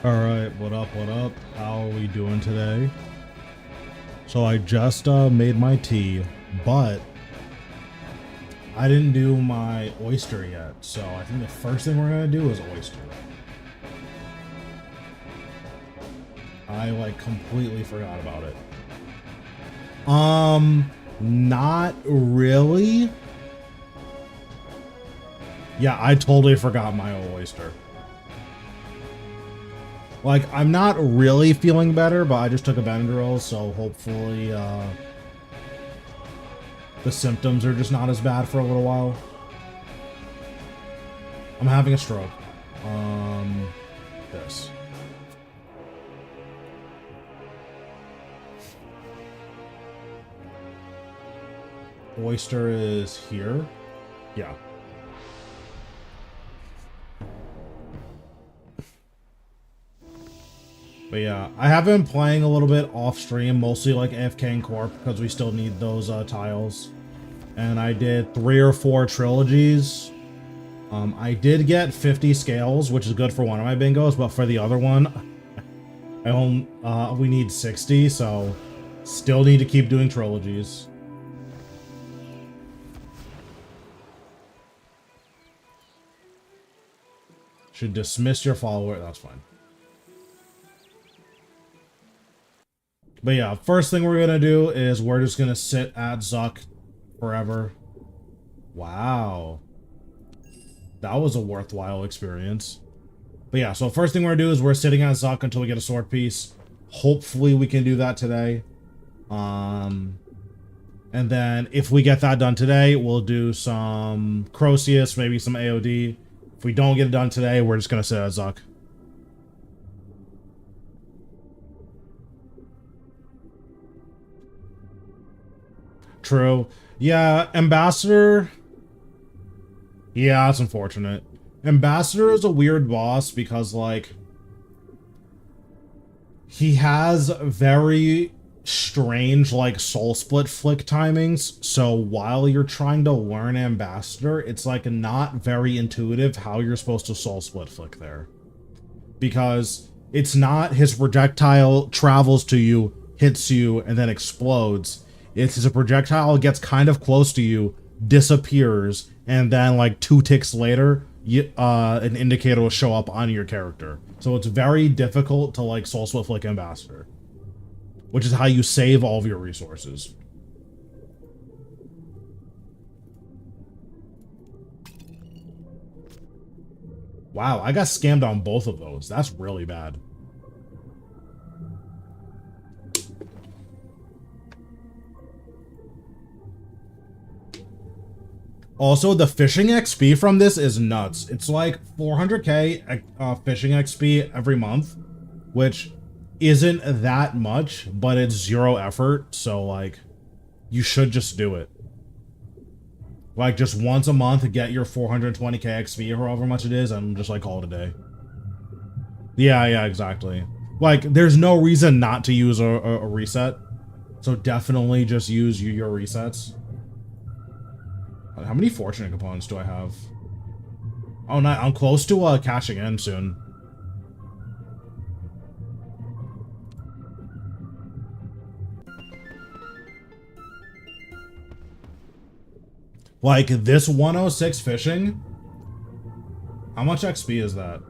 Alright, what up, what up? How are we doing today? So I just made my tea, but I didn't do my oyster yet. So I think the first thing we're gonna do is oyster. I like completely forgot about it. Not really. Yeah, I totally forgot my oyster. Like, I'm not really feeling better, but I just took a Benadryl, so hopefully, the symptoms are just not as bad for a little while. I'm having a stroke. This. Oyster is here. Yeah. But yeah, I have been playing a little bit off stream, mostly like AFK and Corp, because we still need those tiles. And I did 3 or 4 trilogies. I did get 50 scales, which is good for one of my bingos, but for the other one, we need 60, so still need to keep doing trilogies. Should dismiss your follower, that's fine. But yeah, first thing we're gonna do is we're just gonna sit at Zuk forever. Wow. That was a worthwhile experience. But yeah, so first thing we're gonna do is we're sitting at Zuk until we get a sword piece. Hopefully we can do that today. And then if we get that done today, we'll do some Croceus, maybe some AOD. If we don't get it done today, we're just gonna sit at Zuk. True. Yeah, Ambassador. Yeah, that's unfortunate. Ambassador is a weird boss because, like, he has very strange, like, soul split flick timings. So while you're trying to learn Ambassador, it's, like, not very intuitive how you're supposed to soul split flick there. Because it's not his projectile travels to you, hits you, and then explodes. It's a projectile gets kind of close to you, disappears, and then like 2 ticks later, an indicator will show up on your character. So it's very difficult to like soul split flick Ambassador, which is how you save all of your resources. Wow, I got scammed on both of those. That's really bad. Also, the fishing XP from this is nuts. It's like 400k fishing XP every month, which isn't that much, but it's 0 effort, so like, you should just do it. Like, just once a month, get your 420k XP or however much it is, and just like call it a day. Yeah, exactly. Like, there's no reason not to use a reset, so definitely just use your resets. How many fortunate components do I have? Oh, no, I'm close to cashing in soon. Like, this 106 fishing? How much XP is that?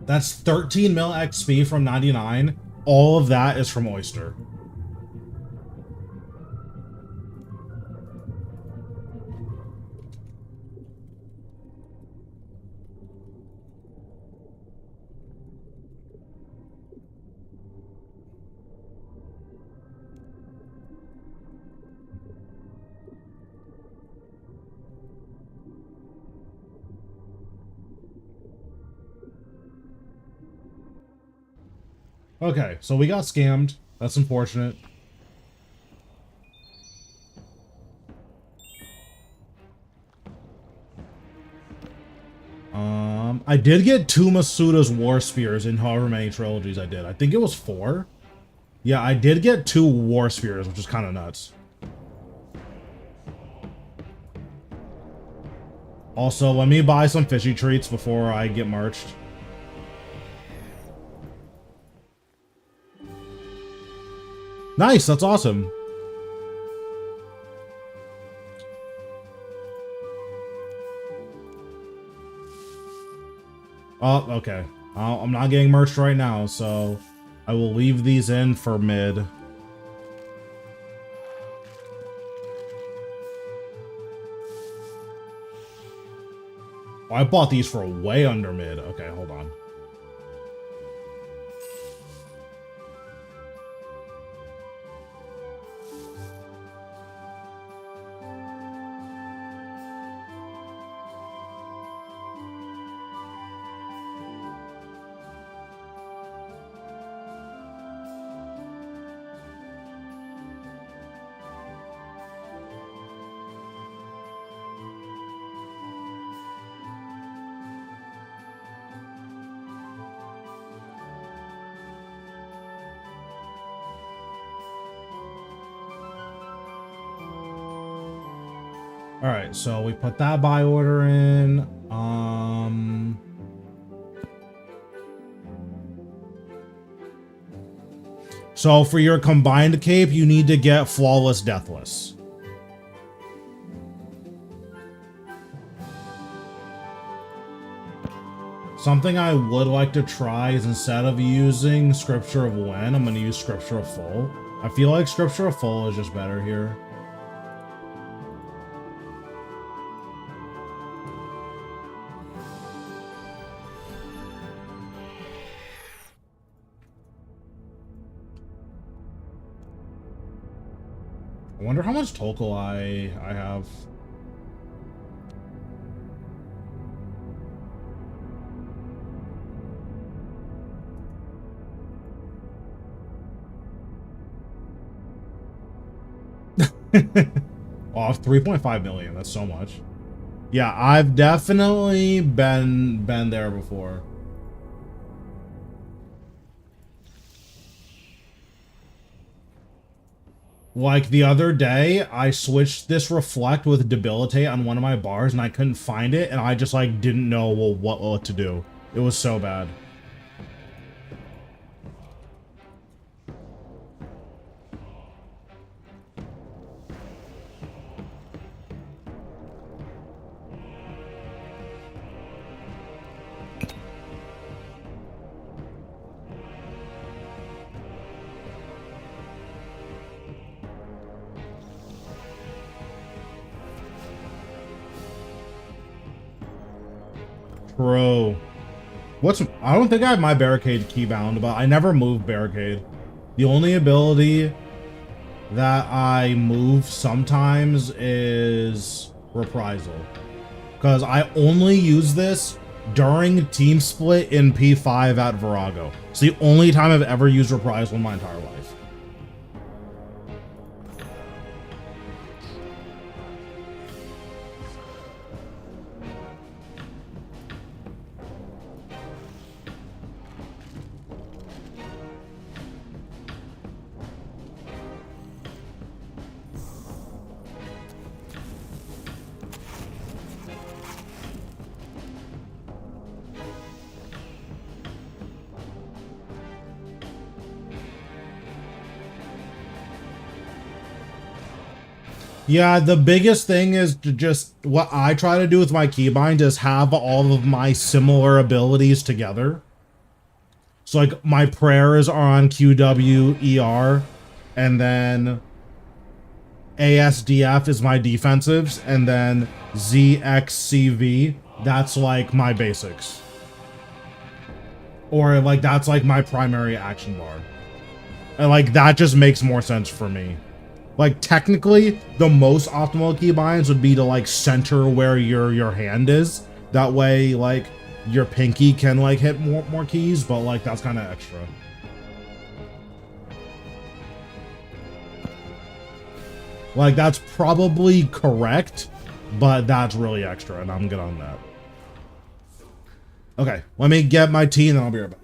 That's 13 mil XP from 99. All of that is from Oyster. Okay, so we got scammed. That's unfortunate. I did get 2 Masuda's War Spears in however many trilogies I did. I think it was 4. Yeah, I did get 2 War Spears, which is kind of nuts. Also, let me buy some fishy treats before I get merched. Nice, that's awesome. Oh, okay. I'm not getting merched right now, so I will leave these in for mid. Oh, I bought these for way under mid. Okay, hold on. All right, so we put that buy order in. So for your combined cape, you need to get Flawless Deathless. Something I would like to try is instead of using Scripture of When, I'm going to use Scripture of Full. I feel like Scripture of Full is just better here. I wonder how much Tokal I have. Off 3.5 million. That's so much. Yeah, I've definitely been there before. Like the other day, I switched this Reflect with Debilitate on one of my bars and I couldn't find it, and I just like didn't know what to do. It was so bad. Bro. I don't think I have my Barricade keybound, but I never move Barricade. The only ability that I move sometimes is Reprisal. Because I only use this during Team Split in P5 at Virago. It's the only time I've ever used Reprisal in my entire life. Yeah, the biggest thing is to just, what I try to do with my keybind is have all of my similar abilities together. So like my prayers are on QWER, and then ASDF is my defensives, and then ZXCV, that's like my basics. Or like that's like my primary action bar. And like that just makes more sense for me. Like technically, the most optimal keybinds would be to like center where your hand is. That way, like your pinky can like hit more keys, but like that's kind of extra. Like that's probably correct, but that's really extra, and I'm good on that. Okay, let me get my tea and then I'll be right back.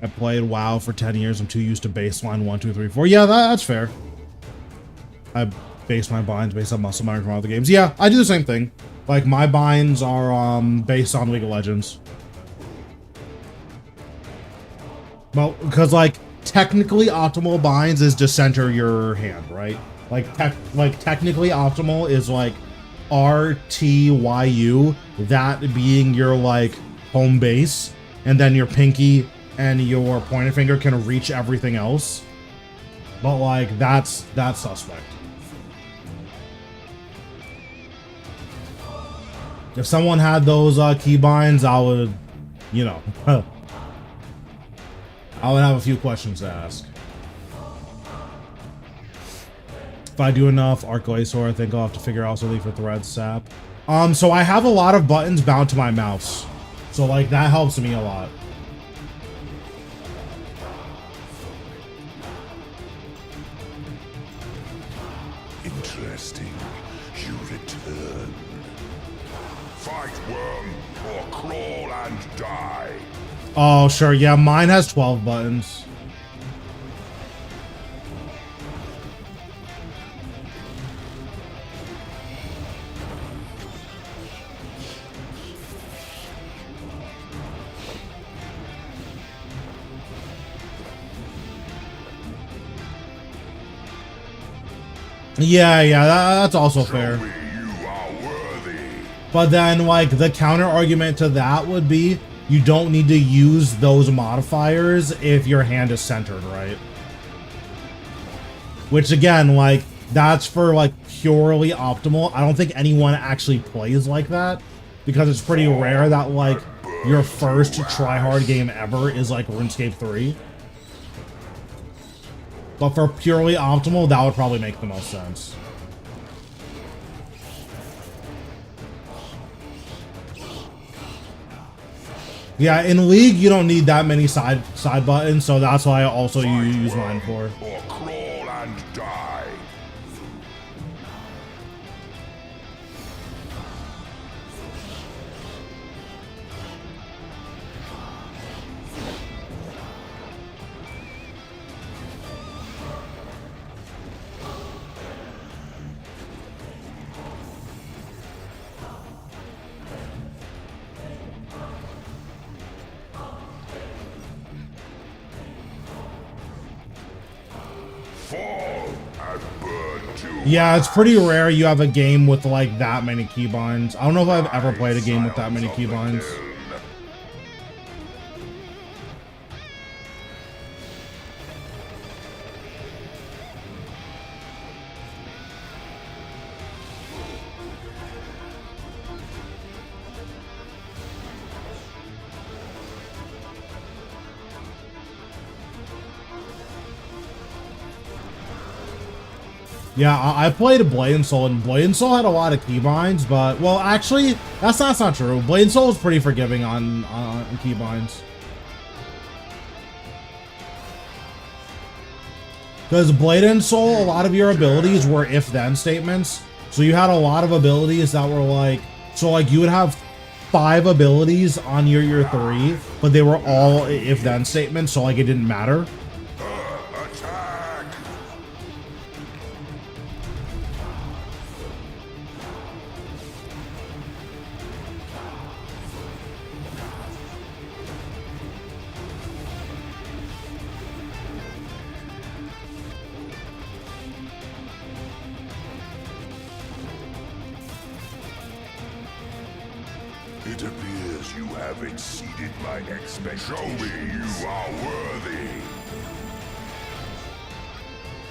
I played WoW for 10 years. I'm too used to baseline 1, 2, 3, 4. Yeah, that's fair. I base my binds based on muscle memory from other games. Yeah, I do the same thing. Like, my binds are based on League of Legends. Well, because, like, technically optimal binds is to center your hand, right? Like, technically optimal is, like, RTYU, that being your, like, home base, and then your pinky and your pointer finger can reach everything else. But, like, that's suspect. If someone had those keybinds, I would, you know, I would have a few questions to ask. If I do enough Arc-Glacior, I think I'll have to figure out something for Thread Sap. So I have a lot of buttons bound to my mouse. So, like, that helps me a lot. Interesting. You return. Fight worm or crawl and die. Oh, sure. Yeah, mine has 12 buttons. Yeah, that's also fair. But then, like, the counter argument to that would be you don't need to use those modifiers if your hand is centered, right? Which, again, like, that's for, like, purely optimal. I don't think anyone actually plays like that because it's pretty rare that, like, your first try-hard game ever is, like, RuneScape 3. But for purely optimal, that would probably make the most sense. Yeah, in League, you don't need that many side buttons, so that's why I also use mine for. Or crawl and die. Yeah, it's pretty rare you have a game with, like, that many keybinds. I don't know if I've ever played a game with that many keybinds. Yeah, I played Blade and Soul, and Blade and Soul had a lot of keybinds, but, well, actually, that's not true. Blade and Soul is pretty forgiving on keybinds. Because Blade and Soul, a lot of your abilities were if-then statements. So you had a lot of abilities that were like, so like you would have 5 abilities on your 3, but they were all if-then statements, so like it didn't matter. It appears you have exceeded my expectations. Show me you are worthy.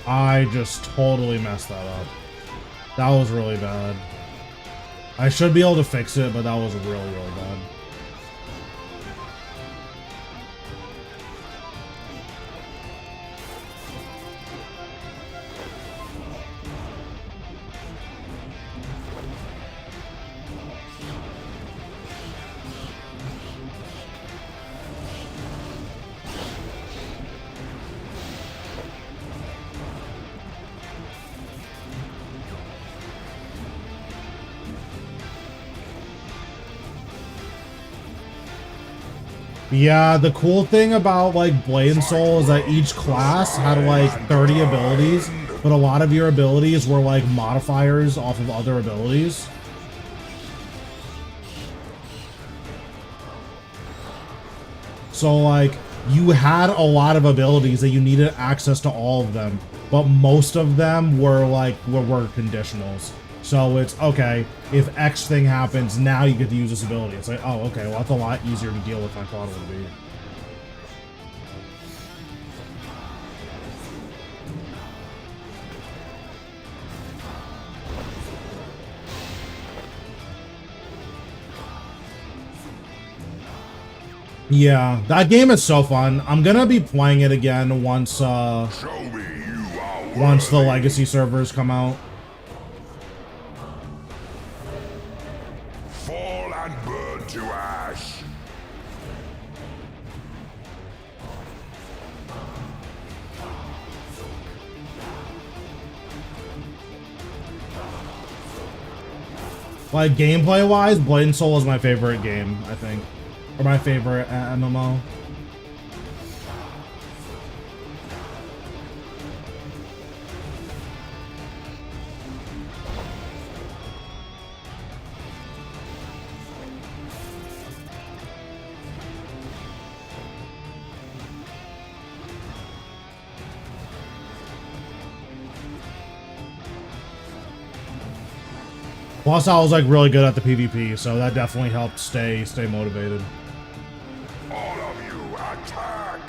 I just totally messed that up. That was really bad. I should be able to fix it, but that was really, really bad. Yeah, the cool thing about like Blade and Soul is that each class had like 30 abilities, but a lot of your abilities were like modifiers off of other abilities. So like you had a lot of abilities that you needed access to all of them, but most of them were like were conditionals. So it's okay, if X thing happens, now you get to use this ability. It's like, oh, okay, well that's a lot easier to deal with than I thought it would be. Yeah, that game is so fun. I'm gonna be playing it again once once the legacy servers come out. Fall and burn to ash. Like gameplay wise, Blade and Soul is my favorite game, I think. Or my favorite MMO. Plus, I was like really good at the PvP, so that definitely helped stay motivated. All of you, attack!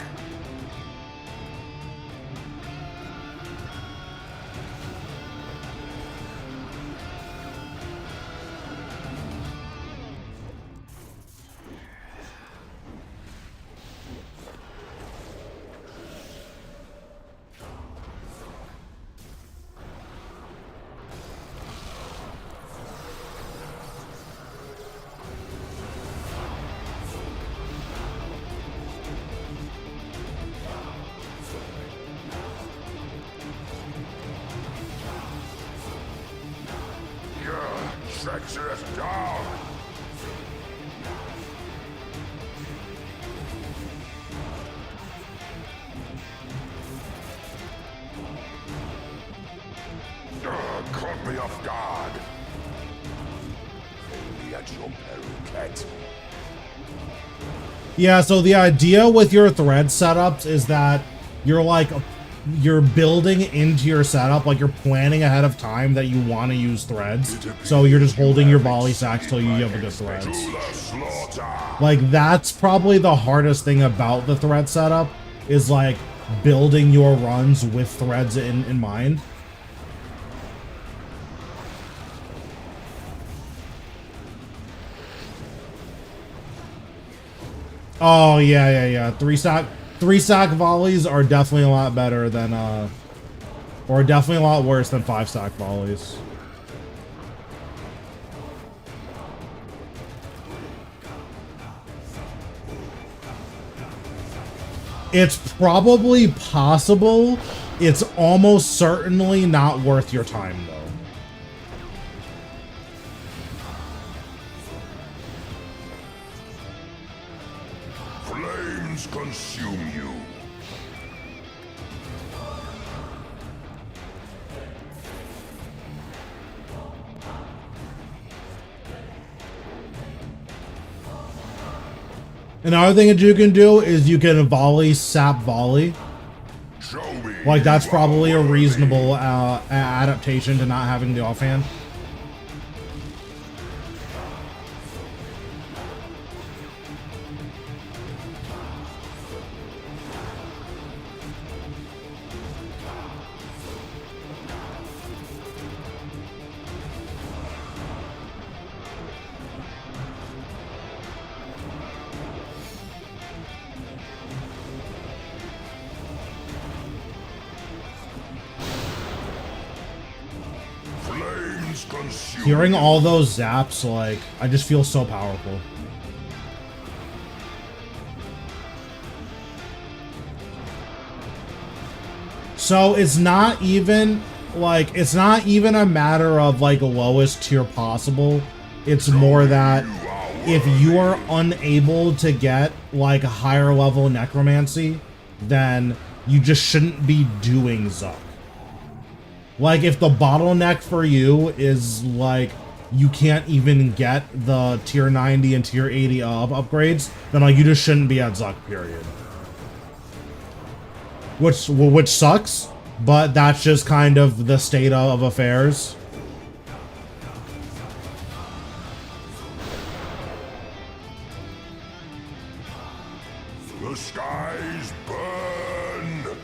Treacherous dog! Caught me off guard. Only at your peril, cat. Yeah, so the idea with your thread setups is that you're building into your setup, like you're planning ahead of time that you want to use threads. So you're just holding your volley sacks till you have a good threads. Like that's probably the hardest thing about the thread setup is like building your runs with threads in mind. Oh yeah. Three stack volleys are definitely a lot better than or definitely a lot worse than 5-stack volleys. It's probably possible. It's almost certainly not worth your time though. Flames consume you. Another thing that you can do is you can volley sap volley. Like that's probably a reasonable adaptation to not having the offhand. Hearing all those zaps, like, I just feel so powerful. So it's not even, like, it's not even a matter of, like, lowest tier possible. It's more that if you are unable to get like a higher level necromancy, then you just shouldn't be doing Zuk. Like, if the bottleneck for you is like you can't even get the tier 90 and tier 80 upgrades, then like you just shouldn't be at Zuk, period. Which sucks, but that's just kind of the state of affairs. The skies burn.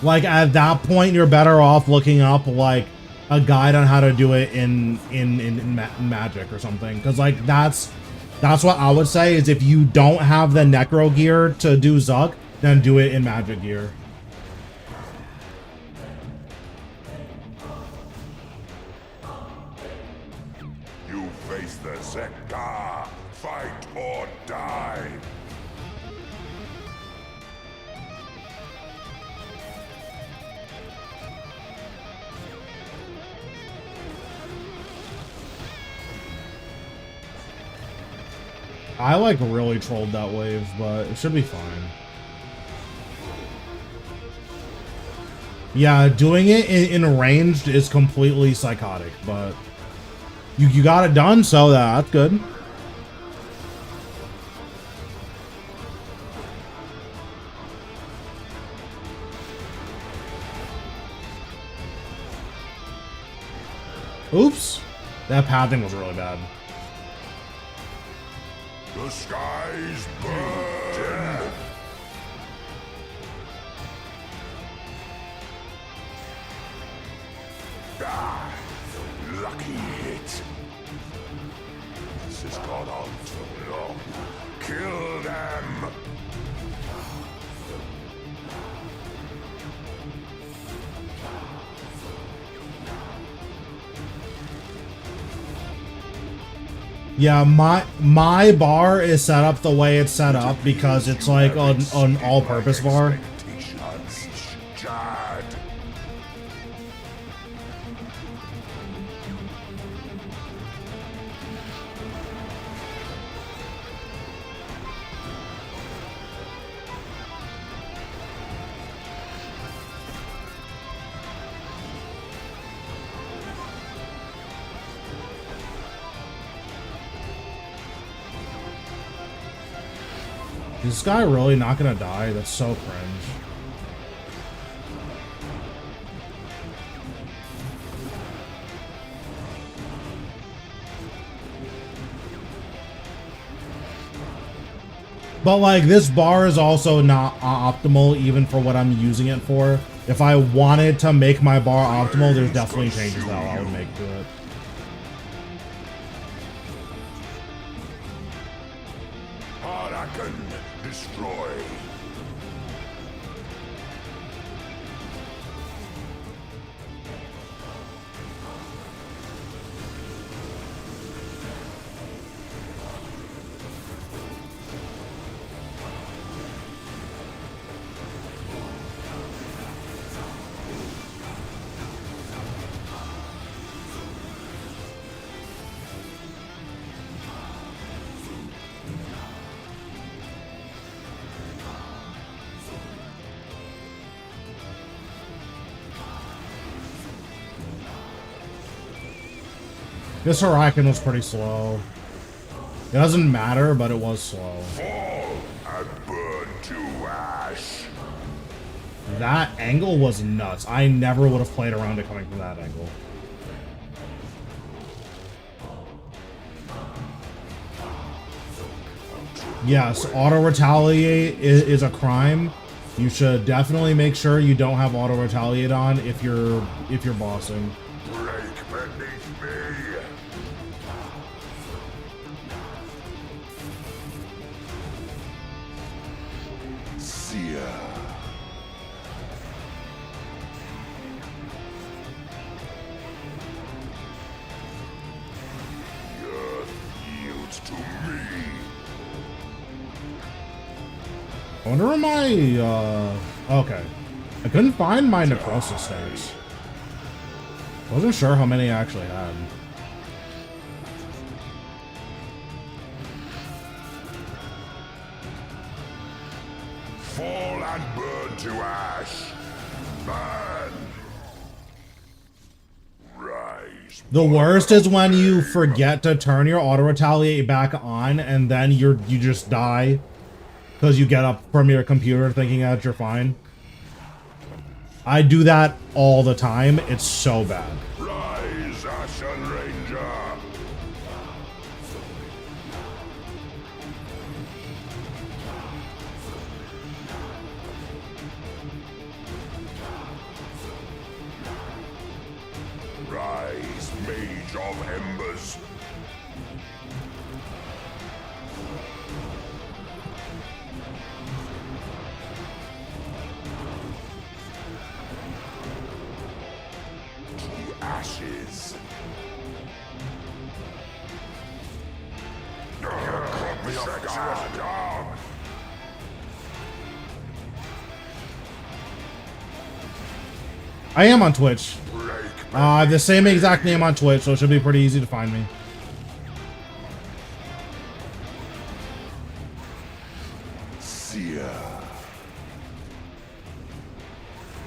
Like, at that point, you're better off looking up like a guide on how to do it in Magic or something, because like that's what I would say is if you don't have the necro gear to do Zuk, then do it in Magic gear. You face the tzkal, fight or die. I like really trolled that wave, but it should be fine. Yeah, doing it in ranged is completely psychotic, but you got it done, so that's good. Oops, that pathing was really bad. The skies burn. Ah, lucky hit. This has gone on too long. Kill them. Yeah, my bar is set up the way it's set up because it's like an all-purpose bar. Is this guy really not gonna die? That's so cringe. But like, this bar is also not optimal even for what I'm using it for. If I wanted to make my bar optimal, there's definitely changes that I would make to it. Destroy. This Huracan was pretty slow. It doesn't matter, but it was slow. Fall and burn to ash. That angle was nuts. I never would have played around it coming from that angle. Yes, auto-retaliate is a crime. You should definitely make sure you don't have auto-retaliate on if you're bossing. Break beneath me. Seer. The earth yields to me. I wonder where my, okay. I couldn't find my necrosis stacks. Wasn't sure how many I actually had. and burn to ash. Burn. Rise. The worst is when you forget to turn your auto-retaliate back on and then you just die because you get up from your computer thinking that you're fine. I do that all the time. It's so bad. Rise, Ashen Ranger. Rise, Mage of Embers. To ashes. I am on Twitch. The same exact name on Twitch, so it should be pretty easy to find me.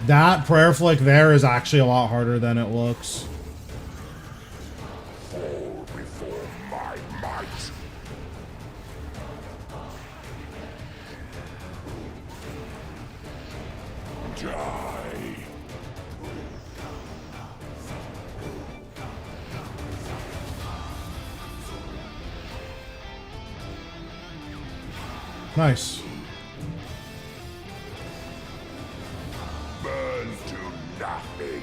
That prayer flick there is actually a lot harder than it looks. Fall before my might. Die. Nice. Burn to nothing.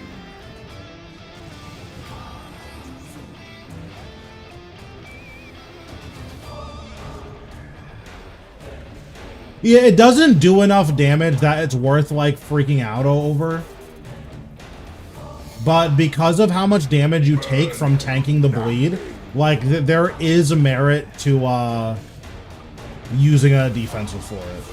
Yeah, it doesn't do enough damage that it's worth like freaking out over. But because of how much damage you take from tanking the bleed, like there is a merit to using a defensive for it.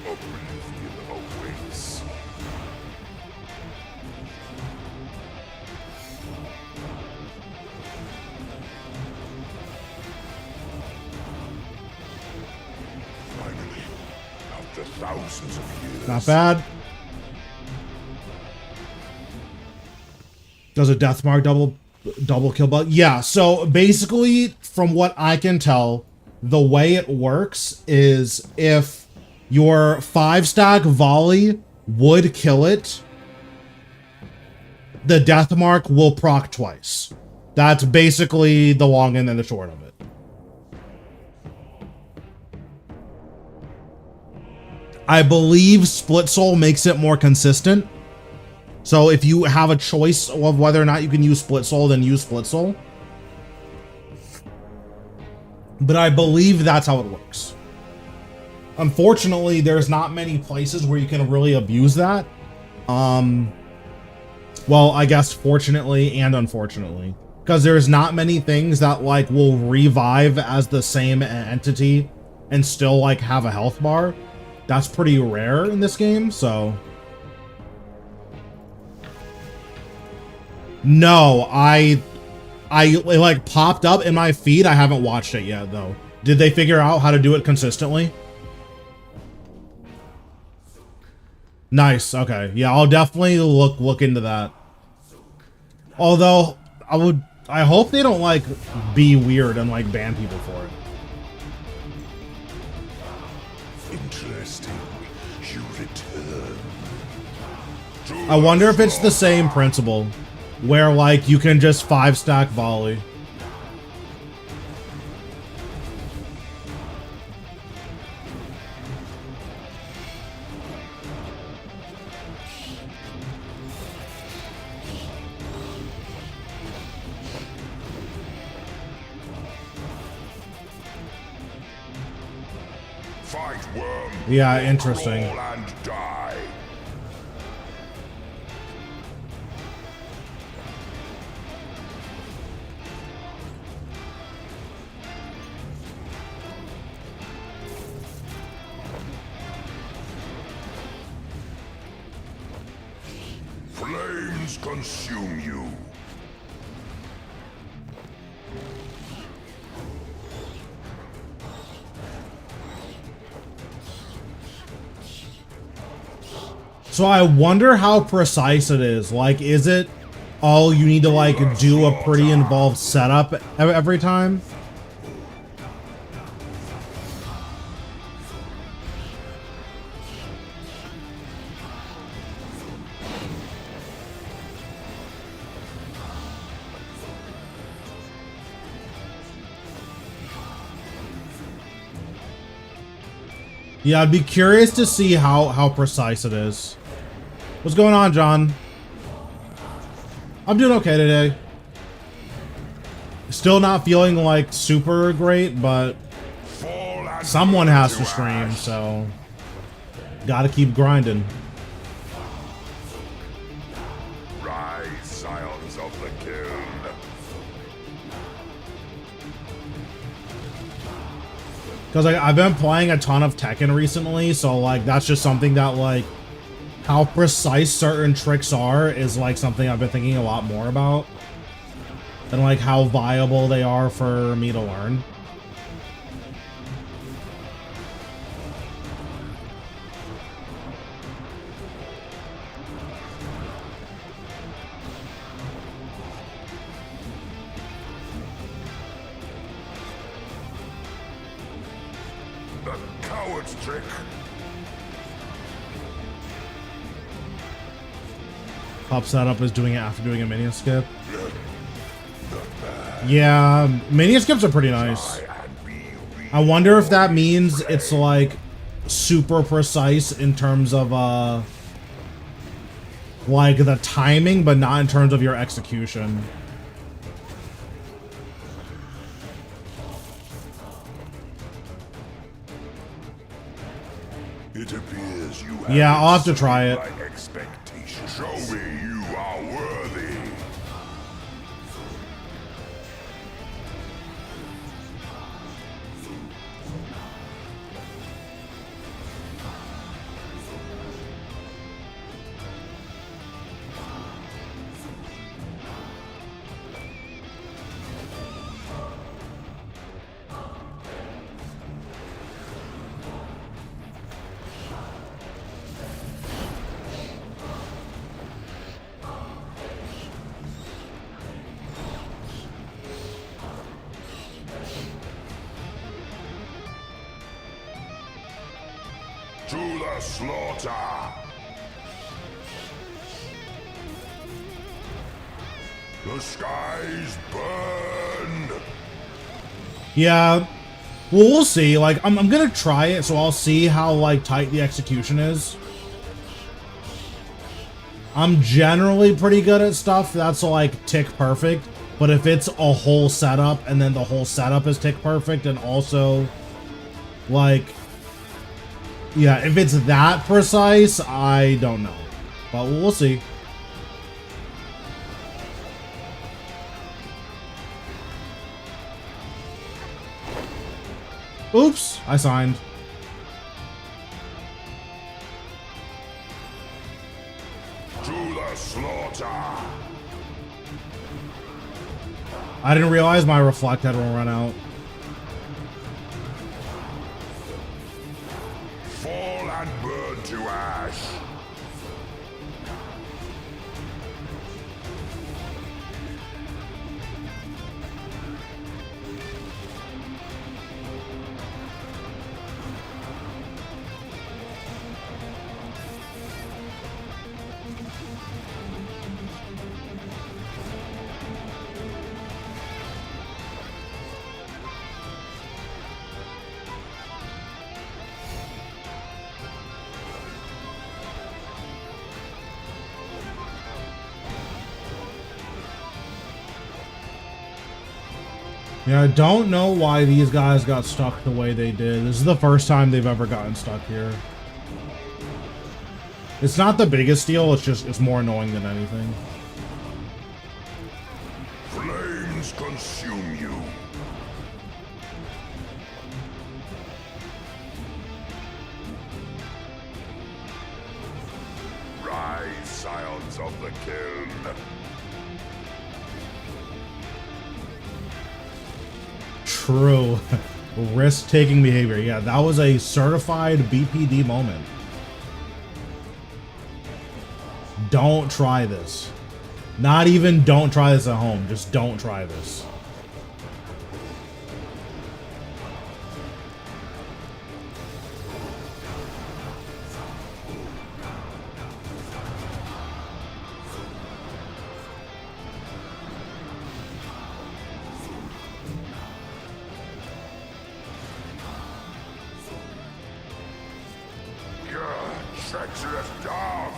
Oblivion awaits. Finally, after thousands of years. Not bad. Does a death mark double kill bug? Yeah, so basically from what I can tell, the way it works is if your 5-stack volley would kill it, the death mark will proc twice. That's basically the long and then the short of it. I believe Split Soul makes it more consistent. So if you have a choice of whether or not you can use Split Soul, then use Split Soul. But I believe that's how it works. Unfortunately, there's not many places where you can really abuse that. Well, I guess fortunately and unfortunately. Because there's not many things that like will revive as the same entity and still like have a health bar. That's pretty rare in this game, so... No, it like popped up in my feed. I haven't watched it yet, though. Did they figure out how to do it consistently? Nice. Okay. Yeah, I'll definitely look into that. Although I hope they don't like be weird and like ban people for it. Interesting. You return. I wonder if it's the same principle where like you can just 5-stack volley. Fight worm. Yeah, interesting. Roll and die. consume you. So I wonder how precise it is. Like, is it all you need to like do a pretty involved setup every time? Yeah, I'd be curious to see how precise it is. What's going on, John? I'm doing okay today. Still not feeling like super great, but someone has to stream, so gotta keep grinding. Rise, scions of the kid. Because I've been playing a ton of Tekken recently, so like that's just something that like how precise certain tricks are is like something I've been thinking a lot more about. And like how viable they are for me to learn. The coward's trick. Pop setup is doing it after doing a minion skip. Yeah, minion skips are pretty nice. I wonder if that means it's like super precise in terms of like the timing, but not in terms of your execution. It appears you Yeah, I'll have to try it. my expectation. Show me you are worthy. To the slaughter! The skies burn! Yeah, well, we'll see. Like, I'm gonna try it, so I'll see how like tight the execution is. I'm generally pretty good at stuff that's like tick perfect, but if it's a whole setup and then the whole setup is tick perfect and also like, yeah, if it's that precise, I don't know, but we'll see. Oops, I signed. To the slaughter! I didn't realize my reflect had run out. Fall and burn to ash! Yeah, I don't know why these guys got stuck the way they did. This is the first time they've ever gotten stuck here. It's not the biggest deal, it's more annoying than anything. Flames consume you! Rise, scions of the kiln! True. Risk-taking behavior. Yeah, that was a certified BPD moment. Don't try this. Not even don't try this at home. Just don't try this. Treacherous dog.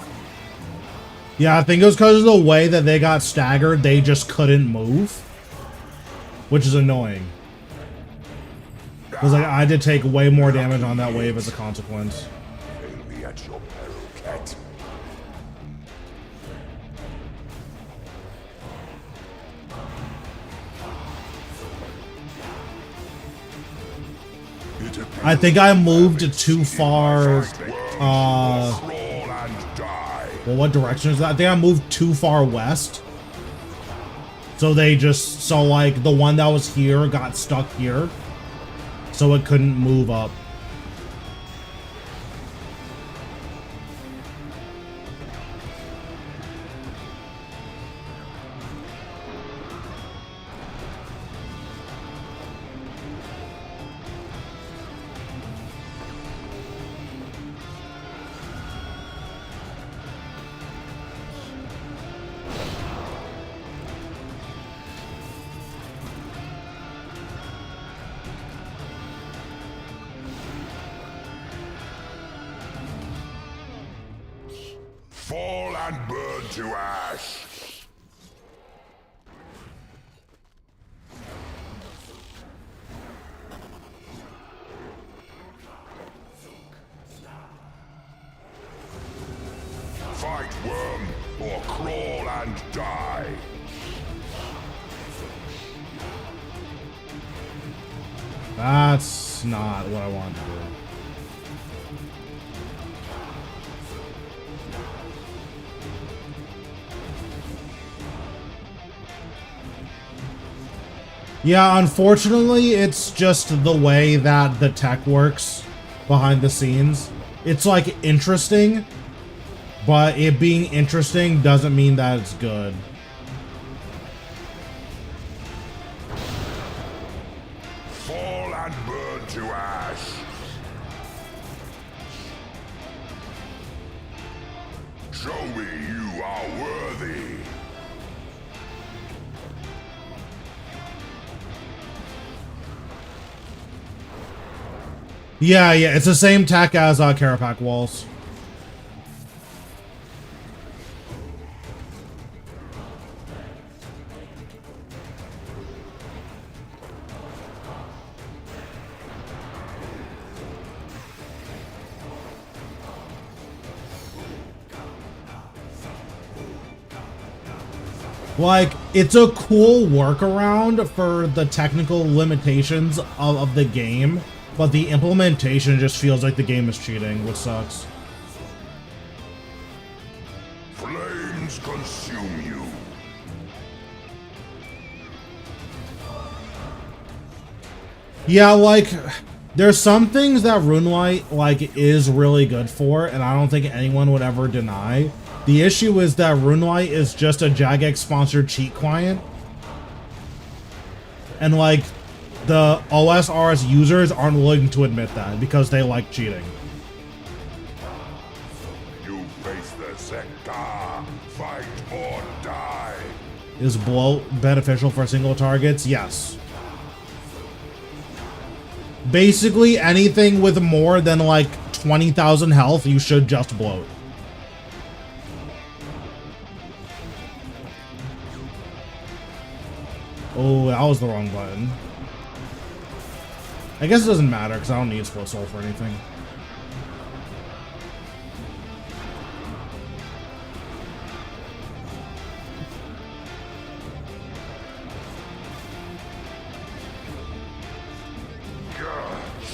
Yeah, I think it was because of the way that they got staggered, they just couldn't move. Which is annoying. Because like, I did take way more damage on that wave as a consequence. They'll be at your peril, cat. I think I moved too far. Well, what direction is that? I think I moved too far west. So they just, so like the one that was here got stuck here. So it couldn't move up. Fall and burn to ash. Fight, worm, or crawl and die. That's not what I want to do. Yeah, unfortunately, it's just the way that the tech works behind the scenes. It's like interesting, but it being interesting doesn't mean that it's good. Fall and burn to ash. Show me you are worthy. Yeah, it's the same tech as Carapac walls. Like, it's a cool workaround for the technical limitations of the game, but the implementation just feels like the game is cheating, which sucks. Flames consume you. Yeah, like, there's some things that RuneLight, like, is really good for, and I don't think anyone would ever deny. The issue is that RuneLight is just a Jagex-sponsored cheat client. And, like, the OSRS users aren't willing to admit that because they like cheating. You face the tzkal, fight or die. Is bloat beneficial for single targets? Yes. Basically, anything with more than like 20,000 health, you should just bloat. Oh, that was the wrong button. I guess it doesn't matter because I don't need Split Soul for anything.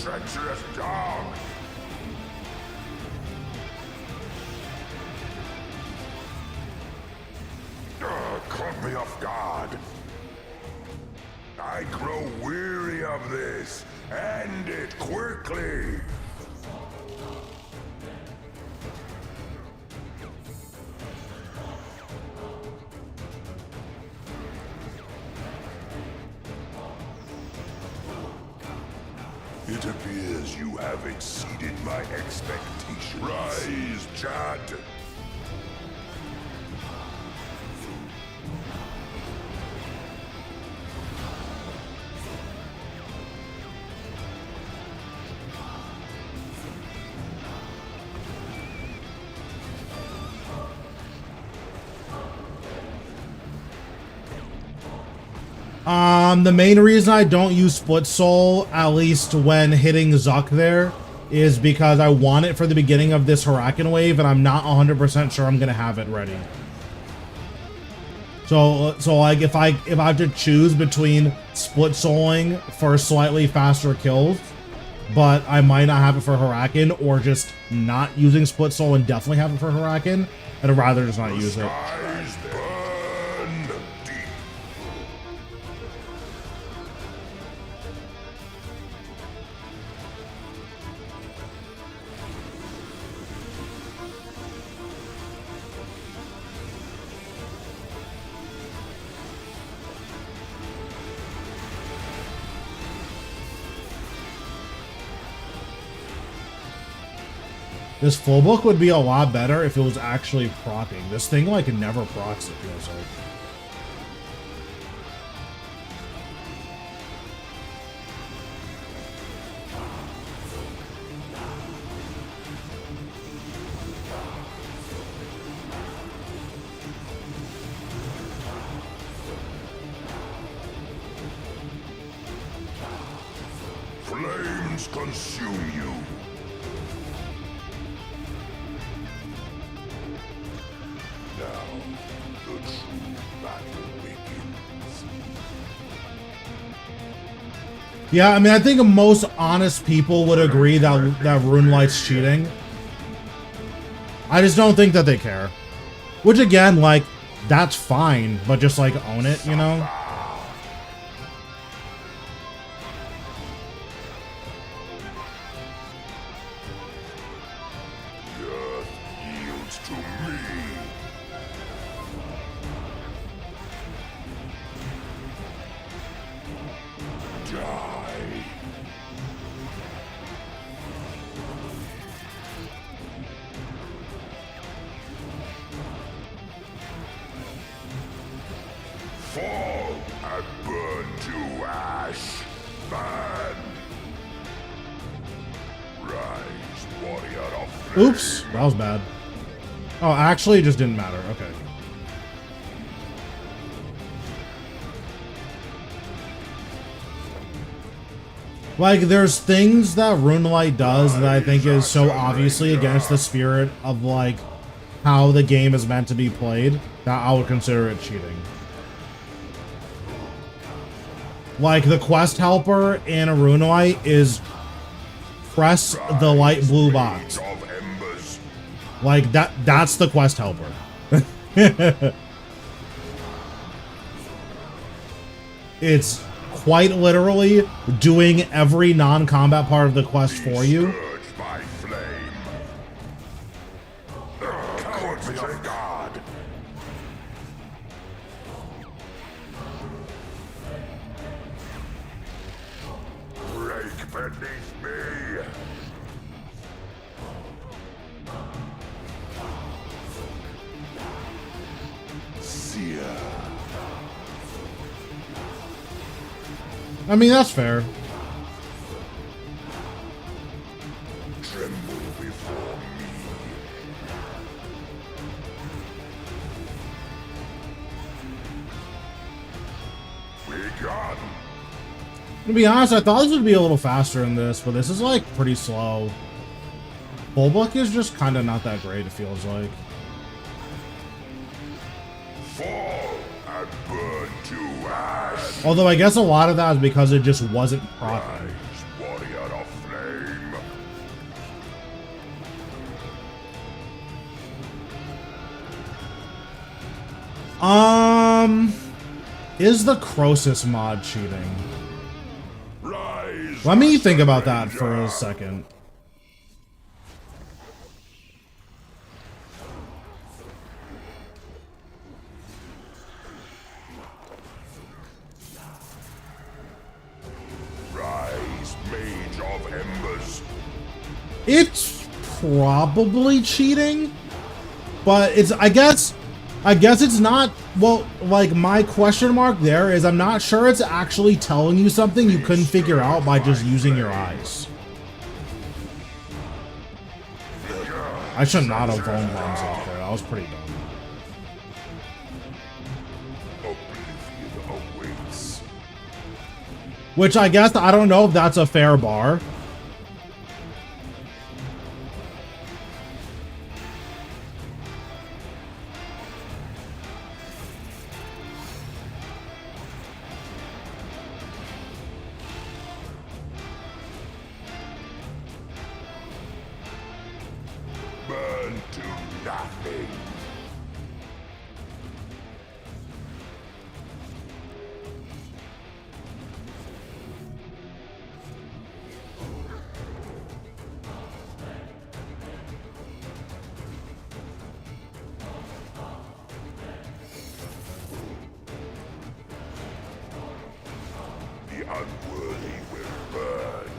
Treacherous dog. enough, God. I grow weary of this. End it quickly. It appears you have exceeded my expectations. Rise, Chad. The main reason I don't use Split Soul, at least when hitting Zuk there, is because I want it for the beginning of this Huracan wave, and I'm not 100% sure I'm gonna have it ready. So like if I have to choose between Split Souling for slightly faster kills, but I might not have it for Huracan, or just not using Split Soul and definitely have it for Huracan, I'd rather just not use it. This full book would be a lot better if it was actually proccing. This thing like never procs, it feels like. Flames consume you. Yeah, I mean, I think most honest people would agree that Runelight's cheating. I just don't think that they care. Which again, like, that's fine, but just like own it, you know? Fall and burn to ash. Burn. Rise, warrior of flame. Oops, that was bad. Oh, actually, it just didn't matter. Okay. Like, there's things that Runelight does that I think is so obviously against the spirit of, like, how the game is meant to be played that I would consider it cheating. Like, the quest helper in a Runelight is press the light blue box. Like, that's the quest helper. It's quite literally doing every non-combat part of the quest for you. Break beneath me. Seer. I mean, that's fair. Tremble before me. Begone. To be honest, I thought this would be a little faster in this, but this is like pretty slow. Full book is just kind of not that great, it feels like. Fall and burn to ash. Although I guess a lot of that is because it just wasn't proccing. Rise, warrior of flame. Is the Croesus mod cheating? Rise, Let me think about that for a second. Rise, Mage of Embers. It's probably cheating, but it's, I guess it's not. Well, like, my question mark there is I'm not sure it's actually telling you something you couldn't figure out by just using your eyes. I should not have phone bombs out there. That was pretty dumb. Oblivion awaits. Which I guess, I don't know if that's a fair bar. Burn to nothing. The unworthy will burn.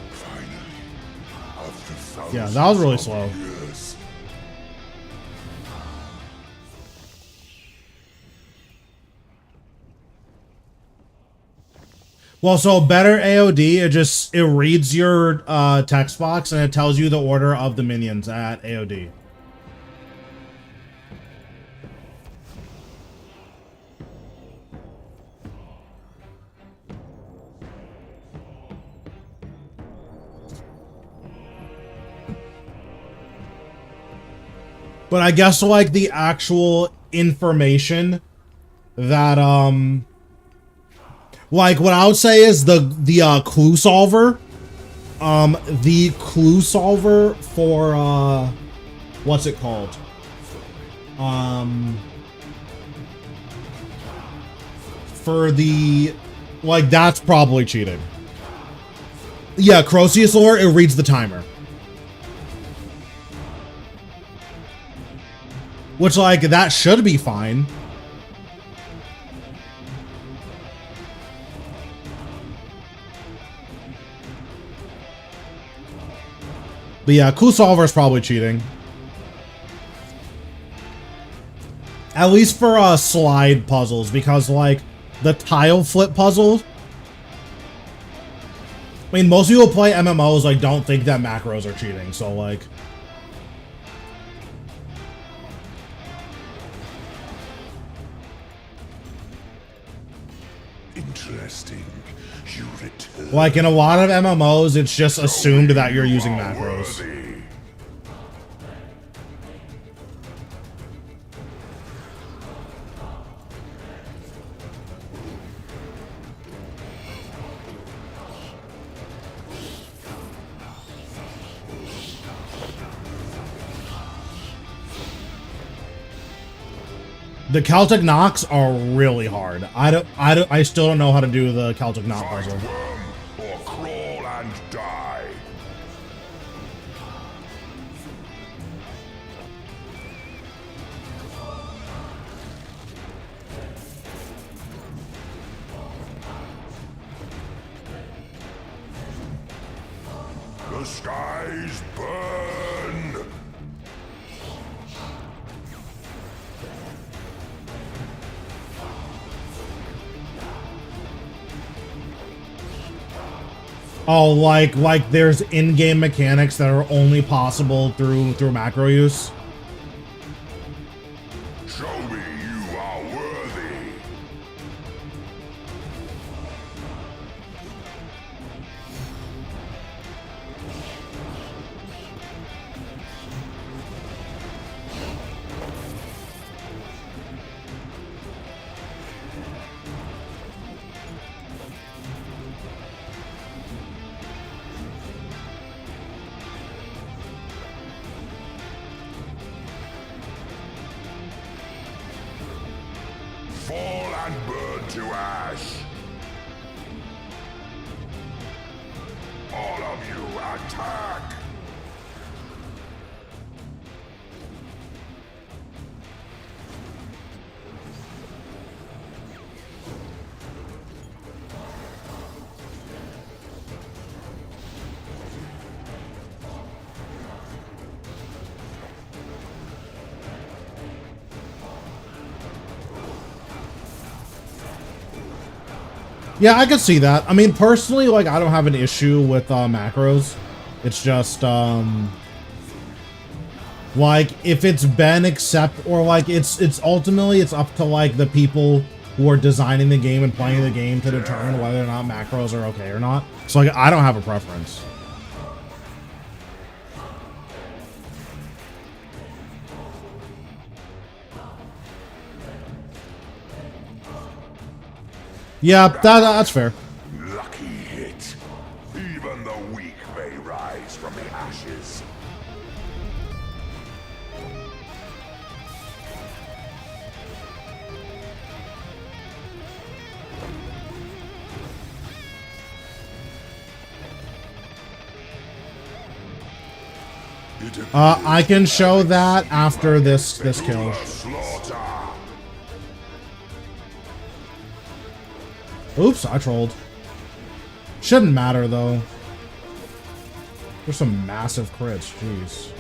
Finally, after Yeah, that was really thousands of slow. years, Well, so better AOD, it reads your text box and it tells you the order of the minions at AOD. But I guess, like, the actual information that like, what I would say is the clue solver. The clue solver for what's it called? For the, like, that's probably cheating. Yeah, Croesus lore, it reads the timer. Which, like, that should be fine. But yeah, clue solver is probably cheating. At least for slide puzzles, because, like, the tile flip puzzle, I mean, most people play MMOs, like, don't think that macros are cheating, so, like, interesting. You return. like, in a lot of MMOs, it's just assumed that you're using macros. Worthy. The Celtic knocks are really hard. I still don't know how to do the Celtic knot Fight puzzle. worm or crawl and die. The skies burn. Oh, like there's in-game mechanics that are only possible through macro use. Show me you are worthy. and burn to ash. All of you attack! Yeah, I can see that. I mean, personally, like, I don't have an issue with macros. It's just, like, if it's been or like, it's ultimately, it's up to, like, the people who are designing the game and playing the game to determine whether or not macros are okay or not. So, like, I don't have a preference. Yeah, that's fair. Lucky hit. Even the weak may rise from the ashes. I can show that after this kill. Oops, I trolled. Shouldn't matter, though. There's some massive crits, jeez.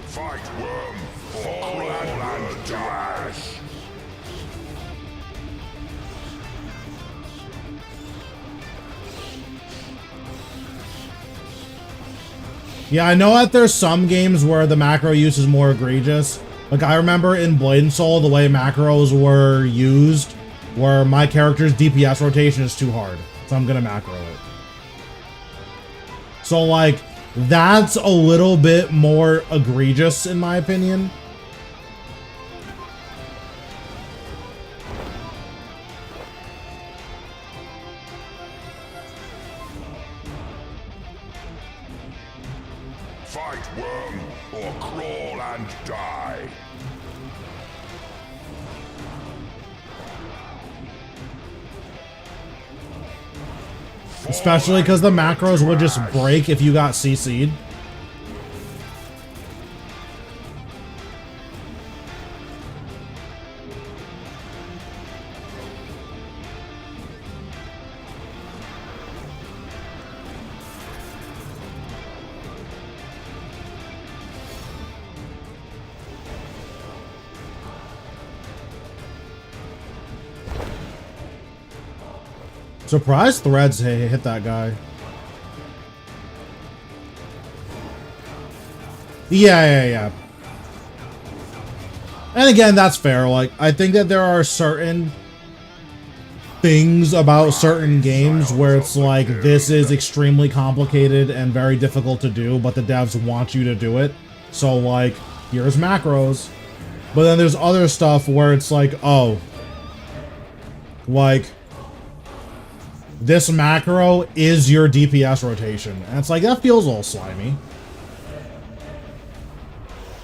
Fight worm, fall and dash. Yeah, I know that there's some games where the macro use is more egregious. Like, I remember in Blade and Soul, the way macros were used, where my character's DPS rotation is too hard, so I'm gonna macro it. So, like, that's a little bit more egregious, in my opinion. Fight worm or crawl and die. Especially because the macros would just break if you got CC'd. Surprise threads hit that guy. Yeah. And again, that's fair. Like, I think that there are certain things about certain games where it's like, this is extremely complicated and very difficult to do, but the devs want you to do it. So, like, here's macros. But then there's other stuff where it's like, oh, like, this macro is your DPS rotation. And it's like, that feels a little slimy.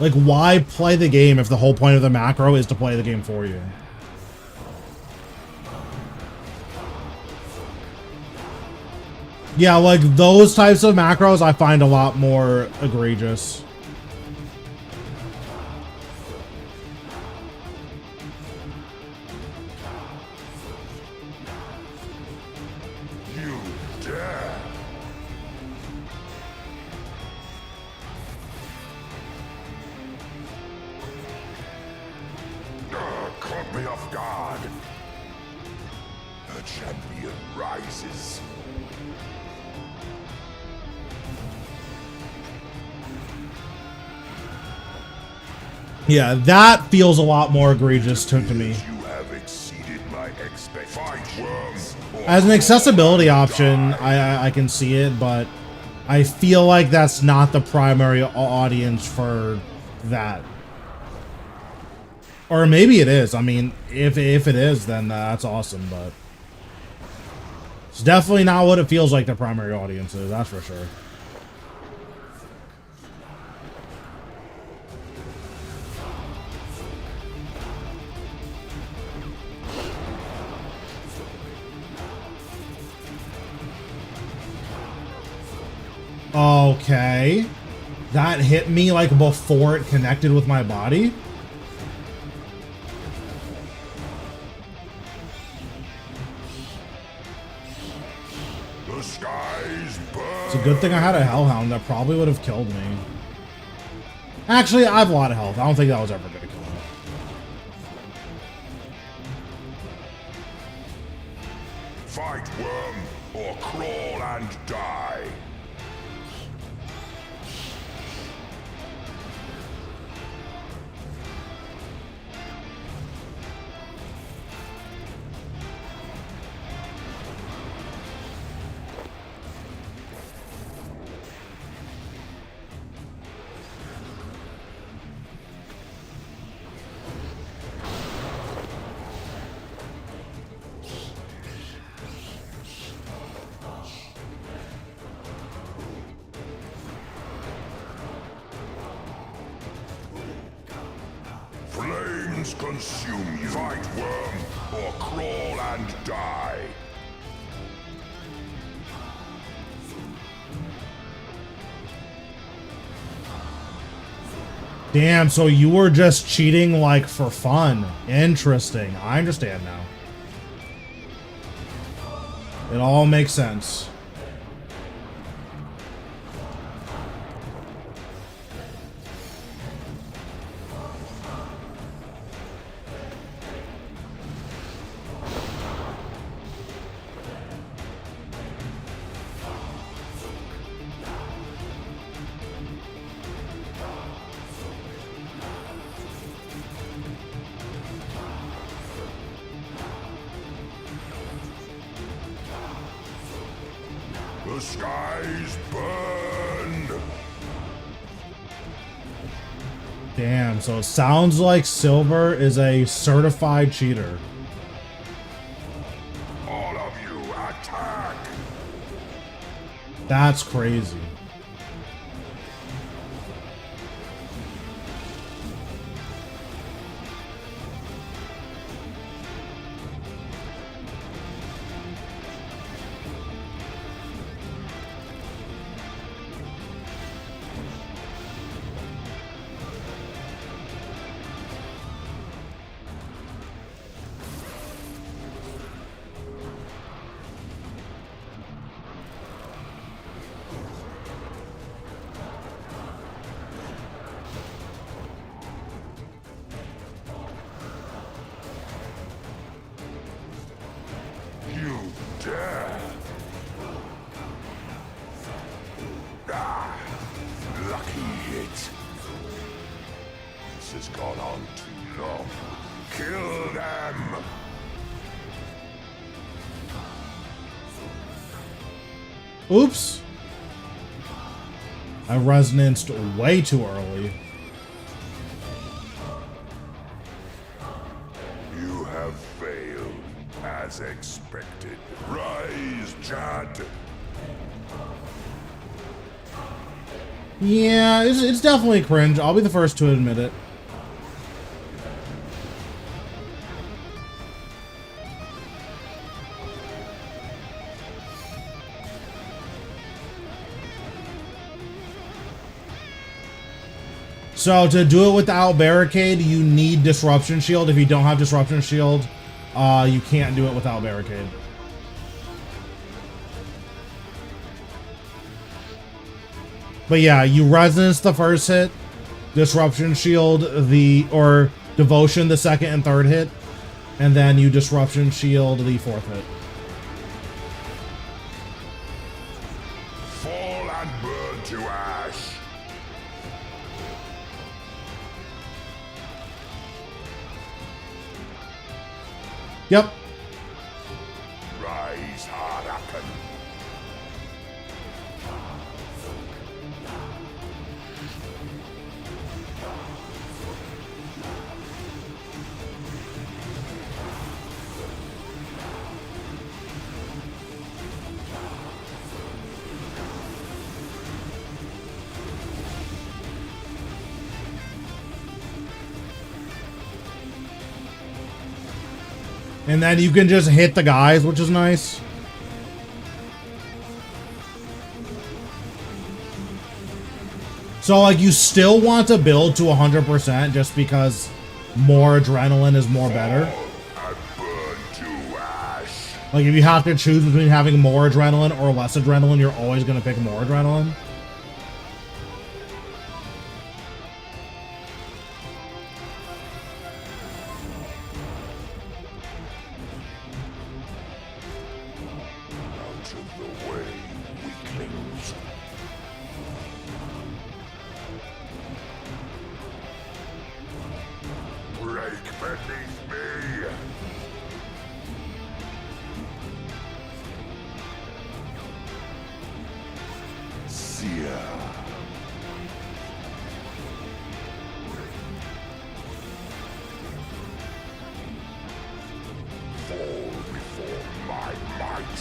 Like, why play the game if the whole point of the macro is to play the game for you? Yeah, like, those types of macros I find a lot more egregious. Caught me off guard. A champion rises. Yeah, that feels a lot more egregious to me. You have exceeded my expectations. As an accessibility option, I can see it, but I feel like that's not the primary audience for that. Or maybe it is. I mean, if it is, then that's awesome, but it's definitely not what it feels like the primary audience is, that's for sure. Okay. That hit me like before it connected with my body. The skies burn. It's a good thing I had a hellhound. That probably would have killed me. Actually, I have a lot of health. I don't think that was ever going to kill me. Fight, worm, or crawl and die. Flames consume you. Fight, worm, or crawl and die. Damn, so you were just cheating like for fun. Interesting. I understand now. It all makes sense. The skies burn. Damn, so it sounds like Silver is a certified cheater. All of you attack. That's crazy. You dare. Ah, lucky hit. This has gone on too long. Kill them. Oops. I resonanced way too early. You have failed, as expected. Rise, Jad. Yeah, it's definitely cringe. I'll be the first to admit it. So to do it without barricade, you need disruption shield. If you don't have disruption shield, you can't do it without barricade. But yeah, you resonance the first hit, disruption shield or devotion the second and third hit, and then you disruption shield the fourth hit. Fall and burn to ash. Yep. Rise, Harakan. And then you can just hit the guys, which is nice. So, like, you still want to build to 100% just because more adrenaline is more better. I burn to ash. Like, if you have to choose between having more adrenaline or less adrenaline, you're always going to pick more adrenaline. Out of the way, weaklings. Break beneath me. Seer. Fall before my might.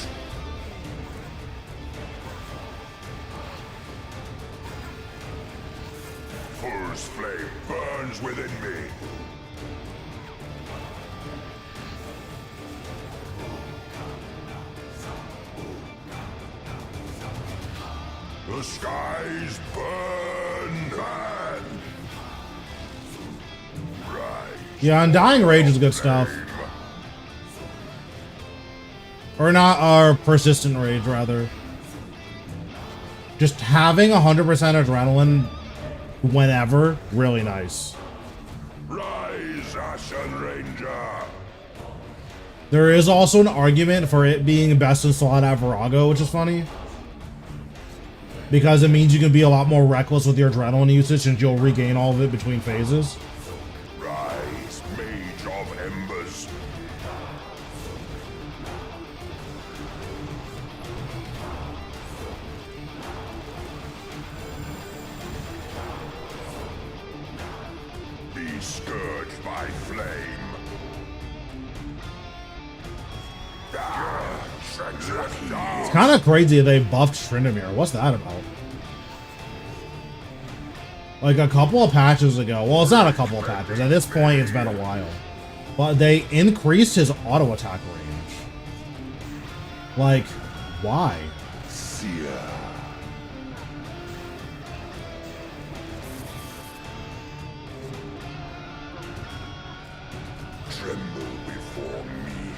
First flame burns within me. The skies burn. Burn. Right. Yeah, Undying Rage is good stuff. Or not, or Persistent Rage, rather. Just having 100% adrenaline whenever, really nice. Rise, Ashen Ranger. There is also an argument for it being best in slot at Virago, which is funny. Because it means you can be a lot more reckless with your adrenaline usage since you'll regain all of it between phases. Rise, Mage of Embers. Be scourged by flame. It's kind of crazy they buffed Tryndamere. What's that about? Like a couple of patches ago. Well, it's not a couple of patches. At this point, it's been a while. But they increased his auto attack range. Like, why? Seer. Tremble before me.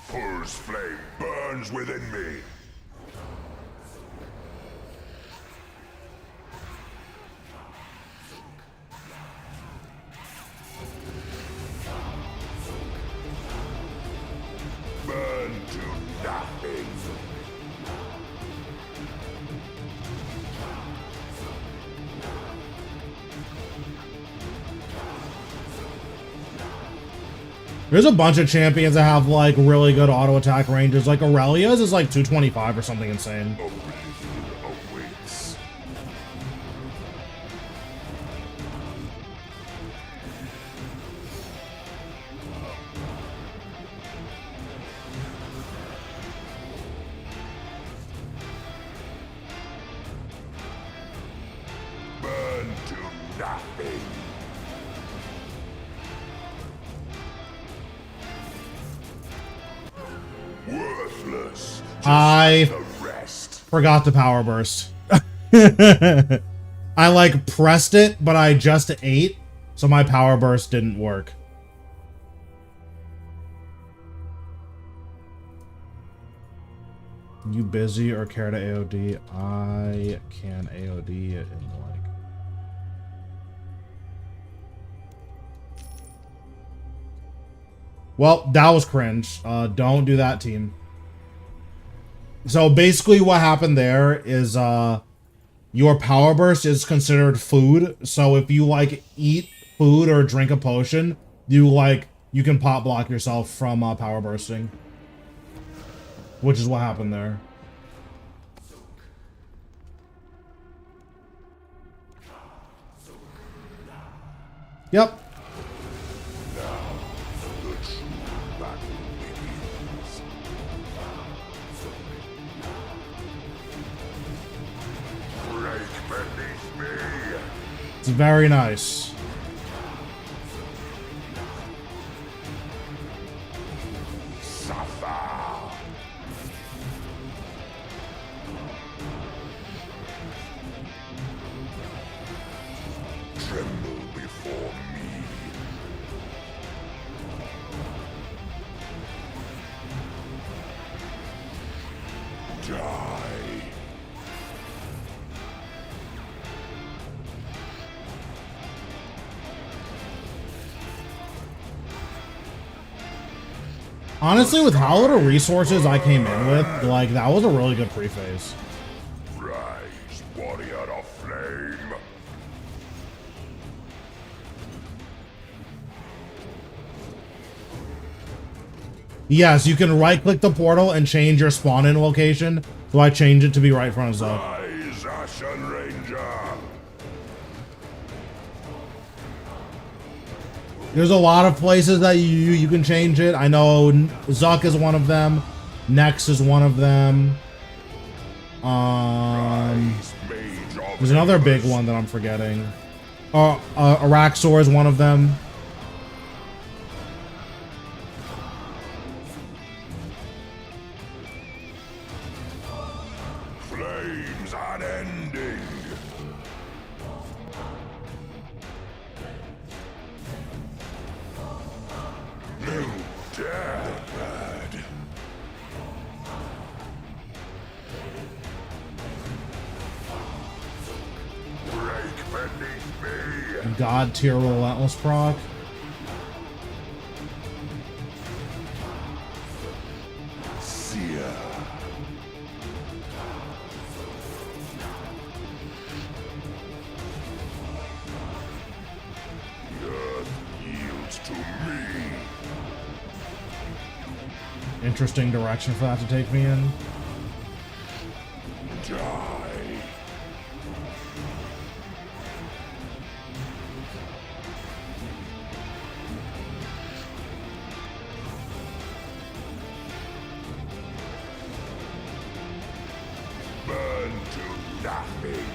First flame burns within me. Burn to nothing. There's a bunch of champions that have like really good auto attack ranges. Like Aurelia's is like 225 or something insane. Oblivion awaits. Burn to nothing. Worthless. I The rest. forgot the power burst. I like pressed it, but I just ate, so my power burst didn't work. You busy or care to AOD? I can AOD it in like... Well, that was cringe. Don't do that, team. So basically what happened there is your power burst is considered food. So if you like eat food or drink a potion, you can pop block yourself from power bursting, which is what happened there. Yep. It's very nice. Tremble before me. Die. Honestly, with how little resources I came in with, like, that was a really good pre-phase. Rise, warrior of flame. Yes, you can right-click the portal and change your spawn-in location. So I changed it to be right in front of Zuk. Rise, Ashen Ranger. There's a lot of places that you can change it. I know Zuk is one of them. Nex is one of them. There's another big one that I'm forgetting. Araxor is one of them. Flames unending. New death. Break beneath me. God tier relentless proc. Seer. The earth yields to me. Interesting direction for that to take me in. Die. Burn to nothing.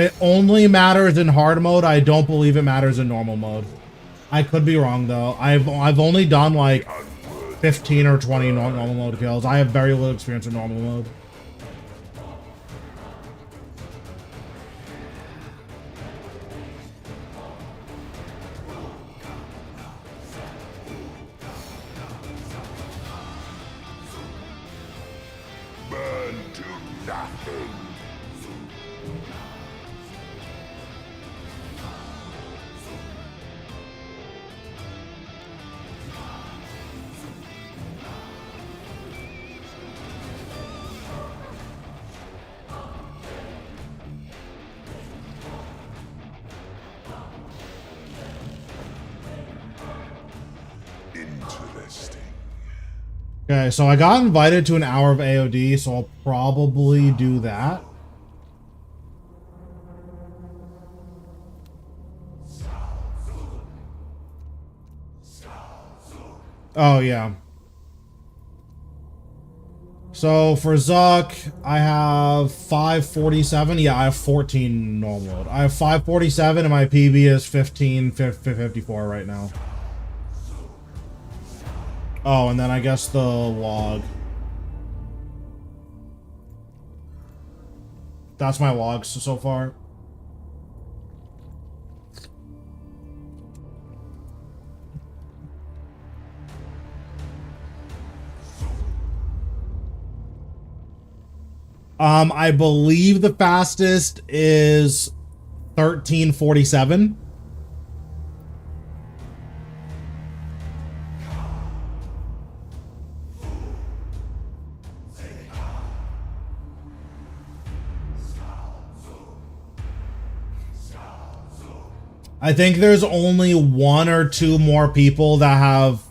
It only matters in hard mode. I don't believe it matters in normal mode. I could be wrong though. I've only done like 15 or 20 normal mode kills. I have very little experience in normal mode. Burn to nothing. Interesting. Okay, so I got invited to an hour of AOD, so I'll probably do that. Oh, yeah. So for Zuk, I have 547. Yeah, I have 14 normal mode. I have 547 and my PB is 1554 right now. Oh, and then I guess the log. That's my logs so far. I believe the fastest is 1347. I think there's only 1 or 2 more people that have...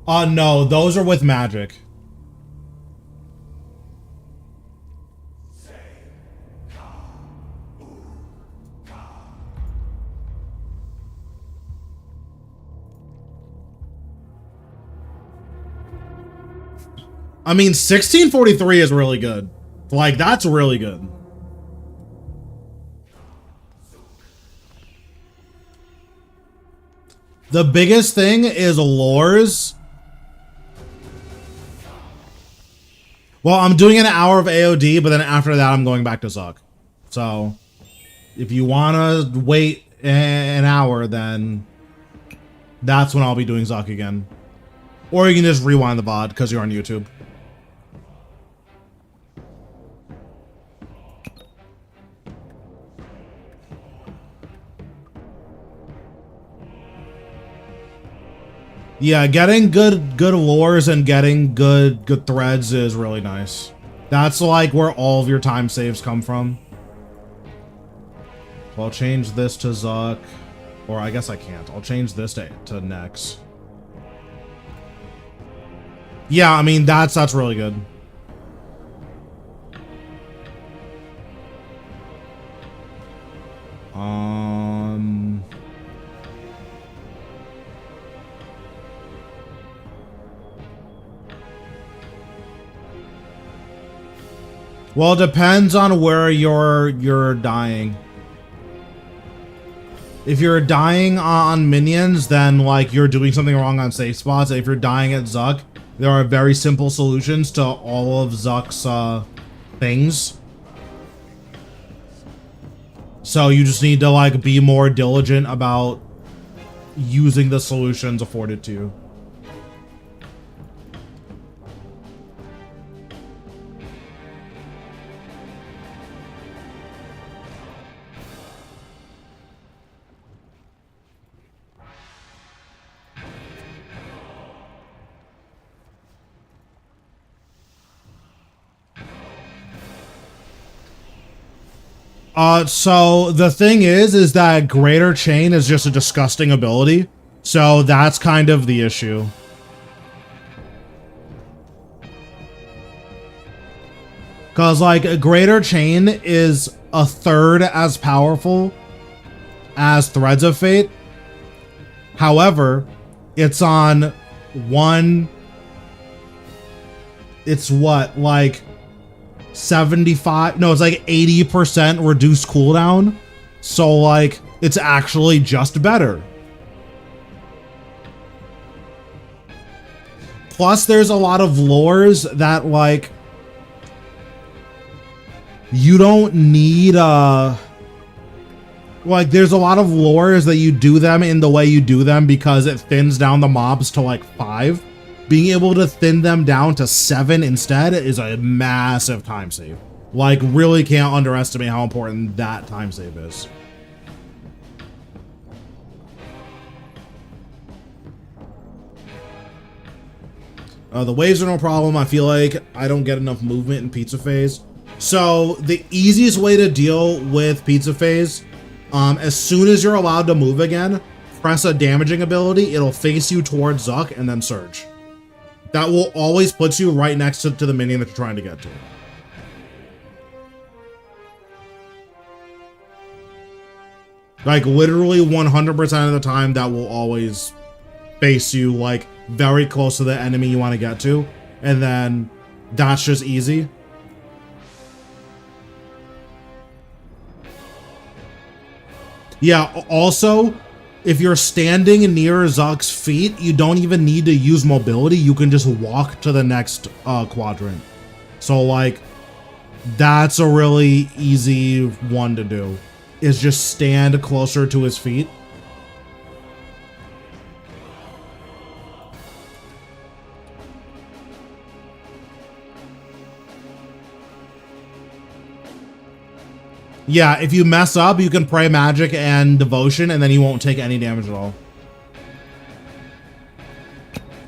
no, those are with magic. I mean, 1643 is really good. Like, that's really good. The biggest thing is lores. Well, I'm doing an hour of AOD, but then after that, I'm going back to Zuck. So, if you want to wait an hour, then that's when I'll be doing Zuck again. Or you can just rewind the VOD because you're on YouTube. Yeah, getting good lores and getting good threads is really nice. That's like where all of your time saves come from. So I'll change this to Zuck, or I guess I can't. I'll change this to Nex. Yeah, I mean that's really good. Well, it depends on where you're dying. If you're dying on minions, then like you're doing something wrong on safe spots. If you're dying at Zuck, there are very simple solutions to all of Zuck's things. So you just need to like be more diligent about using the solutions afforded to you. So the thing is that Greater Chain is just a disgusting ability. So that's kind of the issue. Cause like Greater Chain is a third as powerful as Threads of Fate. However, it's on one, it's what, like 75, no, it's like 80% reduced cooldown. So like it's actually just better. Plus there's a lot of lores that like you don't need like there's a lot of lores that you do them in the way you do them because it thins down the mobs to like 5. Being able to thin them down to 7 instead is a massive time save. Like, really can't underestimate how important that time save is. The waves are no problem. I feel like I don't get enough movement in Pizza Phase. So, the easiest way to deal with Pizza Phase, as soon as you're allowed to move again, press a damaging ability, it'll face you towards Zuck and then surge. That will always put you right next to the minion that you're trying to get to. Like, literally 100% of the time, that will always face you, like, very close to the enemy you want to get to. And then, that's just easy. Yeah, also, if you're standing near Zuck's feet, you don't even need to use mobility. You can just walk to the next quadrant. So, like, that's a really easy one to do, is just stand closer to his feet. Yeah, if you mess up, you can pray magic and devotion, and then you won't take any damage at all.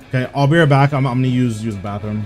Okay, I'll be right back. I'm gonna use the bathroom.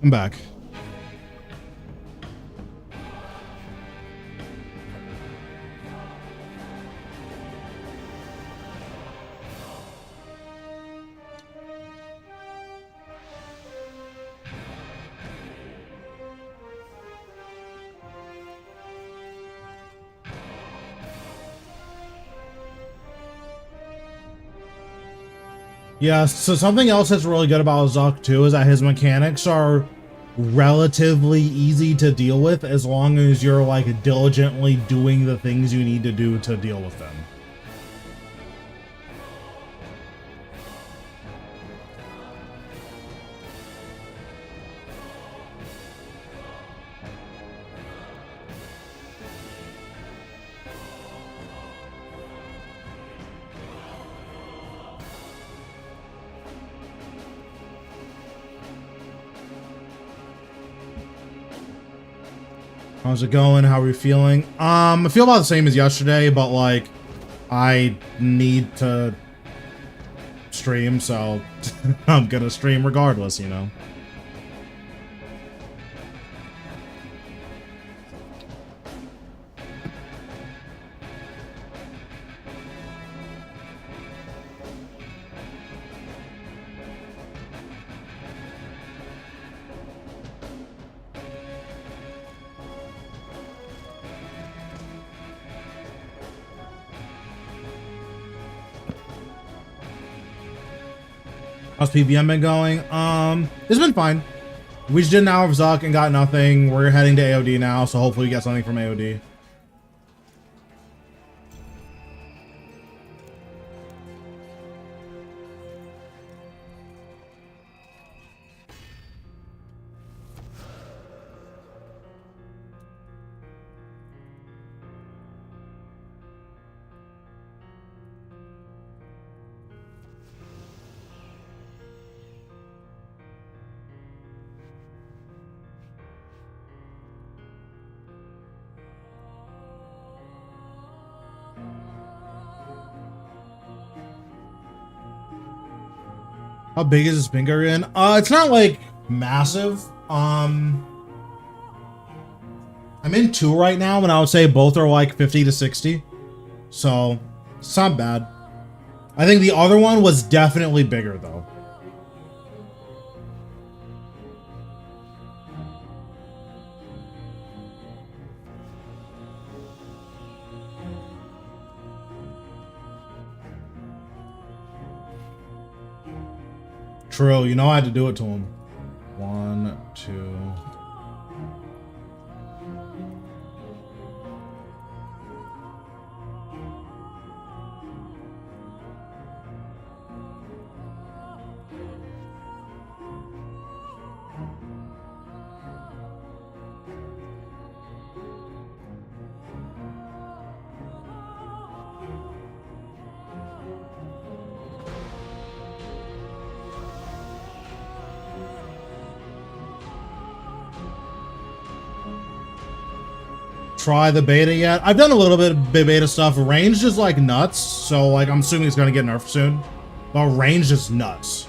I'm back. Yeah, so something else that's really good about Zuk too is that his mechanics are relatively easy to deal with as long as you're like diligently doing the things you need to do to deal with them. How's it going? How are you feeling? I feel about the same as yesterday, but like I need to stream, so I'm gonna stream regardless, you know. How's PBM been going? It's been fine. We just did an hour of Zuck and got nothing. We're heading to AOD now, so hopefully we get something from AOD. How big is this finger in? It's not like massive. I'm in 2 right now, and I would say both are like 50 to 60. So it's not bad. I think the other one was definitely bigger though. True, you know I had to do it to him. 1, 2. Try the beta yet? I've done a little bit of beta stuff. Ranged is like nuts, so like I'm assuming it's gonna get nerfed soon. But ranged is nuts.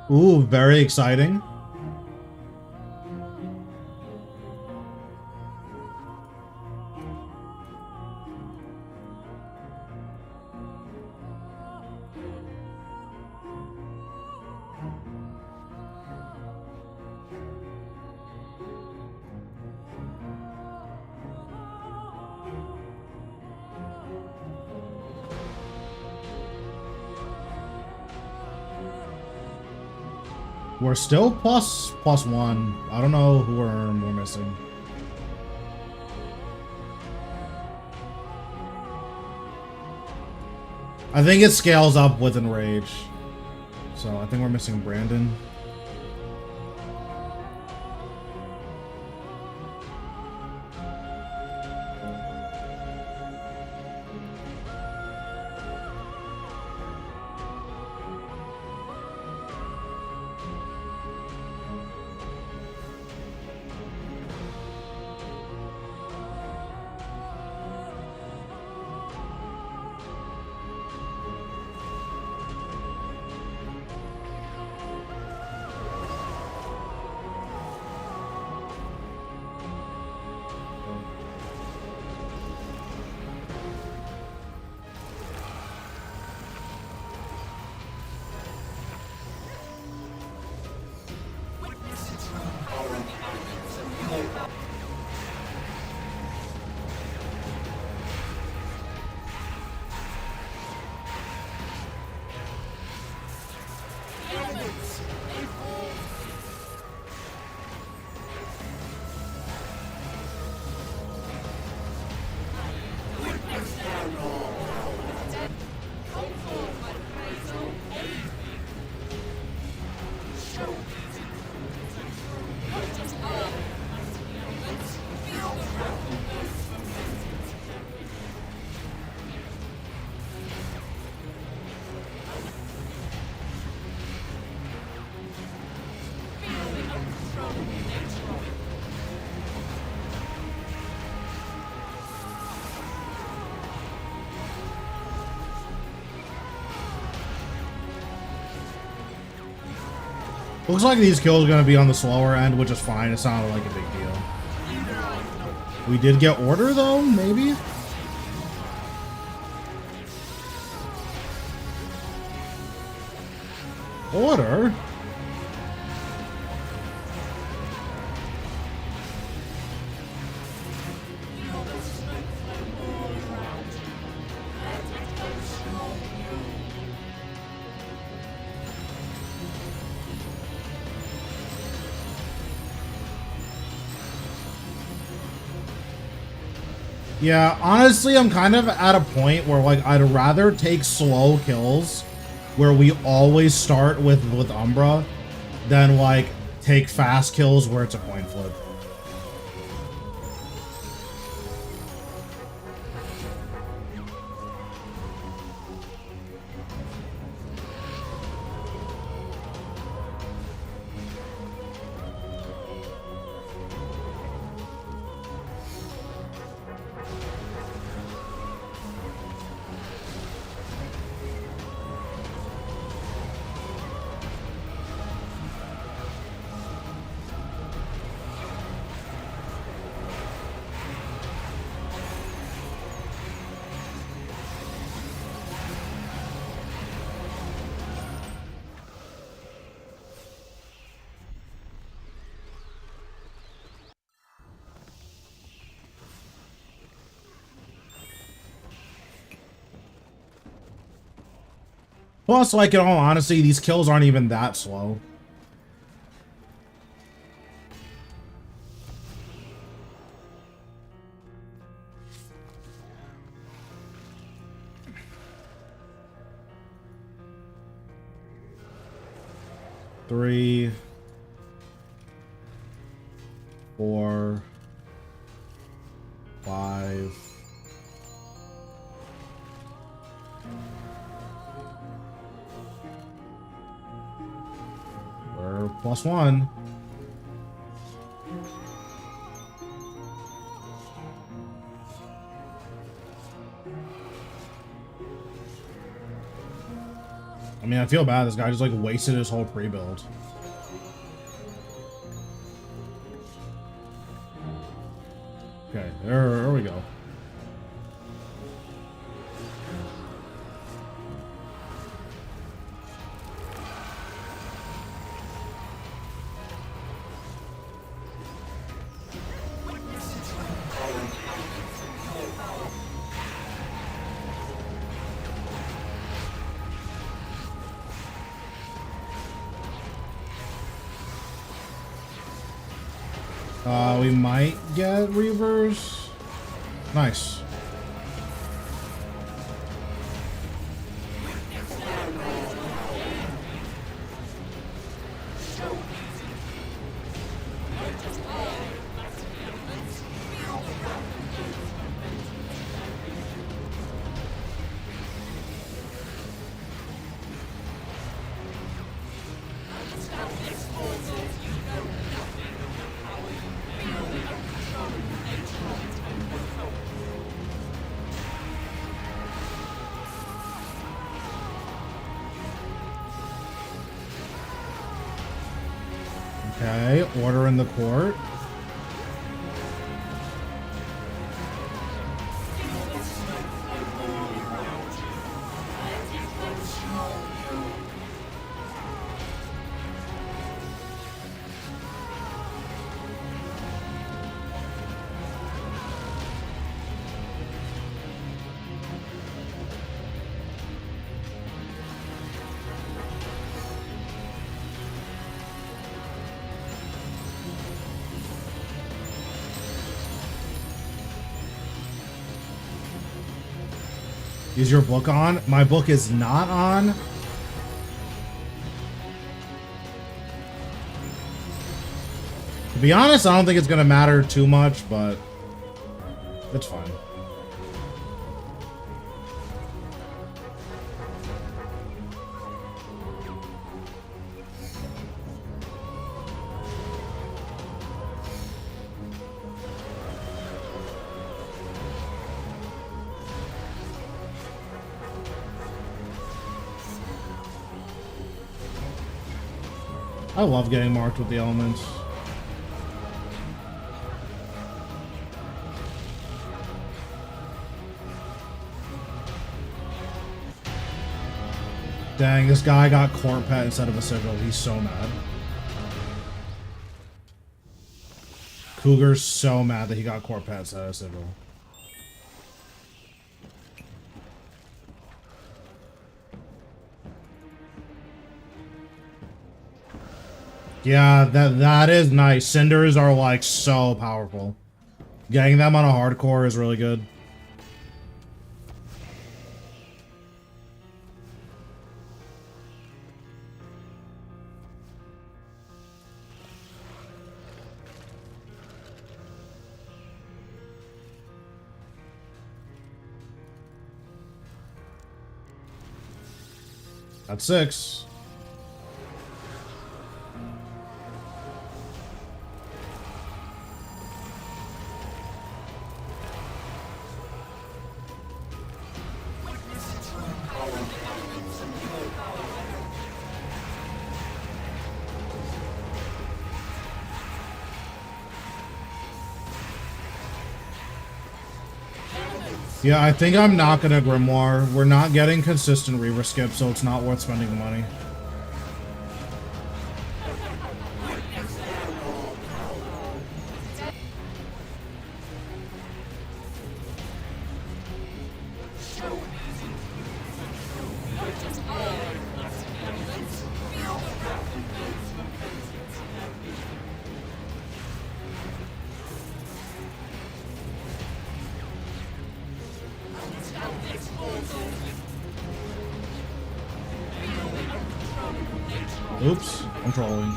Ooh, very exciting. We're still +1. I don't know who we're missing. I think it scales up with Enrage. So I think we're missing Brandon. Looks like these kills are going to be on the slower end, which is fine. It's not like a big deal. We did get order, though, maybe? Order? Yeah, honestly, I'm kind of at a point where, like, I'd rather take slow kills where we always start with Umbra than, like, take fast kills where it's a coin flip. Plus, like, in all honesty, these kills aren't even that slow. Three, 4, 5. We're +1. I mean, I feel bad. This guy just like wasted his whole pre-build. Okay, there we go. We might get Reavers. Nice. Okay, order in the court. Is your book on? My book is not on. To be honest, I don't think it's gonna matter too much, but it's fine. I love getting marked with the elements. Dang, this guy got court pet instead of a sigil. He's so mad. Cougar's so mad that he got court pet instead of a sigil. Yeah, that is nice. Cinders are like so powerful. Getting them on a hardcore is really good. That's 6. Yeah, I think I'm not gonna Grimoire. We're not getting consistent Reaver skip, so it's not worth spending the money. Oops, I'm trolling.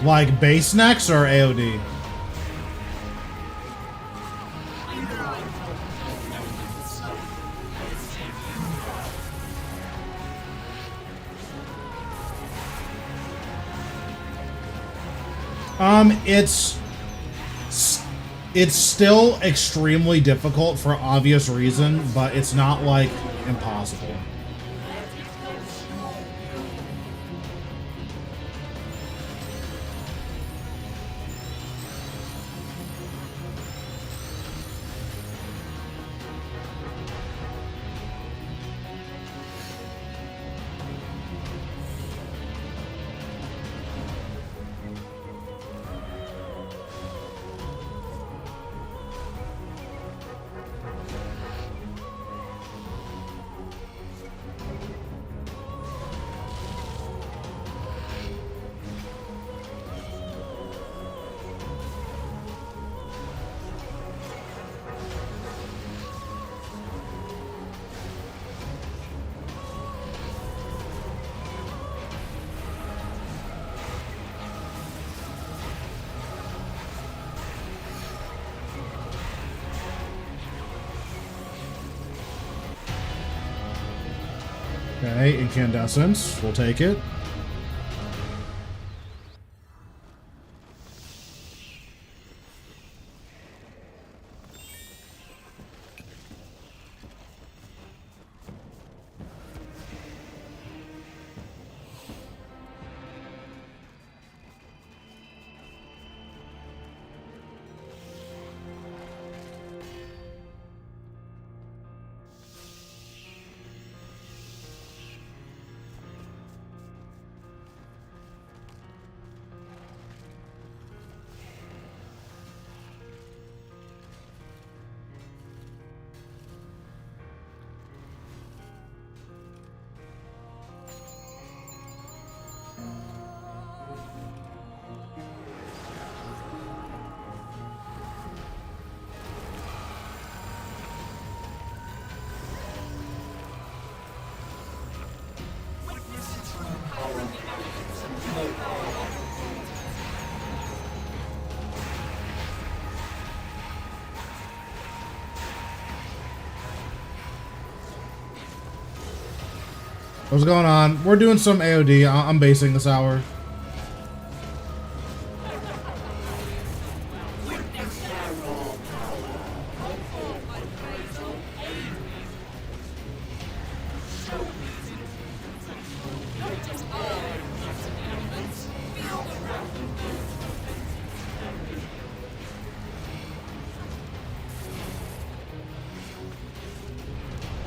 Like base necks or AOD? It's It's still extremely difficult for obvious reason, but it's not like impossible. Okay, incandescence. We'll take it. What's going on? We're doing some AOD. I'm basing this hour.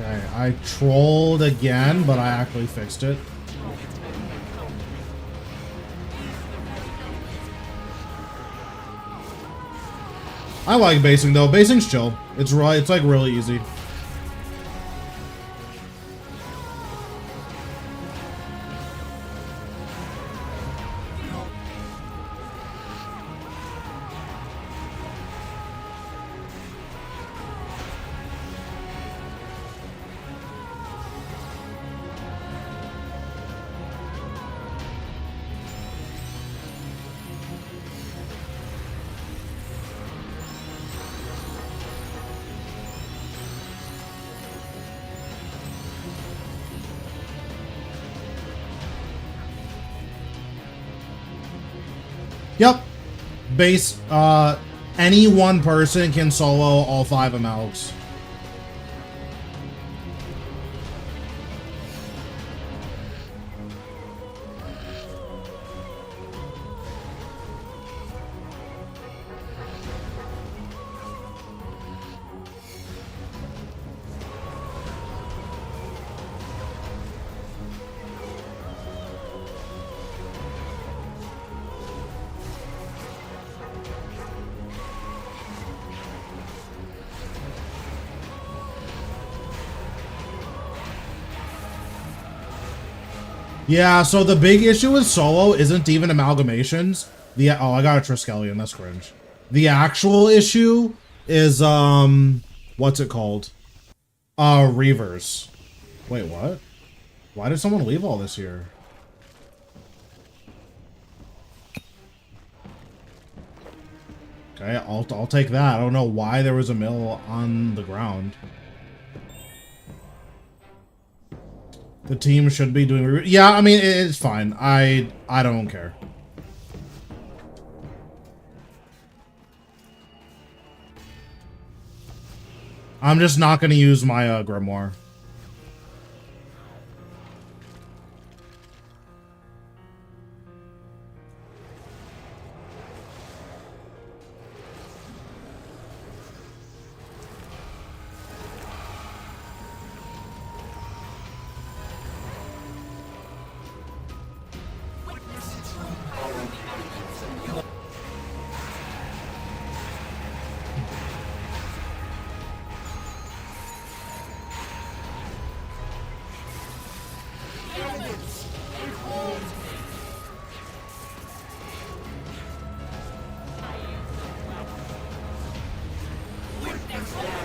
Okay, I trolled again, but I actually fixed it. I like basing though. Basing's chill. It's like really easy. Yep. Base, any one person can solo all 5 amalgs. Yeah, so the big issue with solo isn't even amalgamations. Oh, I got a Triskelion, that's cringe. The actual issue is what's it called? Reavers. Wait, what? Why did someone leave all this here? Okay, I'll take that. I don't know why there was a mill on the ground. The team should be doing... Yeah, I mean, it's fine. I don't care. I'm just not going to use my grimoire.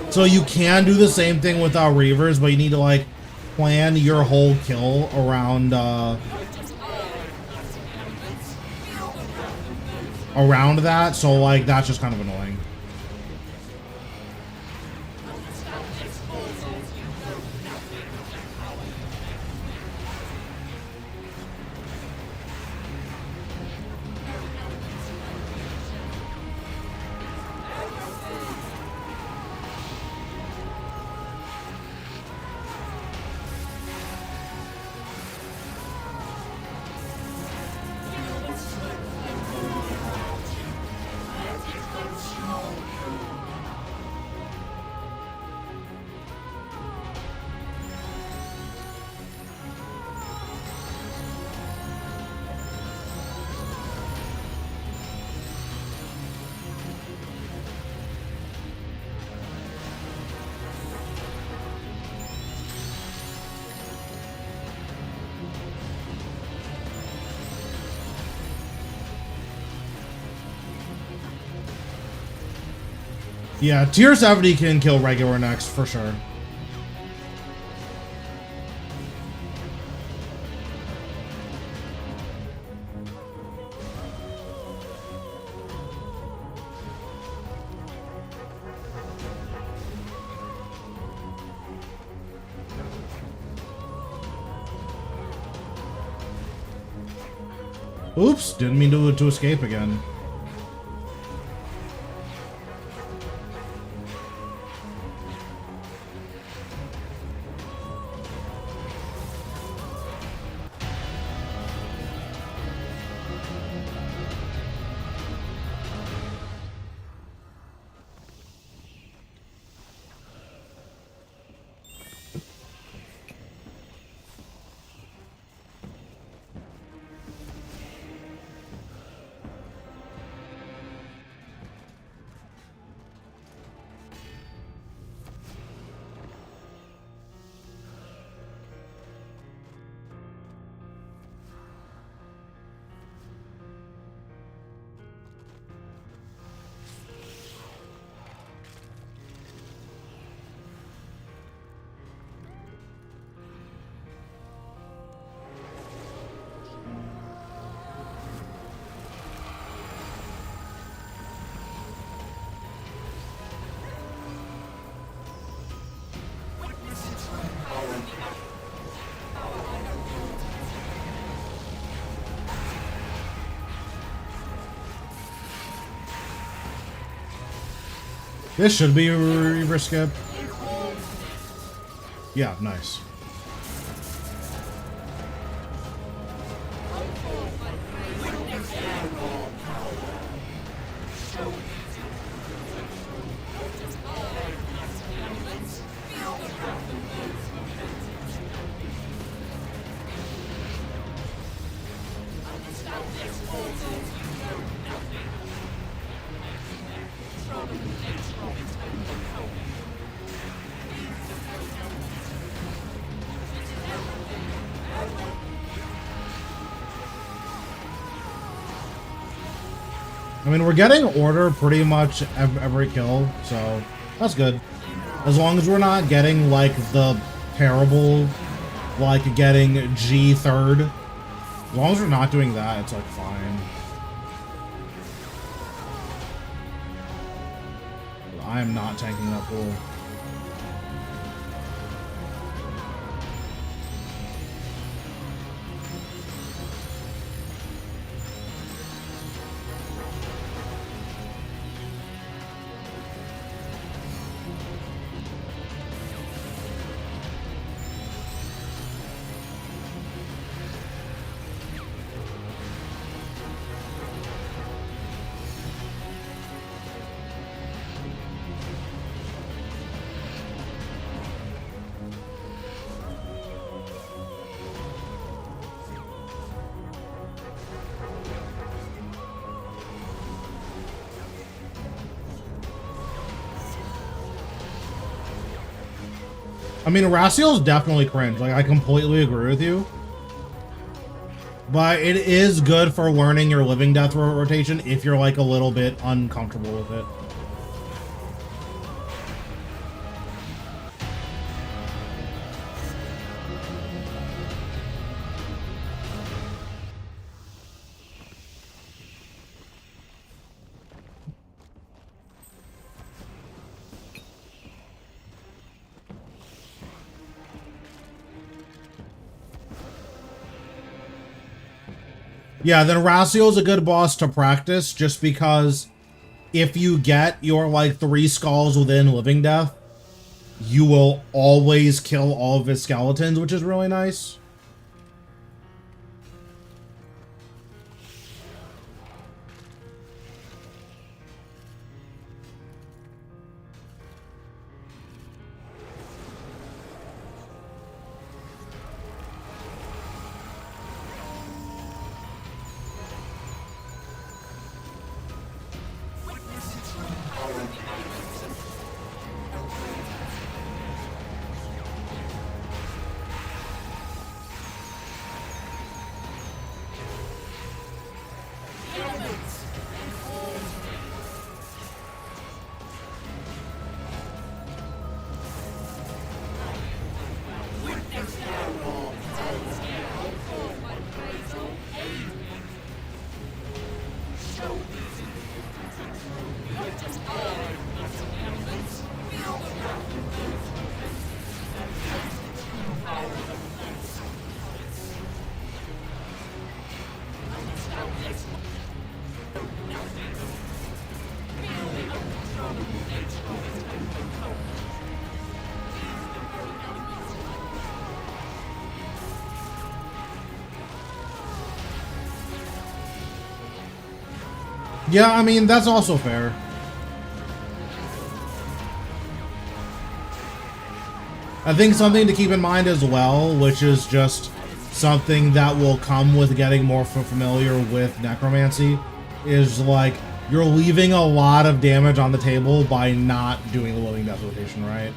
So you can do the same thing without Reavers, but you need to like plan your whole kill around around that. So like that's just kind of annoying. Yeah, tier 70 can kill regular next for sure. Oops, didn't mean to escape again. This should be a Reaver skip. Yeah, nice. I mean, we're getting order pretty much every kill, so that's good. As long as we're not getting, like, the terrible, like, getting G third. As long as we're not doing that, it's, like, fine. I am not tanking that pool. I mean, Raciel's definitely cringe. Like, I completely agree with you. But it is good for learning your living death rotation if you're, like, a little bit uncomfortable with it. Yeah, then Raciel's a good boss to practice just because if you get your, like, 3 skulls within living death, you will always kill all of his skeletons, which is really nice. Yeah, I mean, that's also fair. I think something to keep in mind as well, which is just something that will come with getting more familiar with necromancy, is like, you're leaving a lot of damage on the table by not doing the living death rotation, right?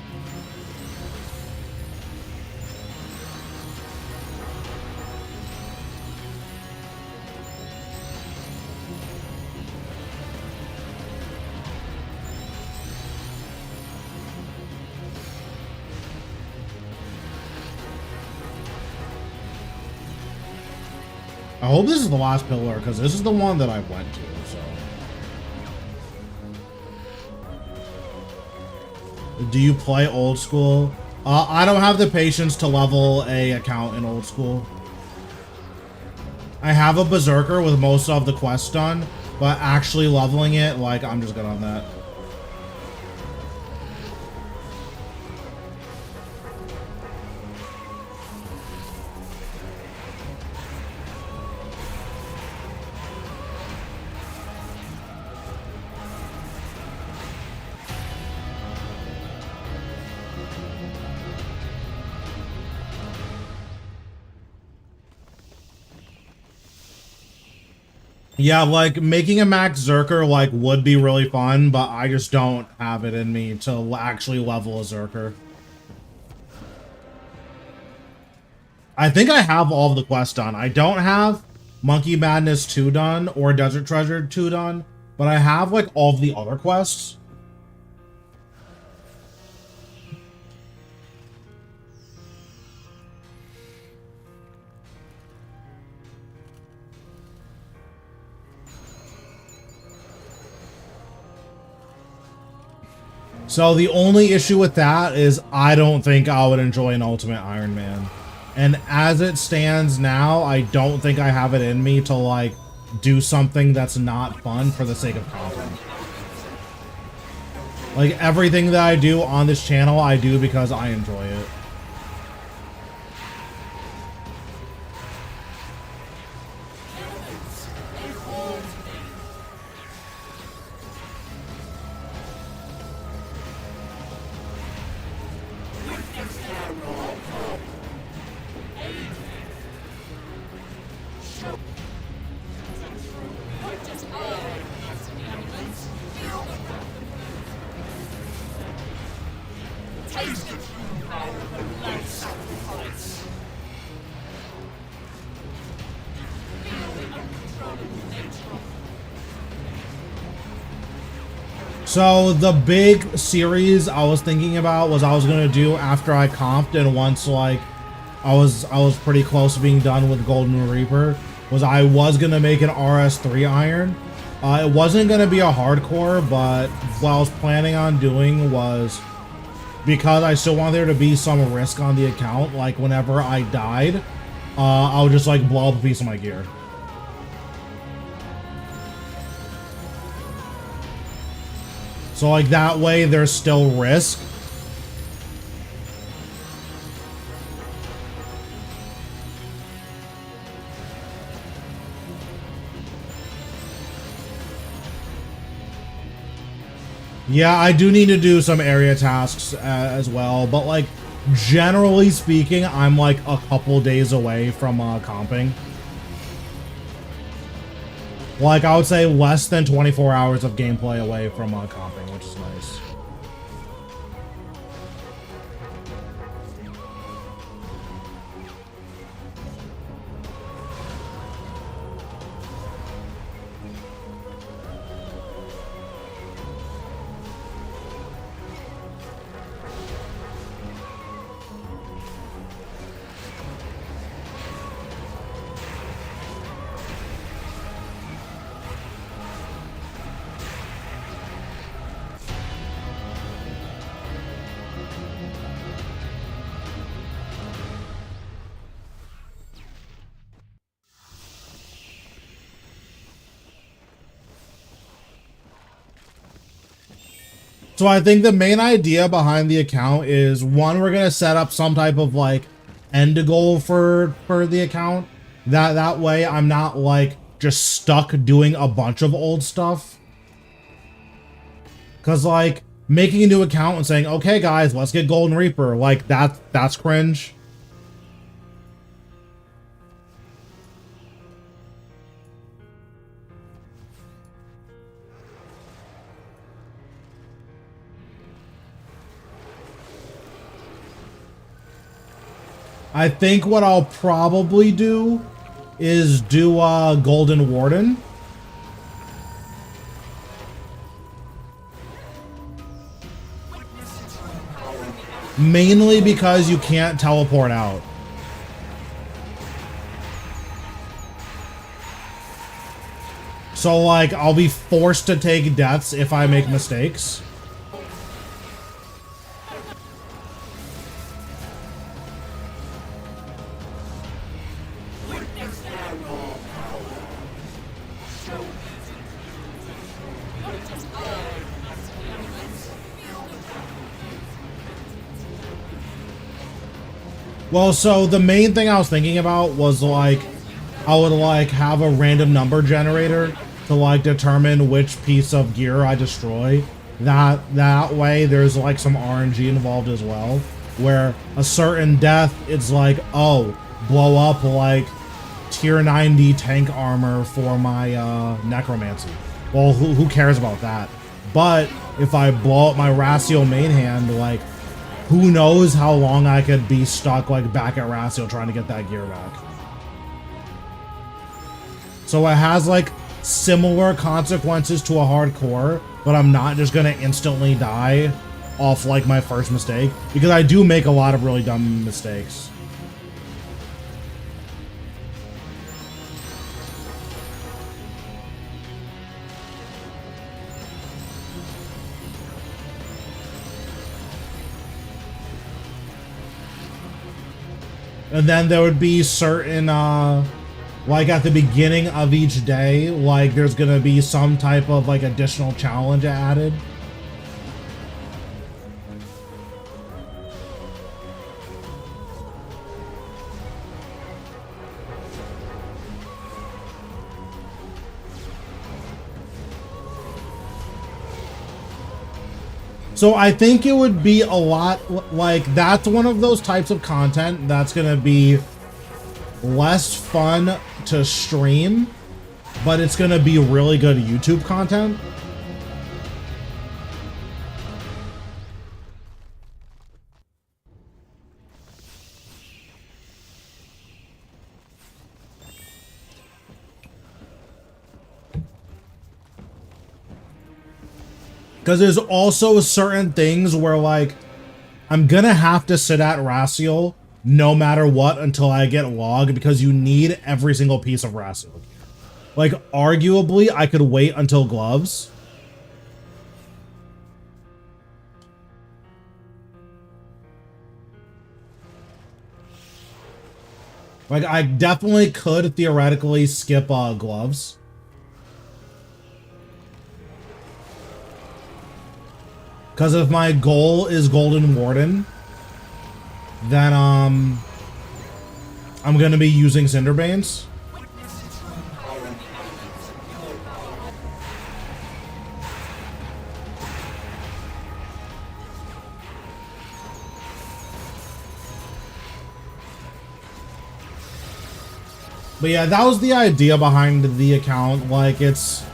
I hope this is the last pillar, because this is the one that I went to, so. Do you play old school? I don't have the patience to level a account in old school. I have a berserker with most of the quests done, but actually leveling it, like, I'm just good on that. Yeah, like, making a max Zerker, like, would be really fun, but I just don't have it in me to actually level a Zerker. I think I have all of the quests done. I don't have Monkey Madness 2 done or Desert Treasure 2 done, but I have, like, all of the other quests. So the only issue with that is I don't think I would enjoy an Ultimate Iron Man. And as it stands now, I don't think I have it in me to, like, do something that's not fun for the sake of content. Like, everything that I do on this channel, I do because I enjoy it. So the big series I was thinking about was I was gonna do after I comped, and once like I was pretty close to being done with Golden Reaper, was I was gonna make an RS3 iron. It wasn't gonna be a hardcore, but what I was planning on doing was, because I still want there to be some risk on the account, like whenever I died, I would just like blow up a piece of my gear. So like that way there's still risk. Yeah, I do need to do some area tasks as well, but like generally speaking, I'm like a couple days away from comping. Like I would say less than 24 hours of gameplay away from comping, which is nice. So I think the main idea behind the account is, one, we're gonna set up some type of like end goal for the account. That way I'm not like just stuck doing a bunch of old stuff. Cause like making a new account and saying, okay guys, let's get Golden Reaper, like that's cringe. I think what I'll probably do is do Golden Warden. Mainly because you can't teleport out. So like I'll be forced to take deaths if I make mistakes. Well, so the main thing I was thinking about was like I would like have a random number generator to like determine which piece of gear I destroy. That way there's like some RNG involved as well, where a certain death it's like, oh, blow up like tier 90 tank armor for my necromancy. Well, who cares about that? But if I blow up my Ratio main hand, like who knows how long I could be stuck like back at Ratio trying to get that gear back. So it has like similar consequences to a hardcore, but I'm not just gonna instantly die off like my first mistake, because I do make a lot of really dumb mistakes. And then there would be certain, like at the beginning of each day, like there's gonna be some type of like additional challenge added. So I think it would be a lot, like that's one of those types of content that's gonna be less fun to stream, but it's gonna be really good YouTube content. Because there's also certain things where, like, I'm gonna have to sit at Racial no matter what until I get logged, because you need every single piece of Racial. Like, arguably, I could wait until gloves. Like, I definitely could theoretically skip gloves. Because if my goal is Golden Warden, then I'm gonna be using Cinderbanes. But yeah, that was the idea behind the account. Like, it's...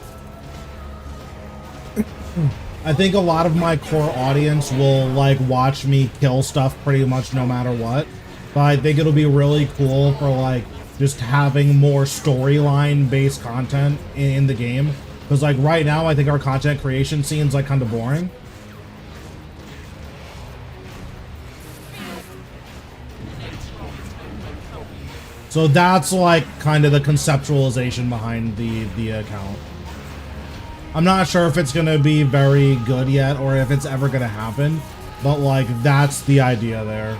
I think a lot of my core audience will, like, watch me kill stuff pretty much no matter what. But I think it'll be really cool for, like, just having more storyline-based content in the game. Because, like, right now, I think our content creation scene's, like, kind of boring. So that's, like, kind of the conceptualization behind the account. I'm not sure if it's going to be very good yet or if it's ever going to happen, but, like, that's the idea there.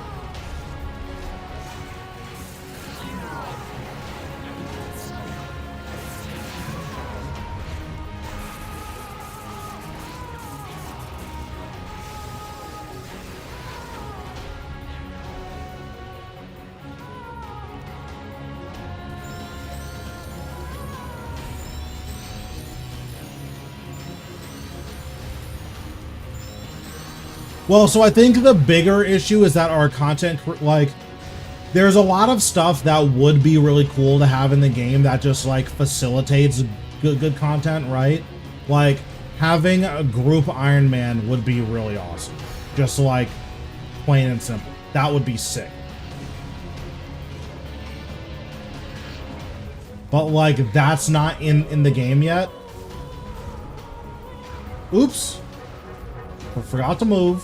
Well, so I think the bigger issue is that our content, like, there's a lot of stuff that would be really cool to have in the game that just, like, facilitates good content, right? Like, having a group Iron Man would be really awesome. Just, like, plain and simple. That would be sick. But, like, that's not in the game yet. Oops. I forgot to move.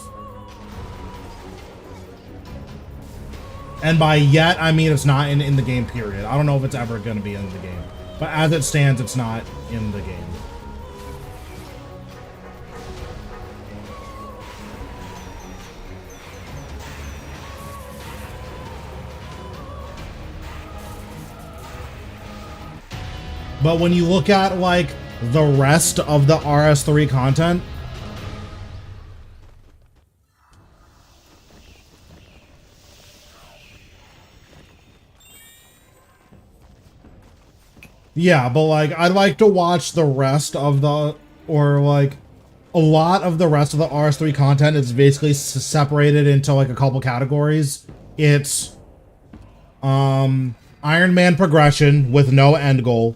And by yet, I mean it's not in the game, period. I don't know if it's ever going to be in the game. But as it stands, it's not in the game. But when you look at, like, the rest of the RS3 content, yeah, but, like, I'd like to watch the rest of the, or, like, a lot of the rest of the RS3 content is basically separated into, like, a couple categories. It's, Iron Man progression with no end goal.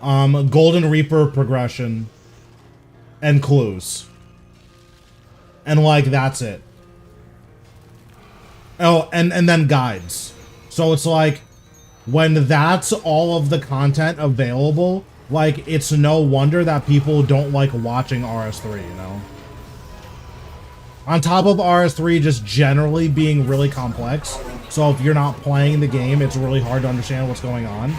Golden Reaper progression. And clues. And, like, that's it. Oh, and then guides. So it's like, when that's all of the content available, like, it's no wonder that people don't like watching RS3, you know? On top of RS3 just generally being really complex, so if you're not playing the game, it's really hard to understand what's going on.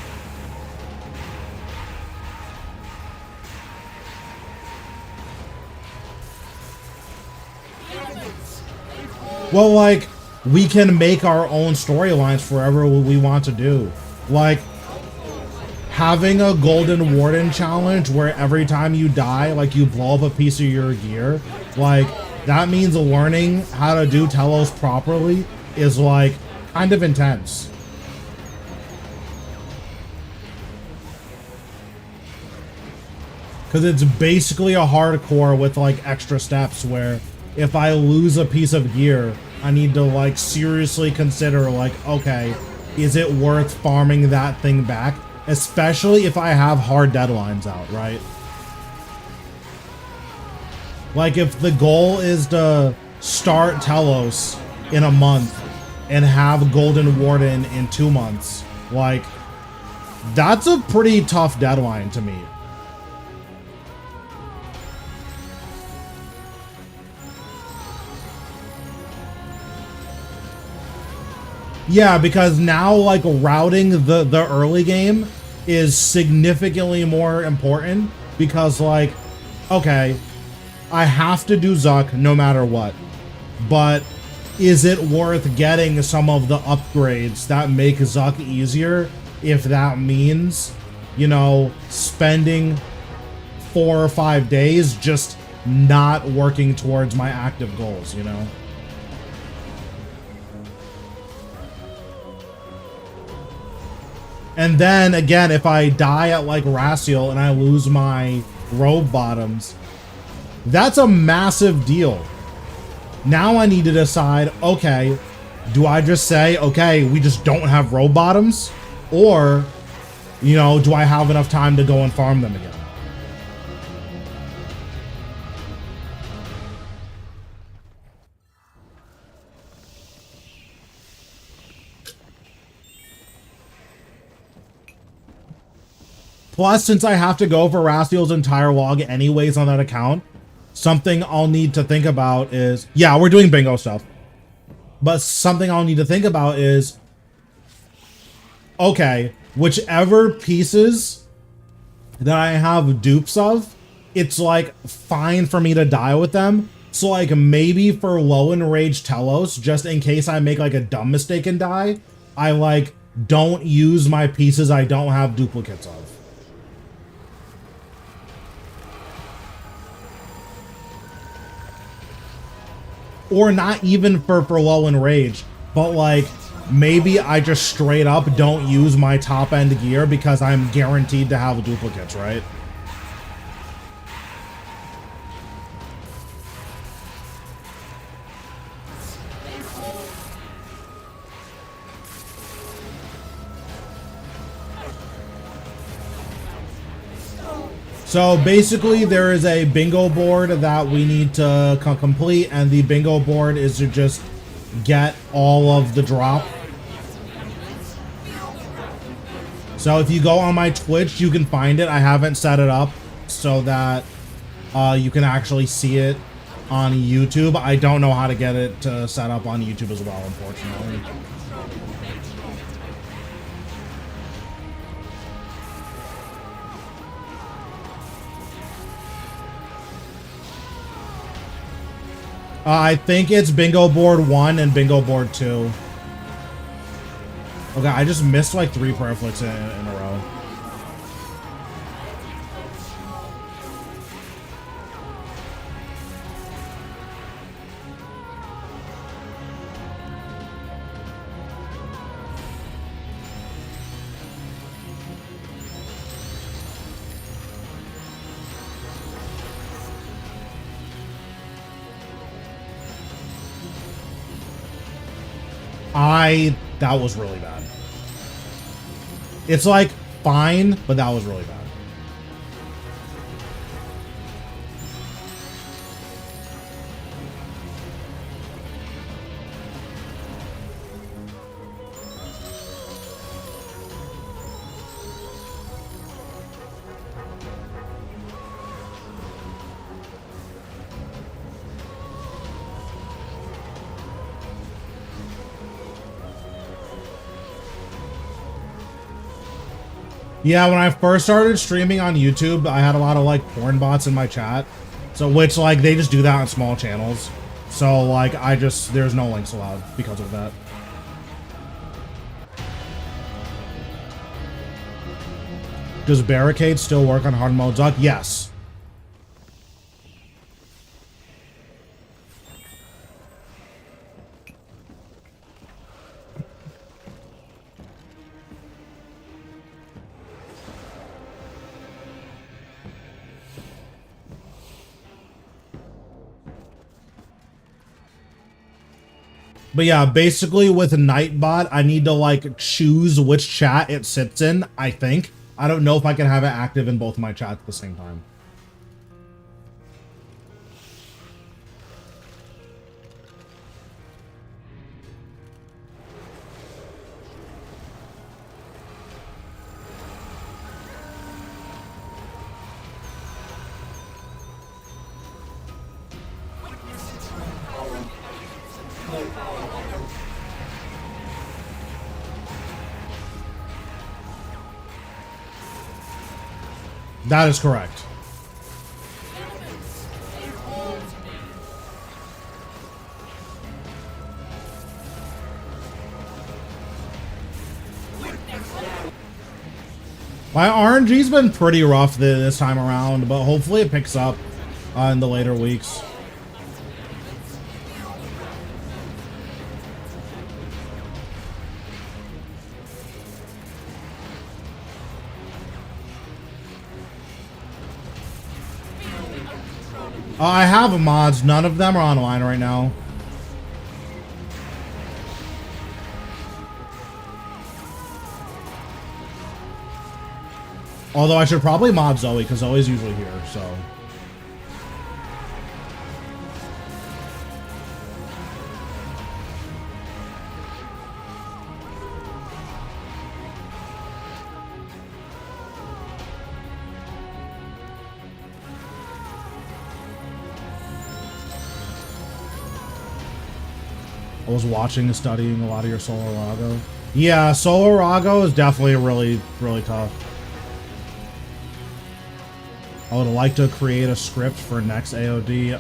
Well, like, we can make our own storylines forever we want to do. Like, having a Golden Warden challenge where every time you die, like, you blow up a piece of your gear, like, that means learning how to do Telos properly is, like, kind of intense. Because it's basically a hardcore with, like, extra steps where if I lose a piece of gear, I need to, like, seriously consider, like, okay, is it worth farming that thing back? Especially if I have hard deadlines out, right? Like, if the goal is to start Telos in a month and have Golden Warden in 2 months, like, that's a pretty tough deadline to meet. Yeah, because now, like, routing the early game is significantly more important because, like, okay, I have to do Zuk no matter what, but is it worth getting some of the upgrades that make Zuk easier if that means, you know, spending 4 or 5 days just not working towards my active goals, you know? And then again, if I die at like Raciel and I lose my robe bottoms, that's a massive deal. Now I need to decide, okay, do I just say, okay, we just don't have robe bottoms? Or, you know, do I have enough time to go and farm them again? Plus, since I have to go for Raciel's entire log anyways on that account, something I'll need to think about is, yeah, we're doing bingo stuff. But something I'll need to think about is, okay, whichever pieces that I have dupes of, it's like fine for me to die with them. So like maybe for low enraged Telos, just in case I make like a dumb mistake and die, I like don't use my pieces I don't have duplicates of. Or not even for low enrage, but like maybe I just straight up don't use my top end gear because I'm guaranteed to have duplicates, right? So basically there is a bingo board that we need to complete, and the bingo board is to just get all of the drop. So if you go on my Twitch, you can find it. I haven't set it up so that you can actually see it on YouTube. I don't know how to get it to set up on YouTube as well, unfortunately. I think it's bingo board 1 and bingo board 2. Okay, I just missed like 3 prayer flicks in a row. That was really bad. It's like fine, but that was really bad. Yeah, when I first started streaming on YouTube, I had a lot of like porn bots in my chat. So which like they just do that on small channels. So like there's no links allowed because of that. Does barricade still work on hard mode Zuk? Yes. But yeah, basically with Nightbot, I need to like choose which chat it sits in, I think. I don't know if I can have it active in both my chats at the same time. That is correct. My RNG's been pretty rough this time around, but hopefully it picks up in the later weeks. I have mods. None of them are online right now. Although I should probably mod Zoe, because Zoe's usually here, so. I was watching and studying a lot of your Solo Rago. Yeah, Solo Rago is definitely really, really tough. I would like to create a script for next AOD.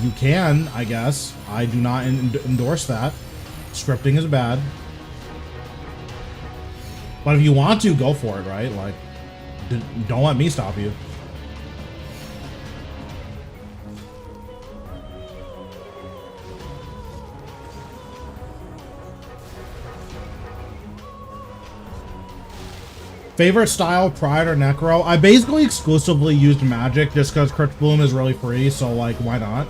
You can, I guess. I do not endorse that. Scripting is bad. But if you want to, go for it, right? Like, don't let me stop you. Favorite style, Pride or Necro? I basically exclusively used Magic just because Crypt Bloom is really free, so like, why not?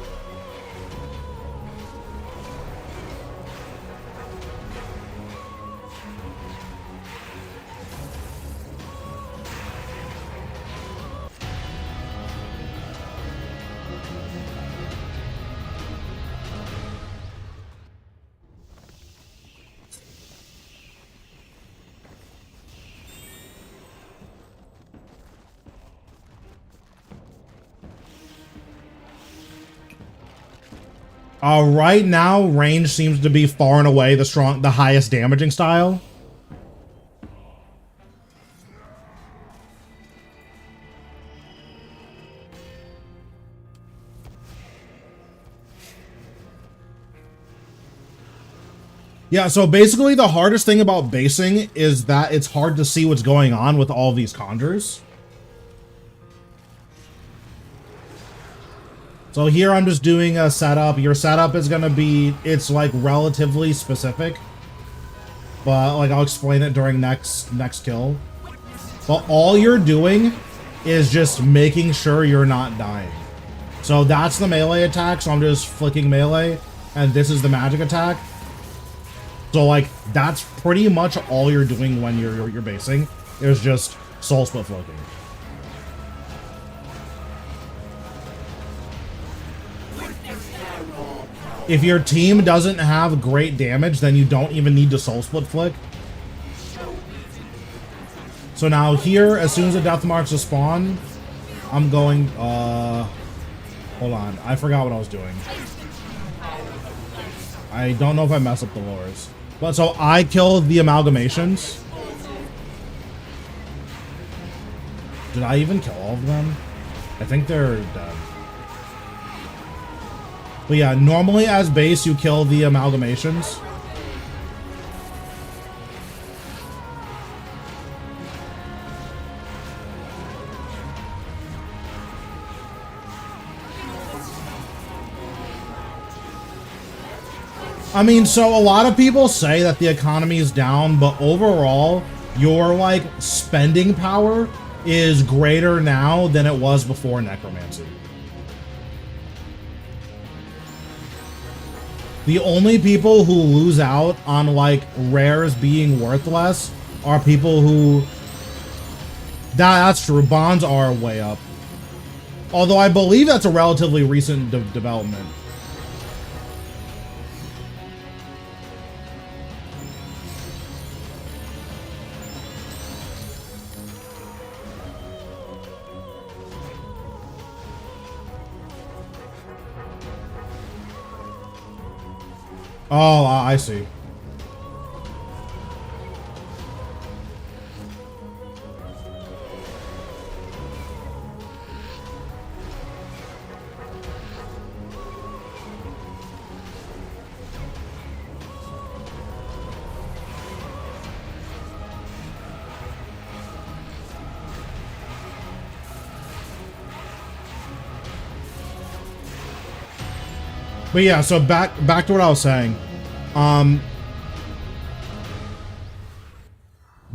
Right now, range seems to be far and away the highest damaging style. Yeah, so basically the hardest thing about basing is that it's hard to see what's going on with all these conjures. So here I'm just doing a setup. Your setup is gonna be, it's like relatively specific, but like I'll explain it during next kill. But all you're doing is just making sure you're not dying. So that's the melee attack. So I'm just flicking melee, and this is the magic attack. So like that's pretty much all you're doing when you're basing. Is just soul split flicking. If your team doesn't have great damage, then you don't even need to soul split flick. So now here, as soon as the death marks spawn, I'm going, hold on, I forgot what I was doing. I don't know if I mess up the lures. But so I killed the amalgamations. Did I even kill all of them? I think they're dead. But yeah, normally as base, you kill the amalgamations. I mean, so a lot of people say that the economy is down, but overall, your, like, spending power is greater now than it was before necromancy. The only people who lose out on, like, rares being worth less are people who... That's true. Bonds are way up. Although I believe that's a relatively recent development. Oh, I see. But yeah, so back to what I was saying.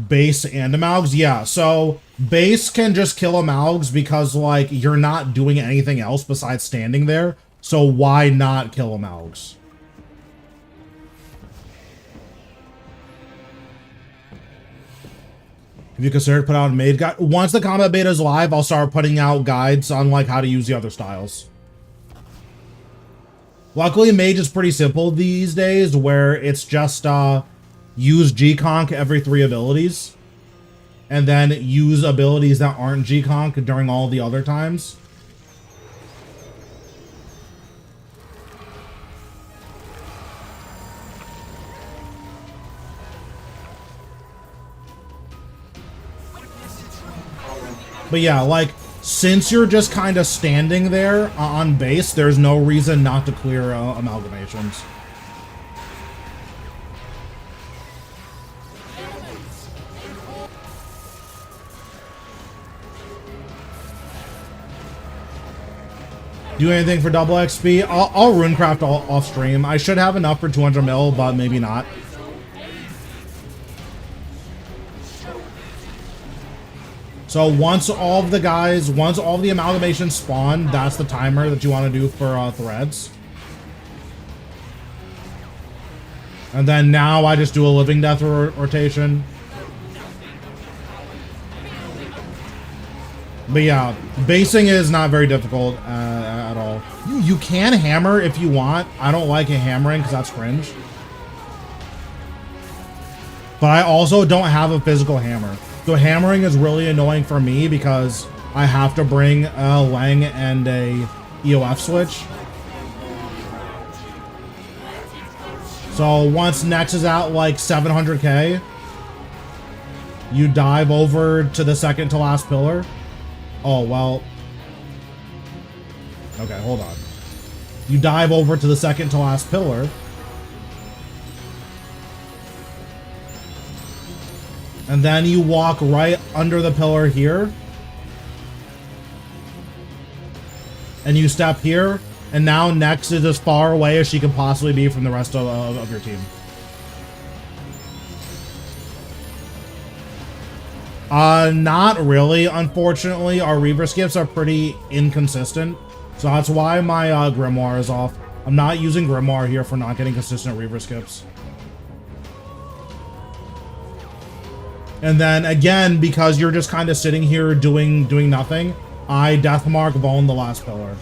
Base and Amalgs, yeah. So base can just kill Amalgs because like you're not doing anything else besides standing there. So why not kill Amalgs? If you consider put out a maid guide, once the combat beta is live, I'll start putting out guides on like how to use the other styles. Luckily, mage is pretty simple these days, where it's just use G-Conk every 3 abilities, and then use abilities that aren't G-Conk during all the other times. But yeah, like, since you're just kind of standing there on base, there's no reason not to clear amalgamations. Do anything for double XP? I'll runecraft off stream. I should have enough for 200 mil, but maybe not. So once all of the amalgamations spawn, that's the timer that you want to do for threads. And then now I just do a living death rotation. But yeah, basing is not very difficult at all. You can hammer if you want. I don't like hammering because that's cringe. But I also don't have a physical hammer. So hammering is really annoying for me because I have to bring a Lang and a EOF switch. So once Nex is at like 700k, you dive over to the second to last pillar. Oh, well. Okay, hold on. You dive over to the second to last pillar. And then you walk right under the pillar here. And you step here. And now Nex is as far away as she can possibly be from the rest of your team. Not really, unfortunately. Our Reaver skips are pretty inconsistent. So that's why my Grimoire is off. I'm not using Grimoire here for not getting consistent Reaver skips. And then again, because you're just kind of sitting here doing nothing, I Deathmark Vaughn the last pillar.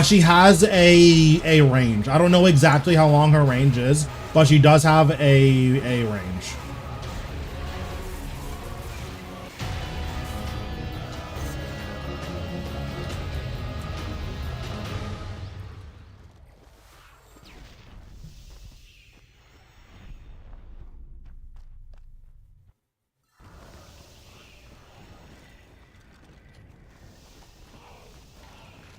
She has a range. I don't know exactly how long her range is, but she does have a range.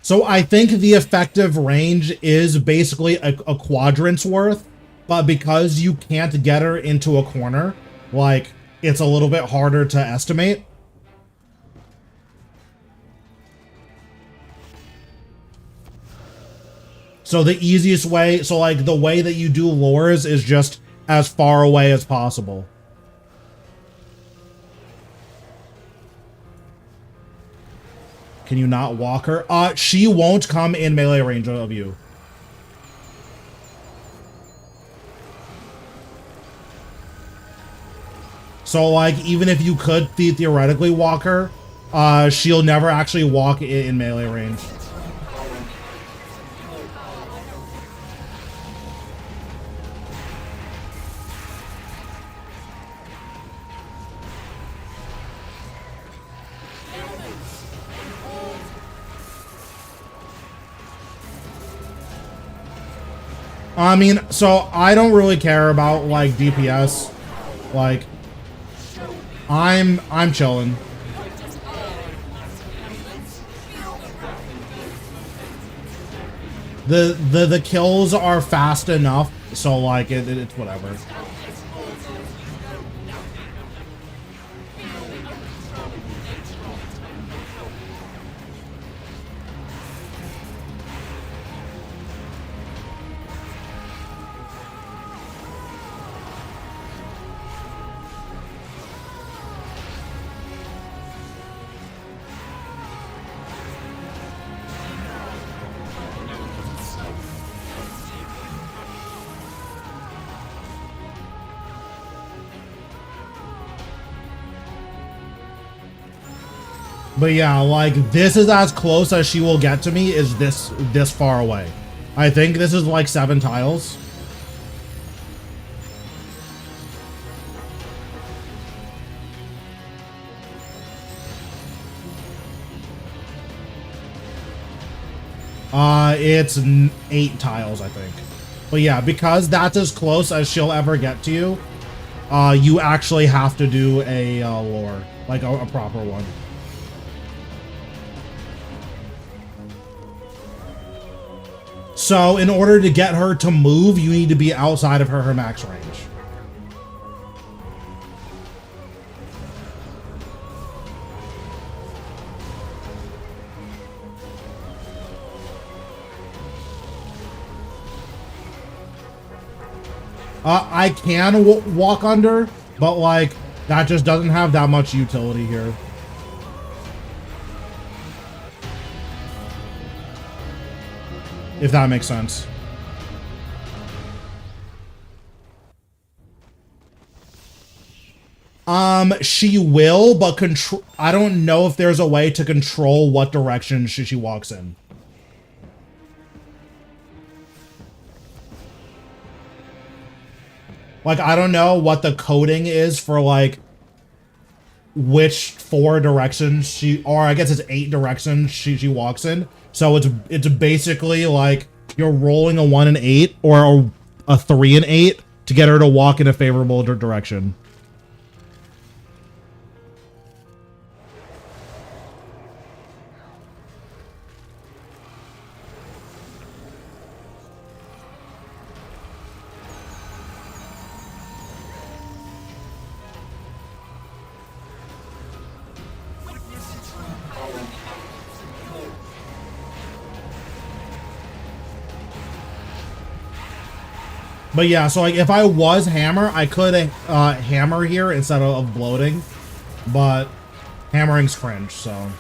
So I think the effective range is basically a quadrant's worth, but because you can't get her into a corner, like, it's a little bit harder to estimate. So the easiest way, so like the way that you do lures is just as far away as possible. Can you not walk her? She won't come in melee range of you. So, like, even if you could theoretically walk her, she'll never actually walk in melee range. I mean, so I don't really care about like DPS. Like, I'm chilling. The kills are fast enough, so like it's whatever. But yeah, like, this is as close as she will get to me, is this far away. I think this is like 7 tiles. It's 8 tiles, I think. But yeah, because that's as close as she'll ever get to you, you actually have to do a lore, like a proper one. So in order to get her to move, you need to be outside of her max range. I can walk under, but like that just doesn't have that much utility here. If that makes sense. She will, but I don't know if there's a way to control what direction she walks in. Like, I don't know what the coding is for, like, which 4 directions or I guess it's 8 directions she walks in. So it's basically like you're rolling a 1 and 8 or a 3 and 8 to get her to walk in a favorable direction. But yeah, so like if I was hammer, I could hammer here instead of bloating, but hammering's cringe, so.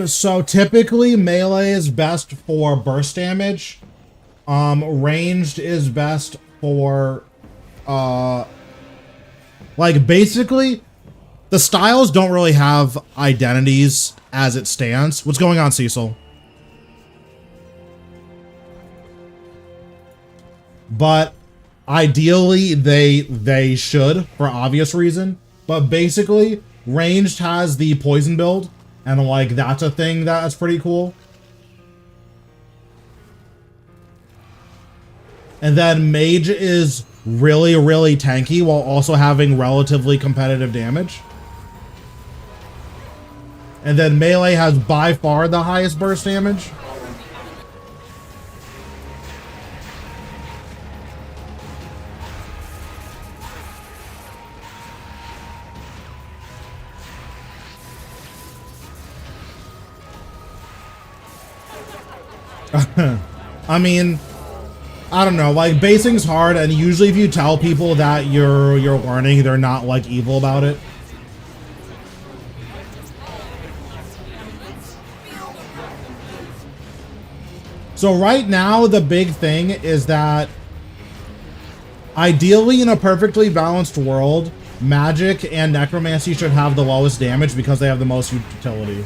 So typically melee is best for burst damage. Ranged is best for, like basically the styles don't really have identities as it stands. What's going on, Cecil? But ideally they should, for obvious reason. But basically ranged has the poison build. And like, that's a thing that's pretty cool. And then mage is really, really tanky while also having relatively competitive damage. And then melee has by far the highest burst damage. I mean, I don't know, like basing's hard, and usually if you tell people that you're learning, they're not like evil about it. So right now, the big thing is that ideally in a perfectly balanced world, magic and necromancy should have the lowest damage because they have the most utility.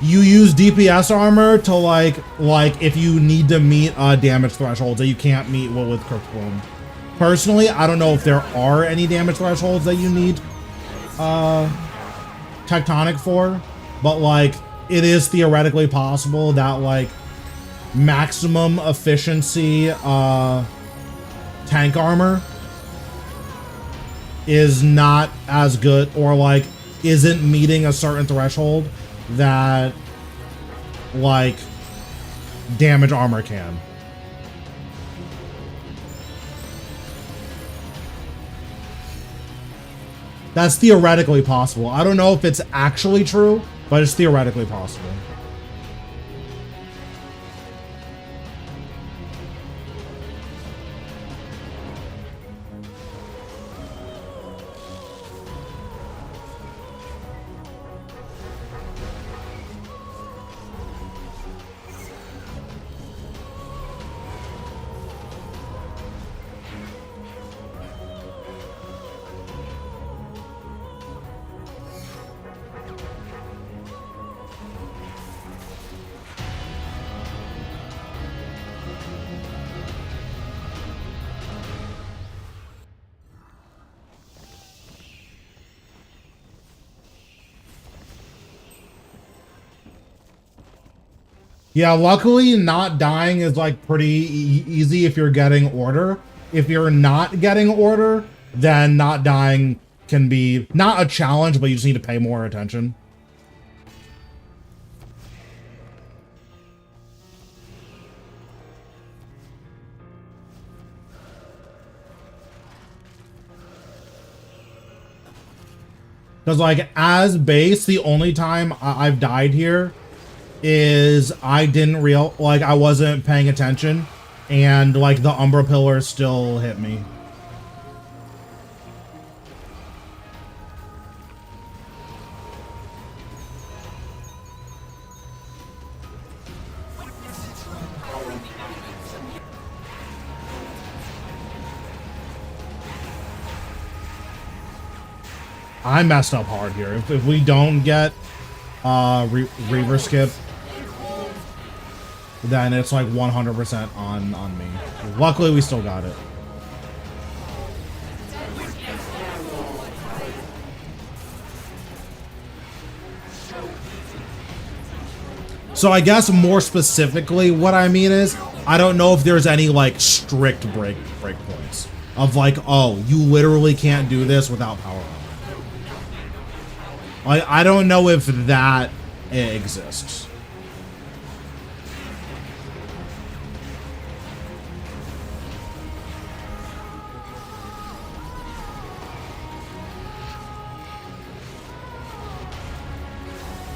You use DPS armor to like if you need to meet damage thresholds that you can't meet with Crypt Bloom. Personally, I don't know if there are any damage thresholds that you need Tectonic for, but like it is theoretically possible that like maximum efficiency tank armor is not as good, or like isn't meeting a certain threshold that like damage armor can. That's theoretically possible. I don't know if it's actually true, but it's theoretically possible. Yeah, luckily not dying is like pretty easy if you're getting order. If you're not getting order, then not dying can be not a challenge, but you just need to pay more attention. Because like as base, the only time I've died here is I wasn't paying attention, and like the Umbra Pillar still hit me. I messed up hard here. If we don't get Reaver skip, then it's like 100% on me. Luckily, we still got it. So I guess more specifically, what I mean is, I don't know if there's any like strict breakpoints of like, oh, you literally can't do this without power up. Like, I don't know if that exists.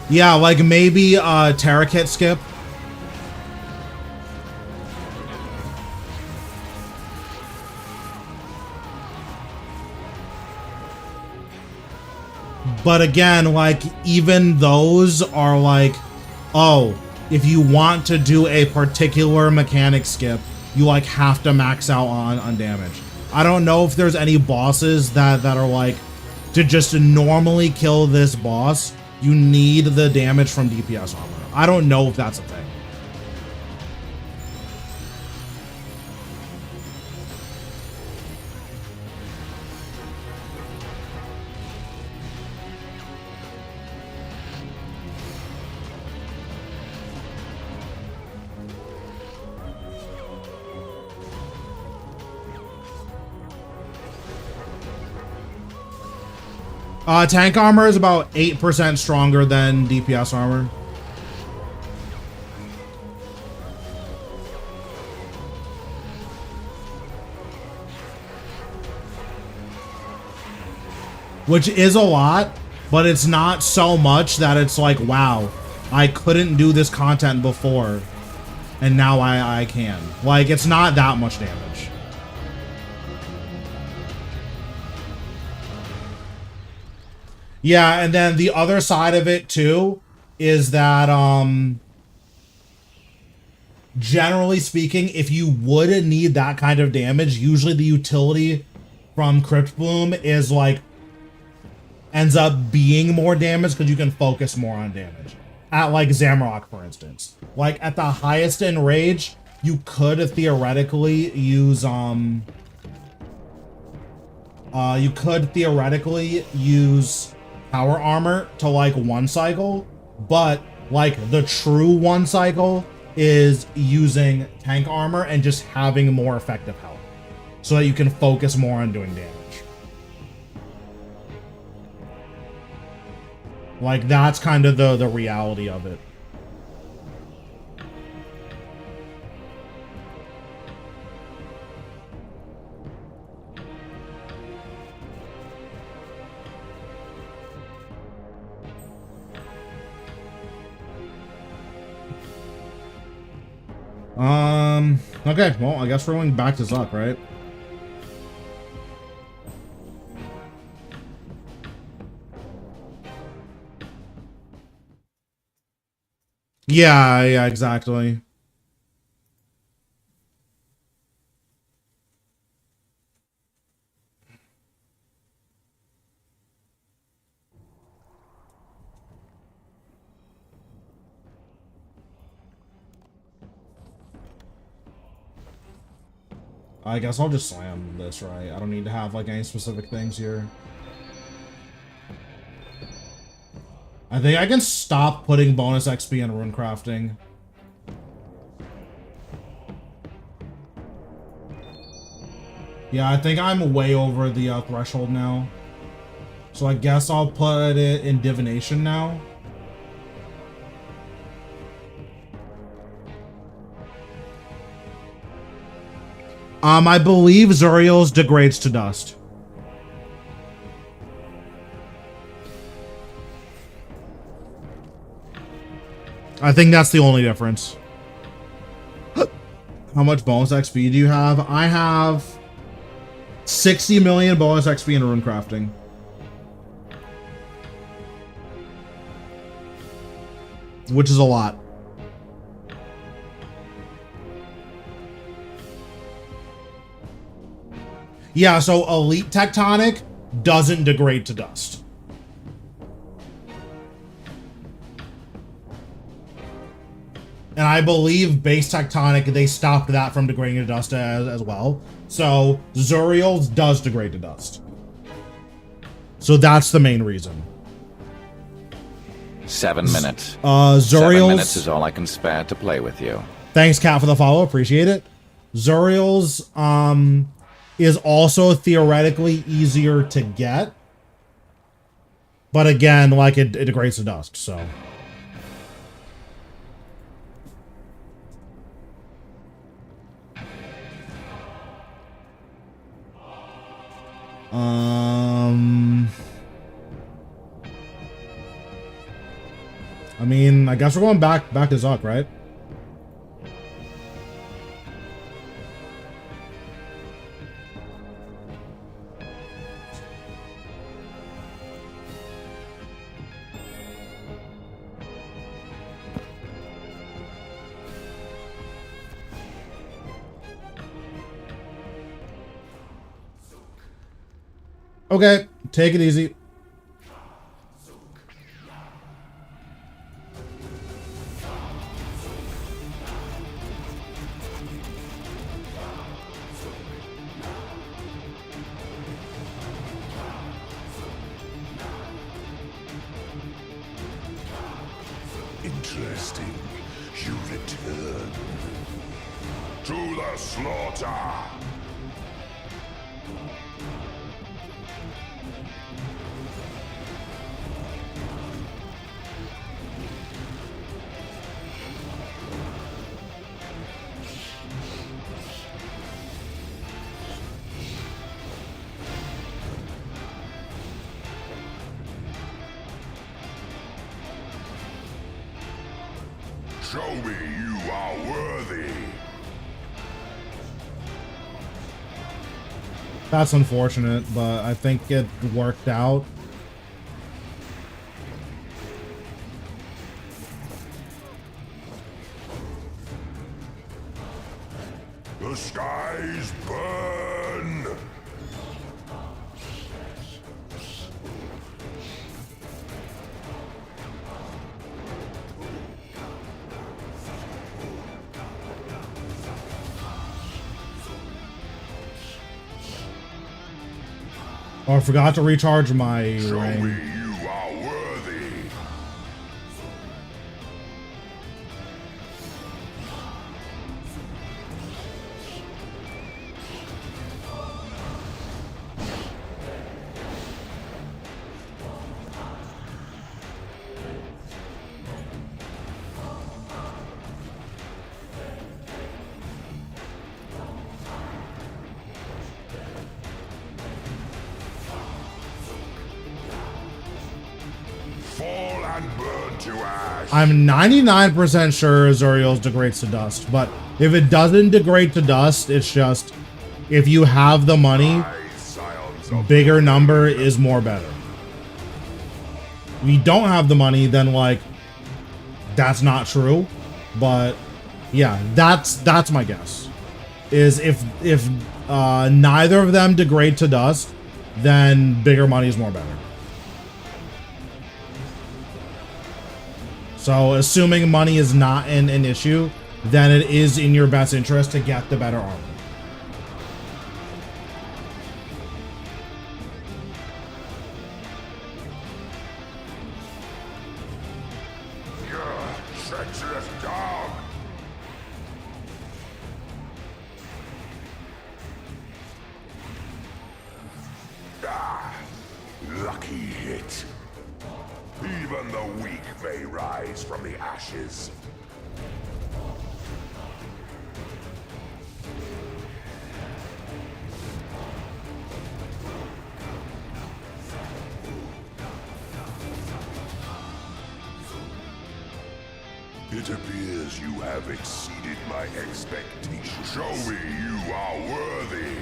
Yeah, like maybe Terra Kit skip. But again, like even those are like, oh, if you want to do a particular mechanic skip, you like have to max out on damage. I don't know if there's any bosses that are like, to just normally kill this boss, you need the damage from DPS armor. I don't know if that's a thing. Tank armor is about 8% stronger than DPS armor. Which is a lot, but it's not so much that it's like, wow, I couldn't do this content before, and now I can. Like, it's not that much damage. Yeah, and then the other side of it, too, is that, generally speaking, if you would need that kind of damage, usually the utility from Crypt Bloom is, like, ends up being more damage because you can focus more on damage. At, like, Zamrock, for instance. Like, at the highest in Rage, you could theoretically use, power armor to, like, one cycle, but, like, the true one cycle is using tank armor and just having more effective health so that you can focus more on doing damage. Like, that's kind of the reality of it. Okay, well, I guess we're going back to Zuk, right? Yeah, exactly. I guess I'll just slam this, right? I don't need to have, like, any specific things here. I think I can stop putting bonus XP in rune crafting. Yeah, I think I'm way over the threshold now. So I guess I'll put it in divination now. I believe Zuriel's degrades to dust. I think that's the only difference. How much bonus XP do you have? I have 60 million bonus XP in rune crafting. Which is a lot. Yeah, so Elite Tectonic doesn't degrade to dust. And I believe Base Tectonic, they stopped that from degrading to dust as well. So Zuriel's does degrade to dust. So that's the main reason. 7 minutes. Zuriel's... 7 minutes is all I can spare to play with you. Thanks, Kat, for the follow. Appreciate it. Zuriel's is also theoretically easier to get. But again, like, it degrades to dust, so... I mean, I guess we're going back to Zuk, right? Okay, take it easy. Interesting. You return to the slaughter. Show me you are worthy. That's unfortunate, but I think it worked out. The skies burn. Oh, I forgot to recharge my Show me ring. you are worthy. Fall and burn to ash. I'm 99% sure Zuriel's degrades to dust, but if it doesn't degrade to dust, it's just, if you have the money, Scions of bigger number is more better. If you don't have the money, then like, that's not true. But yeah, that's my guess. Is if neither of them degrade to dust, then bigger money is more better. So assuming money is not an issue, then it is in your best interest to get the better armor. treacherous dog. Lucky hit. Even the weak may rise from the ashes. It appears you have exceeded my expectations. Show me you are worthy.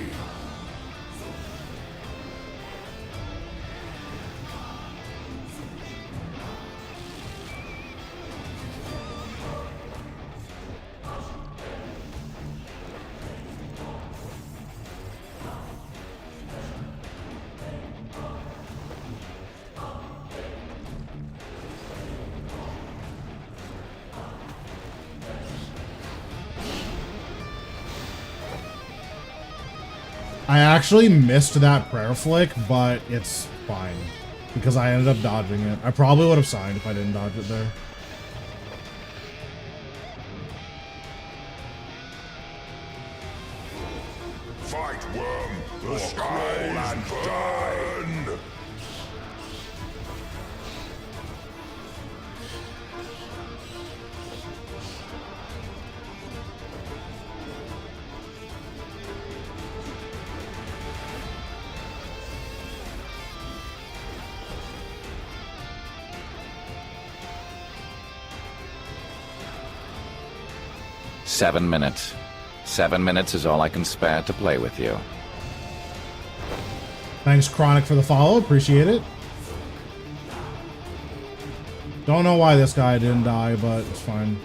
I actually missed that prayer flick, but it's fine because I ended up dodging it. I probably would have signed if I didn't dodge it there. Fight, worm, the skies burn. Seven minutes. 7 minutes is all I can spare to play with you. Thanks, Chronic, for the follow. Appreciate it. Don't know why this guy didn't die, but it's fine.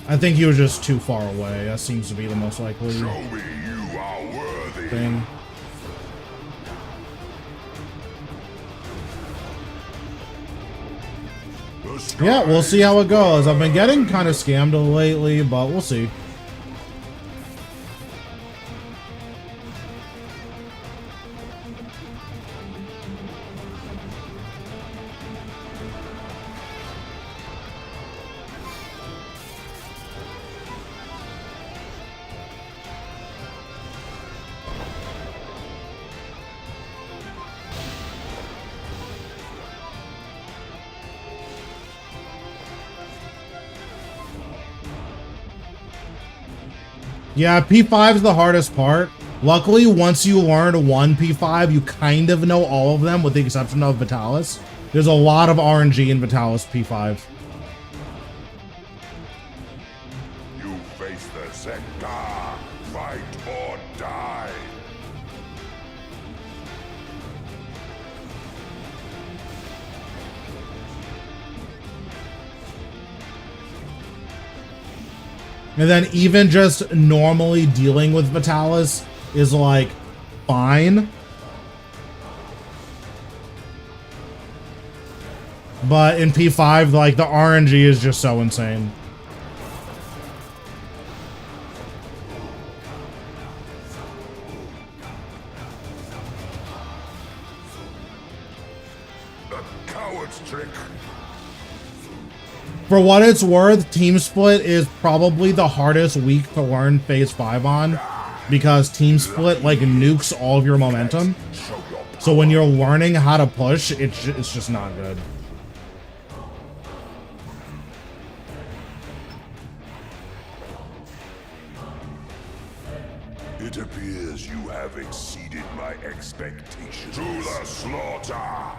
I think he was just too far away. That seems to be the most likely Show me you are worthy. thing. Yeah, we'll see how it goes. I've been getting kind of scammed lately, but we'll see. Yeah, P5's the hardest part. Luckily, once you learn one P5, you kind of know all of them, with the exception of Vitalis. There's a lot of RNG in Vitalis P5. And then even just normally dealing with Vitalis is like fine. But in P5, like the RNG is just so insane. A coward's trick. For what it's worth, Team Split is probably the hardest week to learn Phase 5 on, because Team Split like nukes all of your momentum. So when you're learning how to push, it's just not good. It appears you have exceeded my expectations. To the slaughter!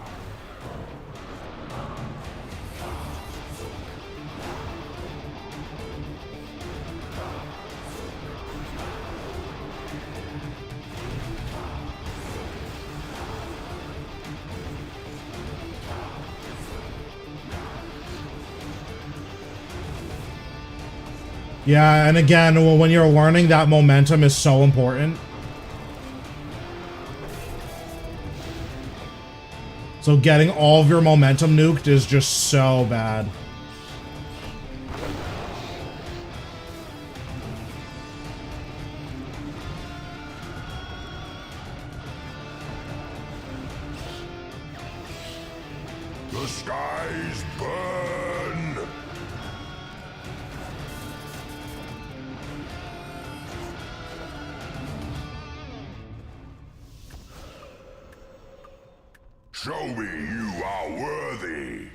Yeah, and again, when you're learning, that momentum is so important. So getting all of your momentum nuked is just so bad. The skies burn! Show me you are worthy!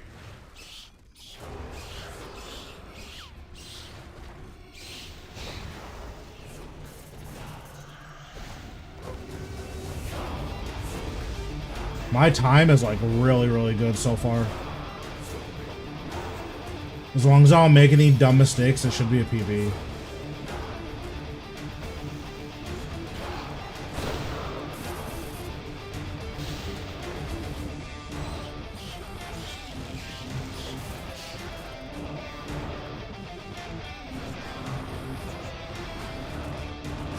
My time is like really, really good so far. As long as I don't make any dumb mistakes, it should be a PB.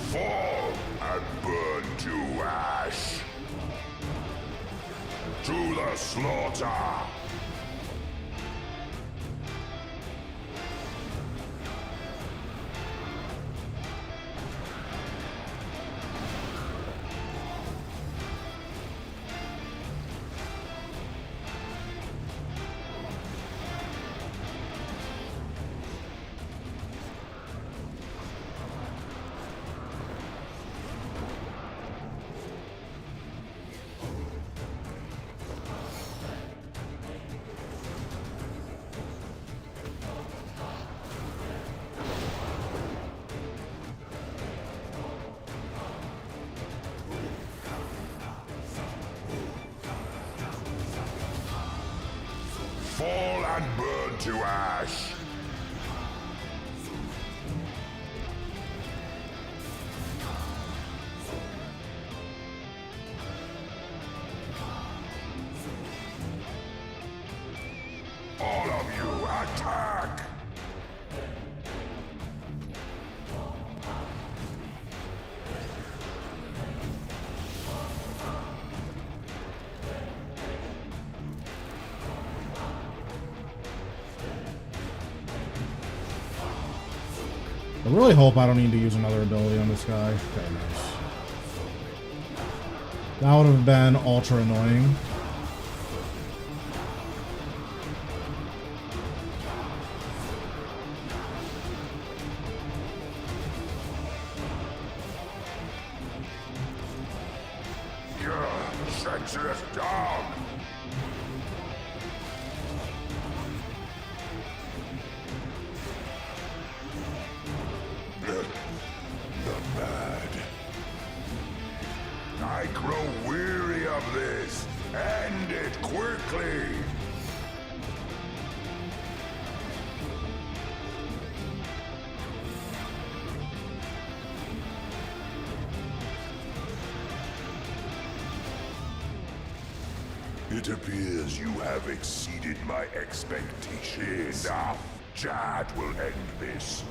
Fall and burn to ash! To the slaughter! Fall and burn to ash! All of you, attack! I really hope I don't need to use another ability on this guy. Okay, nice. That would have been ultra annoying. You treacherous dog! The bad. I grow weary of this. End it quickly. It appears you have exceeded my expectations. Enough. Jad will end this.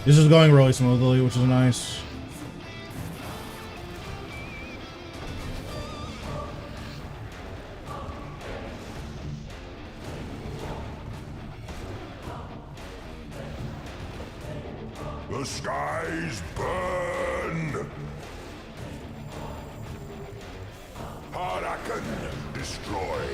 This is going really smoothly, which is nice. The skies burn! Harakan, destroy!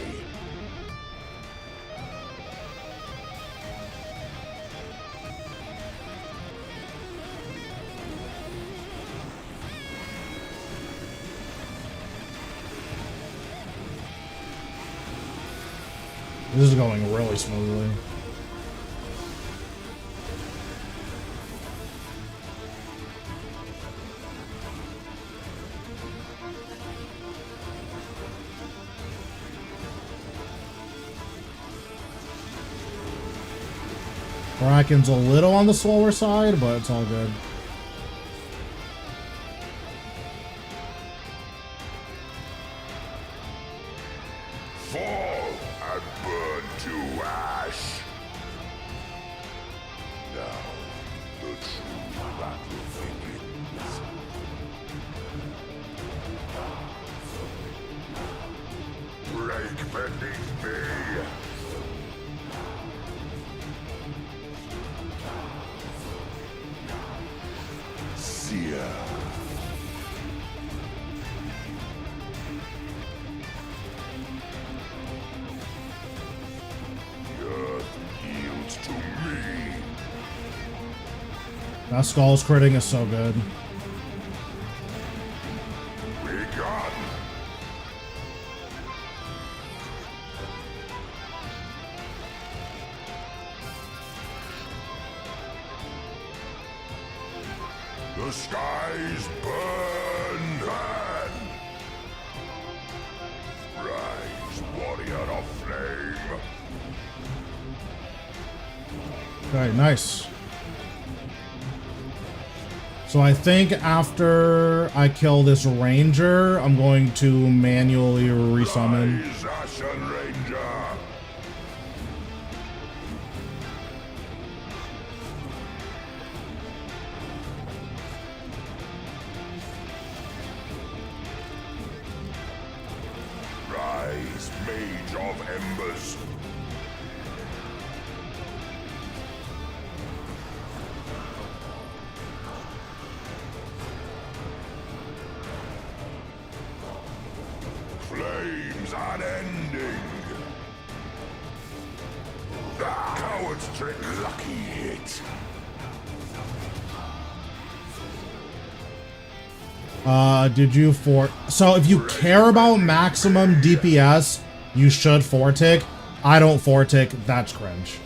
This is going really smoothly. Bracken's a little on the slower side, but it's all good. Fall and burn to ash! Now, the true battle begins. Break beneath me! Seer. The earth yields to me. That Skull's critting is so good. Begun. The skies burn and rise, warrior of flame. Okay, nice. So I think after I kill this ranger, I'm going to manually resummon. Rise, Ashen Ranger. Rise, Mage of Embers. Flames unending. Coward's trick. Lucky hit. Did you so if you care about maximum DPS, you should fortick. I don't fortick, that's cringe.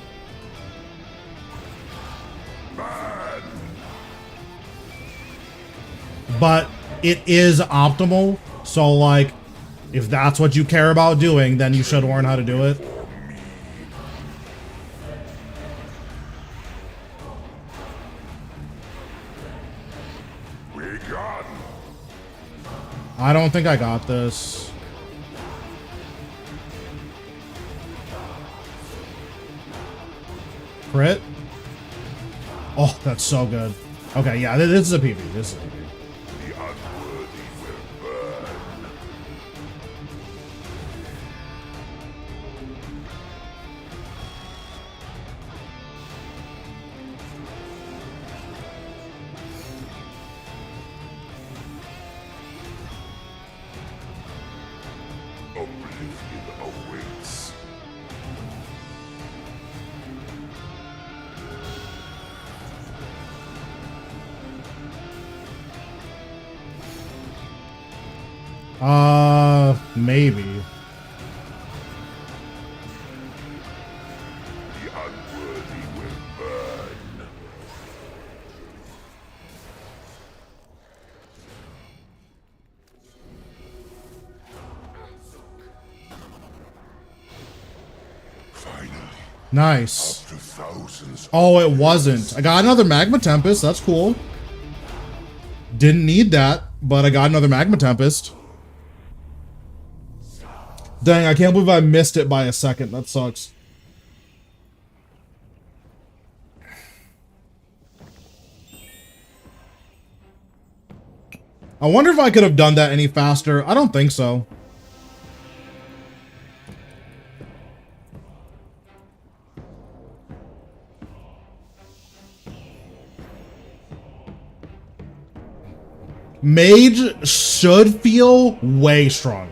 Man. But it is optimal, so like, if that's what you care about doing, then you should learn how to do it. Begun. I don't think I got this. Crit? Oh, that's so good. Okay, yeah, this is a PV. This is a PV. The unworthy will burn. Oblivion awaits. Maybe. The unworthy will burn. Finally, Nice. after thousands. Oh, it wasn't. I got another Magma Tempest. That's cool. Didn't need that, but I got another Magma Tempest. Dang, I can't believe I missed it by a second. That sucks. I wonder if I could have done that any faster. I don't think so. Mage should feel way strong.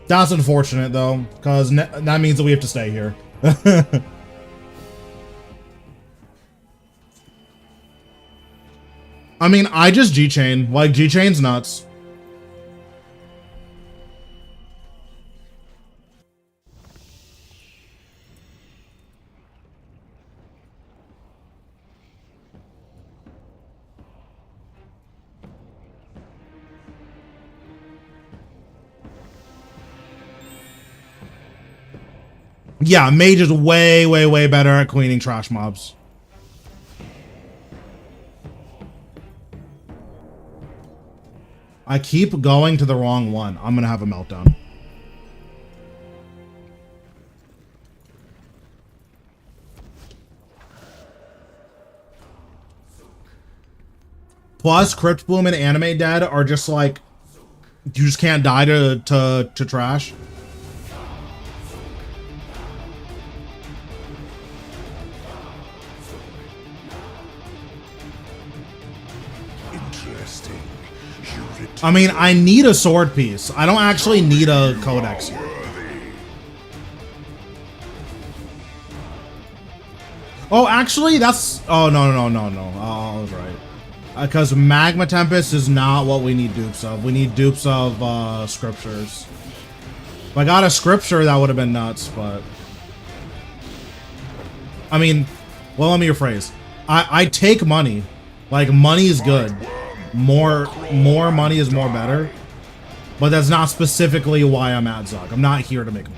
That's unfortunate though, because that means that we have to stay here. I mean, I just G-chain. Like, G-chain's nuts. Yeah, mage is way, way, way better at cleaning trash mobs. I keep going to the wrong one. I'm gonna have a meltdown. Plus, Crypt Bloom and Anime Dead are just like, you just can't die to trash. Interesting. I mean, I need a sword piece. I don't actually need a codex here. Oh, actually, that's... Oh, no. I was right. Because Magma Tempest is not what we need dupes of. We need dupes of scriptures. If I got a scripture, that would have been nuts, but... I mean, well, let me rephrase. I take money. Like, money is good. More money is more better. But that's not specifically why I'm at Zuk. I'm not here to make money.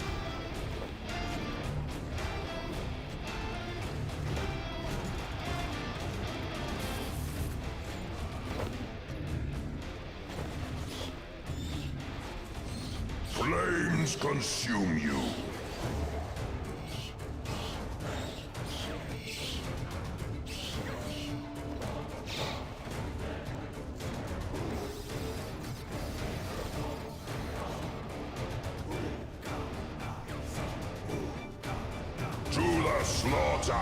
Flames consume you. To the slaughter!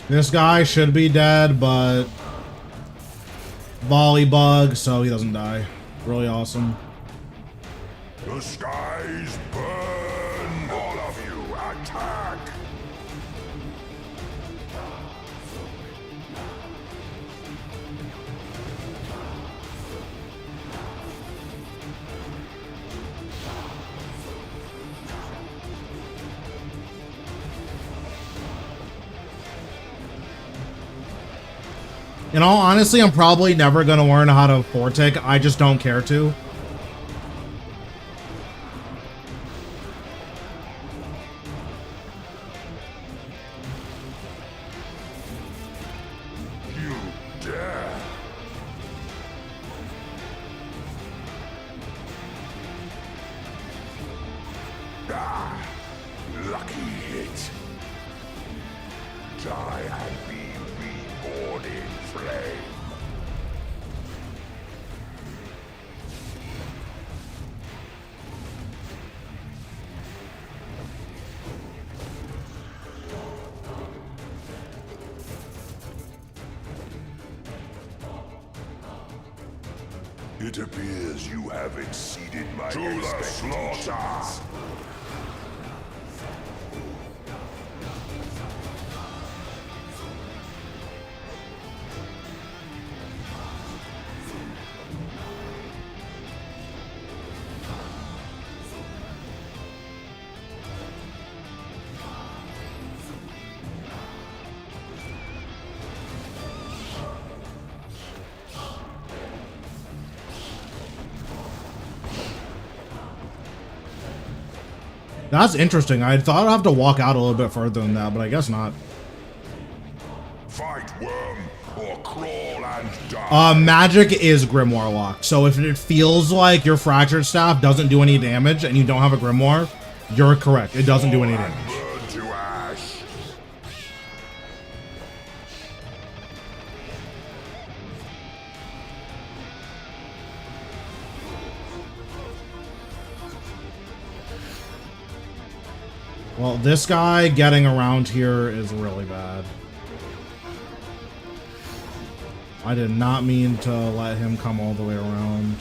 This guy should be dead, but volley bug, so he doesn't die. Really awesome. The skies burn! All of you, attack! In all honesty, I'm probably never gonna learn how to Fortic. I just don't care to. You dare! Ah, lucky hit. Die and be reborn in flame. It appears you have exceeded my expectations. That's interesting. I thought I'd have to walk out a little bit further than that, but I guess not. Fight worm or crawl and die. Magic is Grimoire lock. So if it feels like your fractured staff doesn't do any damage and you don't have a Grimoire, you're correct. It doesn't do any damage. Burn to ash. Well, this guy getting around here is really bad. I did not mean to let him come all the way around.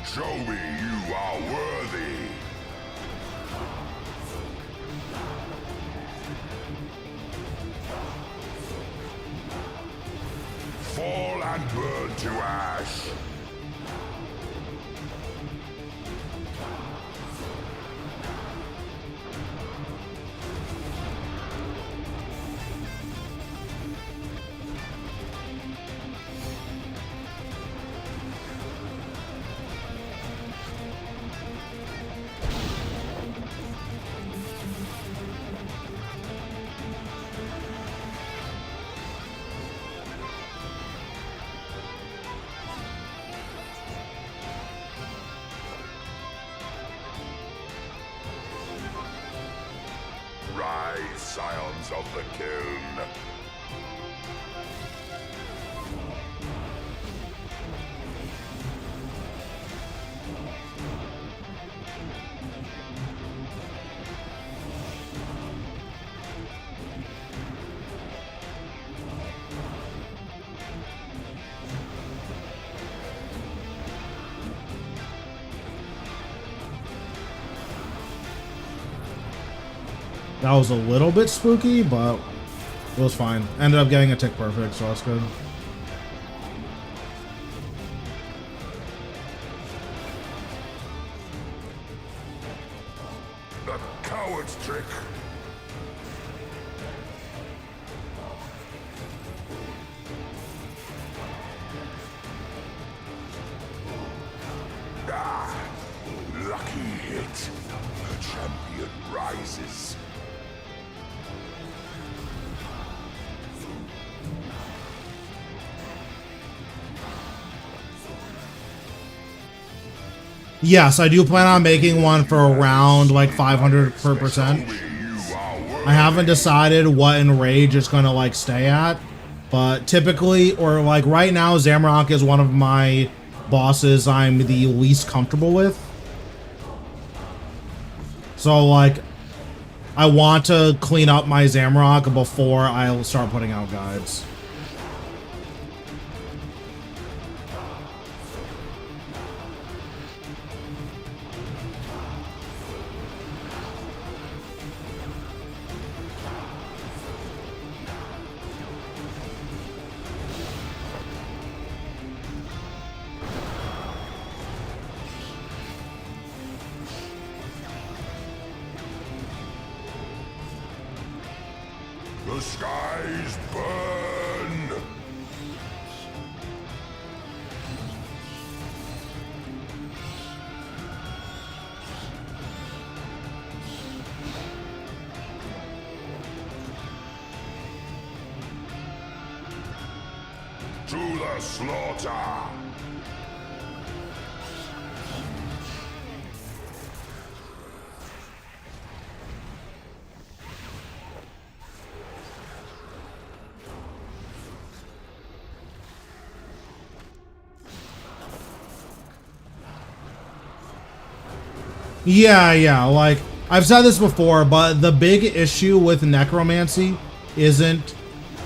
Show me you are worthy. Fall and burn to ash. Rise, scions of the kiln. That was a little bit spooky, but it was fine. Ended up getting a tick perfect, so that's good. The coward's trick. Ah, lucky hit. The champion rises. Yes, I do plan on making one for around like 500 per percent. I haven't decided what enrage it's gonna like stay at, but typically, or like right now, Zamrock is one of my bosses I'm the least comfortable with. So like, I want to clean up my Zamrock before I start putting out guides. The skies burn! To the slaughter! Yeah, like, I've said this before, but the big issue with necromancy isn't,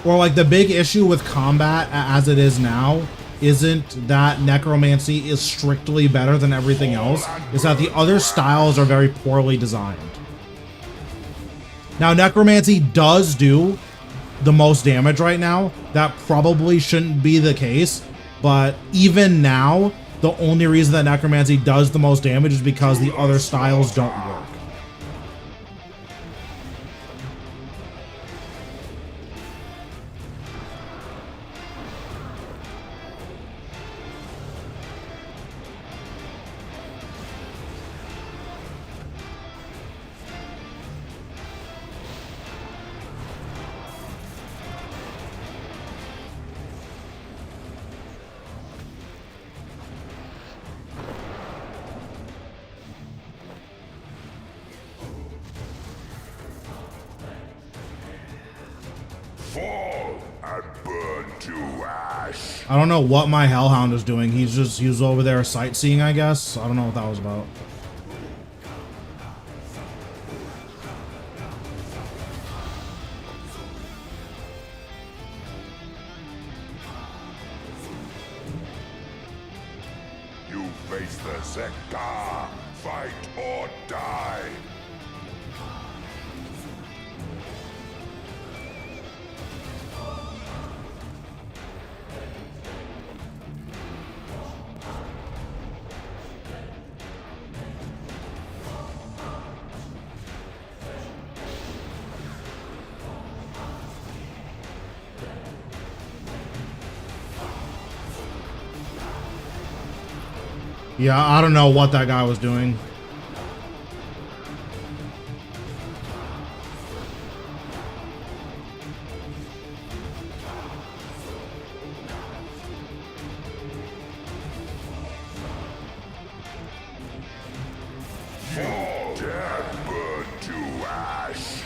or like the big issue with combat as it is now, isn't that necromancy is strictly better than everything else, is that the other styles are very poorly designed. Now, necromancy does do the most damage right now. That probably shouldn't be the case, but even now, the only reason that necromancy does the most damage is because the other styles don't work. Fall and burn to ash. I don't know what my Hellhound is doing. He was over there sightseeing, I guess. I don't know what that was about. You face the tzkal, fight or die. Yeah, I don't know what that guy was doing. Fall and burn to ash.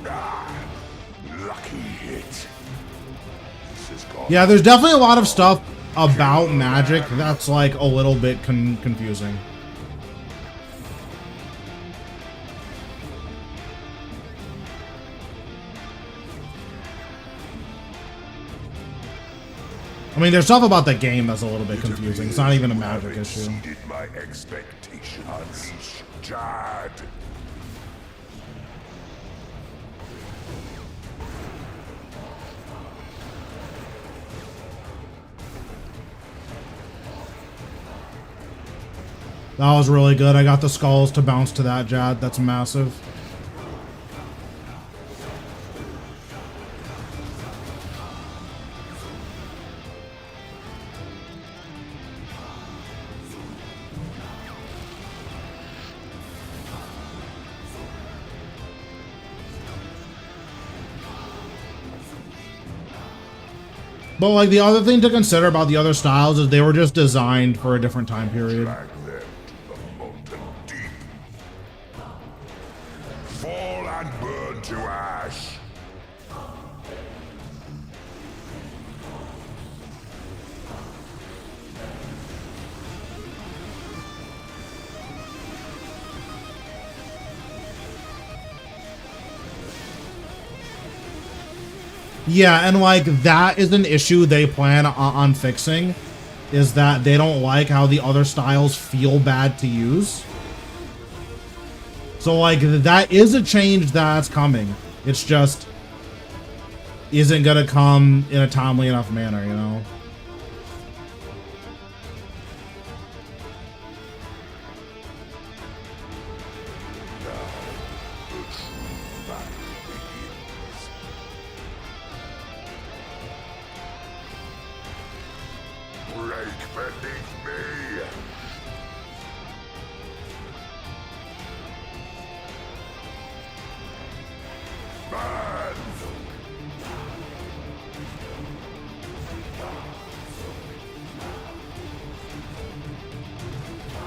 Ah, lucky hit. Yeah, there's definitely a lot of stuff about magic that's like a little bit confusing. I mean, there's stuff about the game that's a little bit confusing. It's not even a magic issue. My expectations. Jad. That was really good. I got the skulls to bounce to that, Jad. That's massive. But like the other thing to consider about the other styles is they were just designed for a different time period. Drag them to the molten deep. Fall and burn to ash. Yeah, and like that is an issue they plan on fixing, is that they don't like how the other styles feel bad to use. So like that is a change that's coming. It's just isn't gonna come in a timely enough manner, you know? Break beneath me. Man.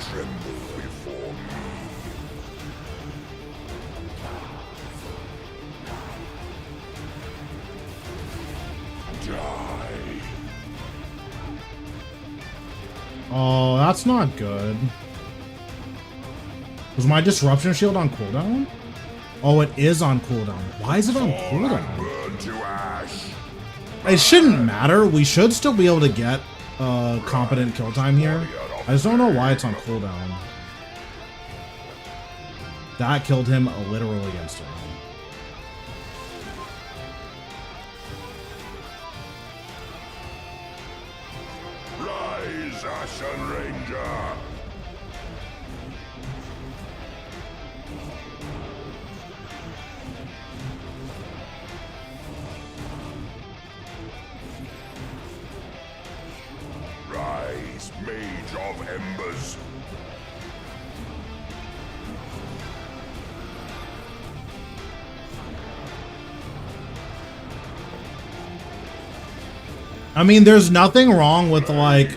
Tremble before me. Die. Oh, that's not good. Was my disruption shield on cooldown? Oh, it is on cooldown. Why is it on cooldown? Burn to ash. It shouldn't matter. We should still be able to get competent kill time here. I just don't know why it's on cooldown. That killed him literally instantly. Assassin Ranger! Rise, Mage of Embers! I mean, there's nothing wrong with, like,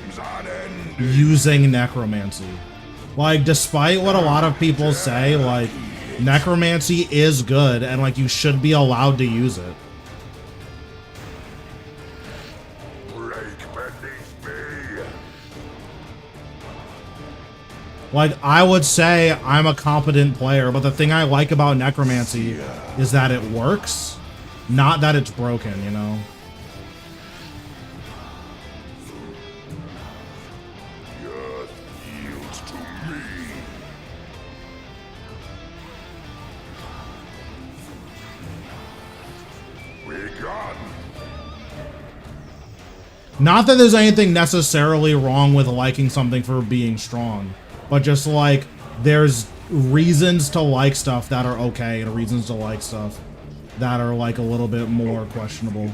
using necromancy. Like, despite what a lot of people say, like, necromancy is good, and, like, you should be allowed to use it. Like, I would say I'm a competent player, but the thing I like about necromancy is that it works, not that it's broken, you know? Not that there's anything necessarily wrong with liking something for being strong, but just like there's reasons to like stuff that are okay and reasons to like stuff that are like a little bit more questionable.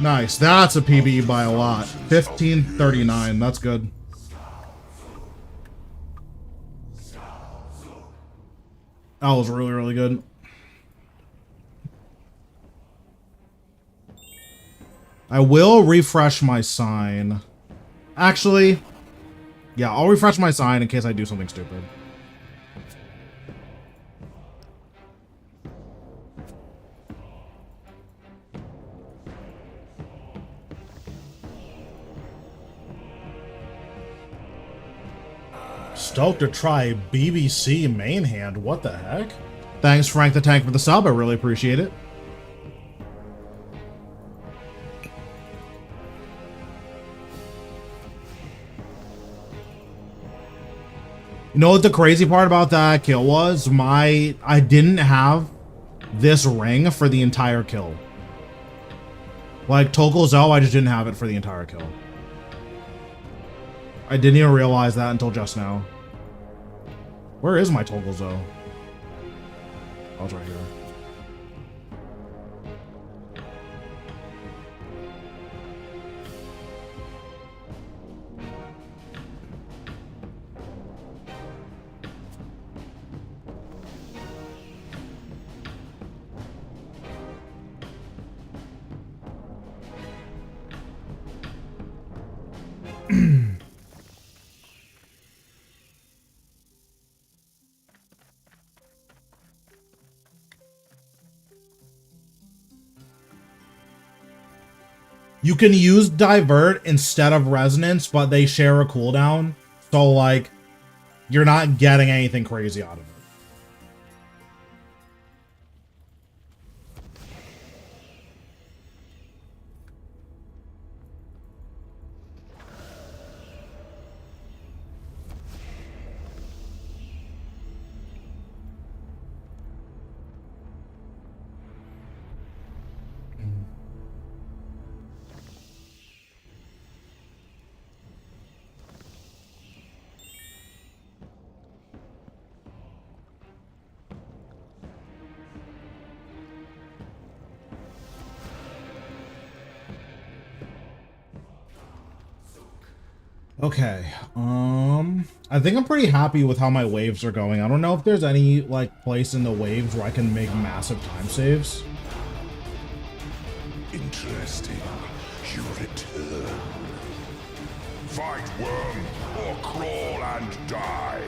Nice. That's a PB by a lot. 1539. That's good. That was really, really good. I will refresh my sign. Actually, yeah, I'll refresh my sign in case I do something stupid. Stoked to try BBC main hand. What the heck? Thanks, Frank the Tank, for the sub. I really appreciate it. You know what the crazy part about that kill was? I didn't have this ring for the entire kill. Like tzkal-zuk, I just didn't have it for the entire kill. I didn't even realize that until just now. Where is my tzkal-zuk? Oh, it's right here. You can use divert instead of resonance, but they share a cooldown. So, like, you're not getting anything crazy out of it. Okay, I think I'm pretty happy with how my waves are going. I don't know if there's any, like, place in the waves where I can make massive time saves. Interesting. You return. Fight, worm, or crawl and die.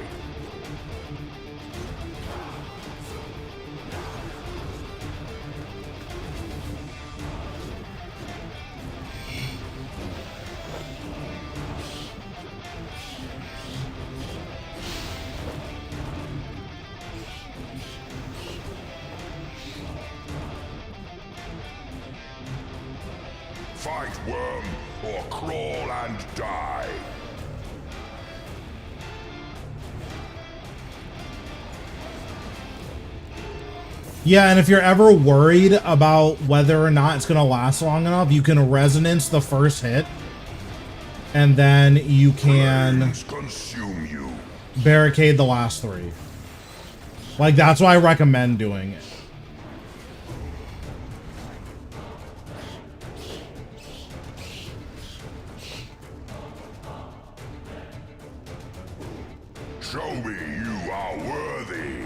Fight, worm, or crawl and die. Yeah, and if you're ever worried about whether or not it's going to last long enough, you can resonance the first hit, and then you can Consume you. barricade the last 3. Like, that's why I recommend doing it. Show me you are worthy.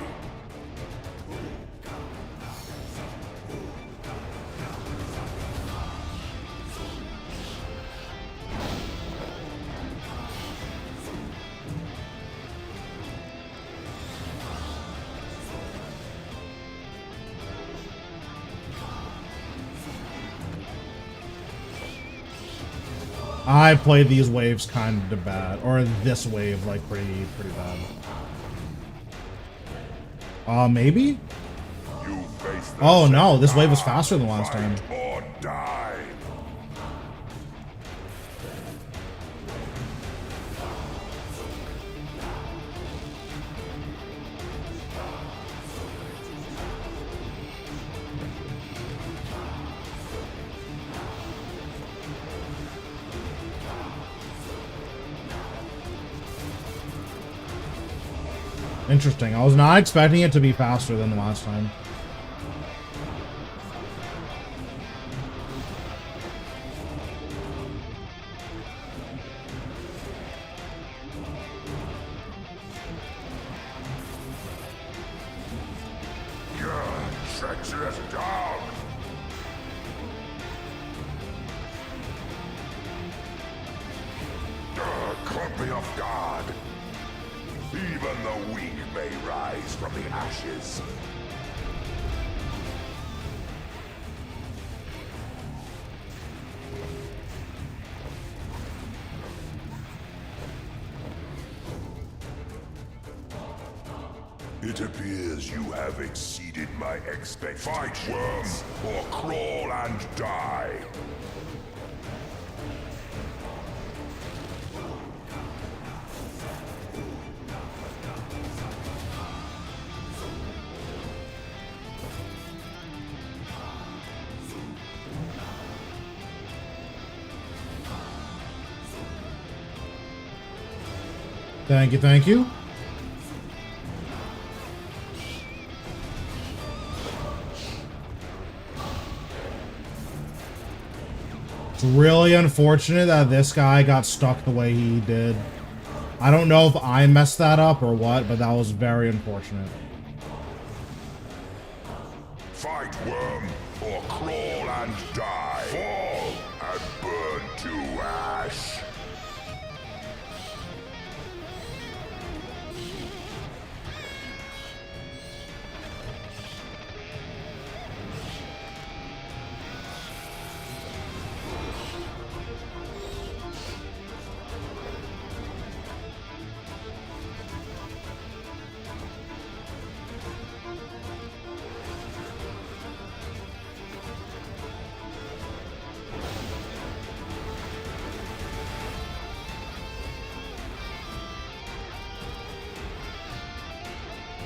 I played these waves kind of bad, or this wave like pretty bad. Maybe? You face the Oh no, this wave was faster than last time. Fight or die. Interesting. I was not expecting it to be faster than the last time. Treacherous dog. Caught me off guard. Even the weak may rise from the ashes. It appears you have exceeded my expectations. Fight, worm, or crawl and die. Thank you, thank you. It's really unfortunate that this guy got stuck the way he did. I don't know if I messed that up or what, but that was very unfortunate. Fight, worm, or crawl and die. Fall and burn to ash.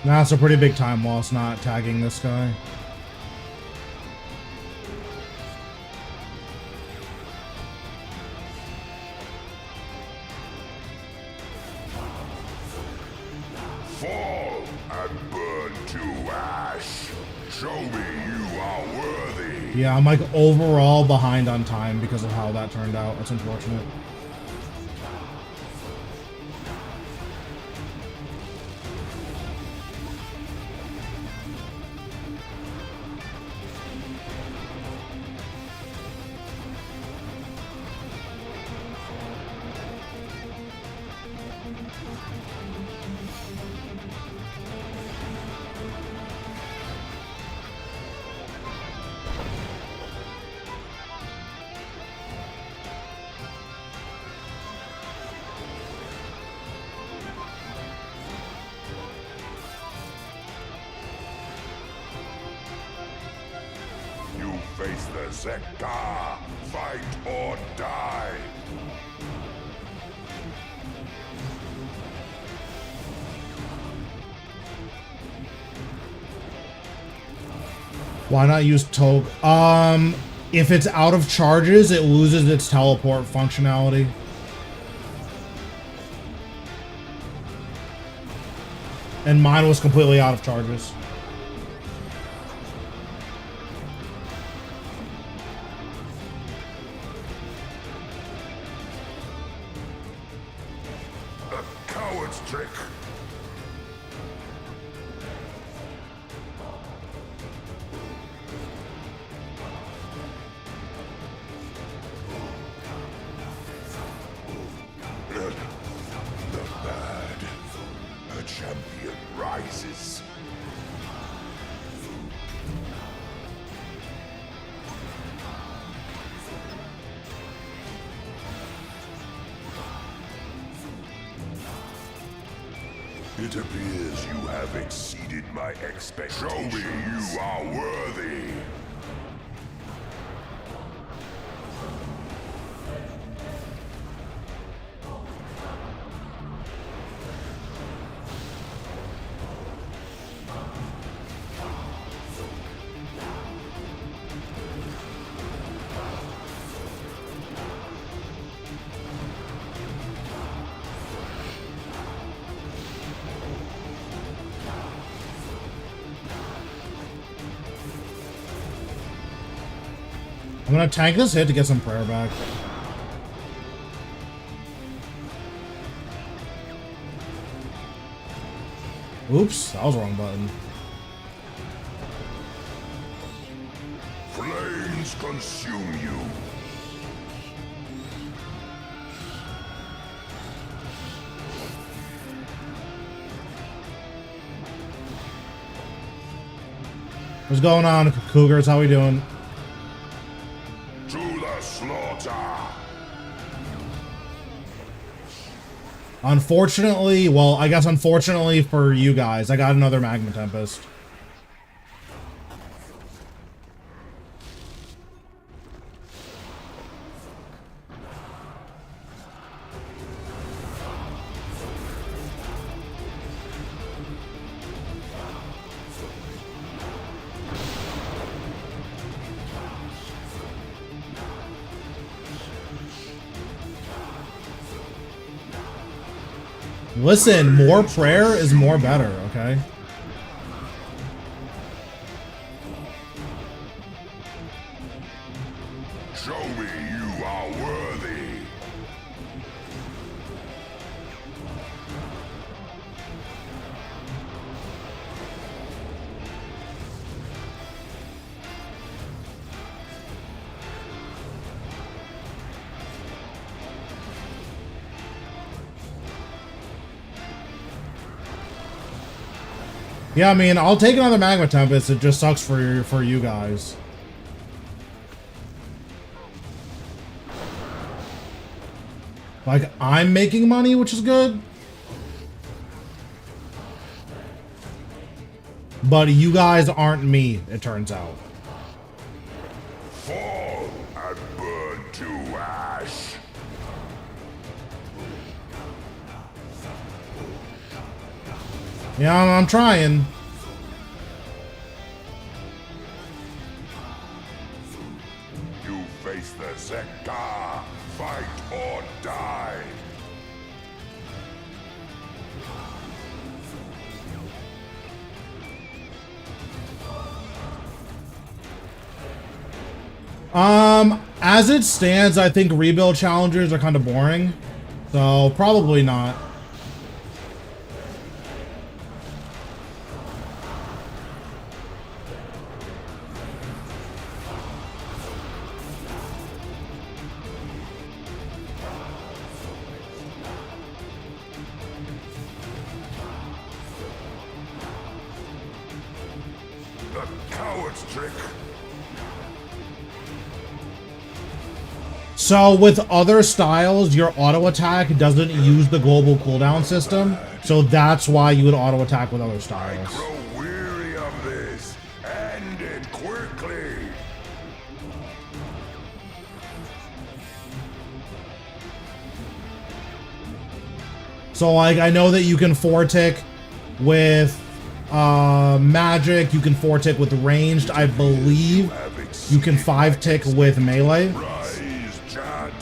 That's a pretty big time loss not tagging this guy. Fall and burn to ash. Show me you are worthy. Yeah, I'm like overall behind on time because of how that turned out. That's unfortunate. face the tzkal, fight or die. Why not use Tog? If it's out of charges, it loses its teleport functionality. And mine was completely out of charges. A coward's trick. The bad. A champion rises. It appears you have exceeded my expectations. Show me you are worthy. I'm gonna tank this hit to get some prayer back. Oops, that was the wrong button. Flames consume you. What's going on, Cougars? How we doing? To the slaughter. Unfortunately, well, I guess unfortunately for you guys, I got another Magma Tempest. Listen, more prayer is more better, okay? Show me you are worthy. Yeah, I mean, I'll take another Magma Tempest. It just sucks for you guys. Like, I'm making money, which is good. But you guys aren't me, it turns out. Fall and burn to ash. Yeah, I'm trying. You face the tzkal, fight or die. As it stands, I think rebuild challengers are kind of boring. So, probably not. The coward's trick. So with other styles, your auto attack doesn't use the global cooldown system. So that's why you would auto attack with other I styles. grow weary of this. End it quickly. So like I know that you can 4-tick with magic, you can 4-tick with ranged, I believe you can 5-tick with melee. Rise, Chad.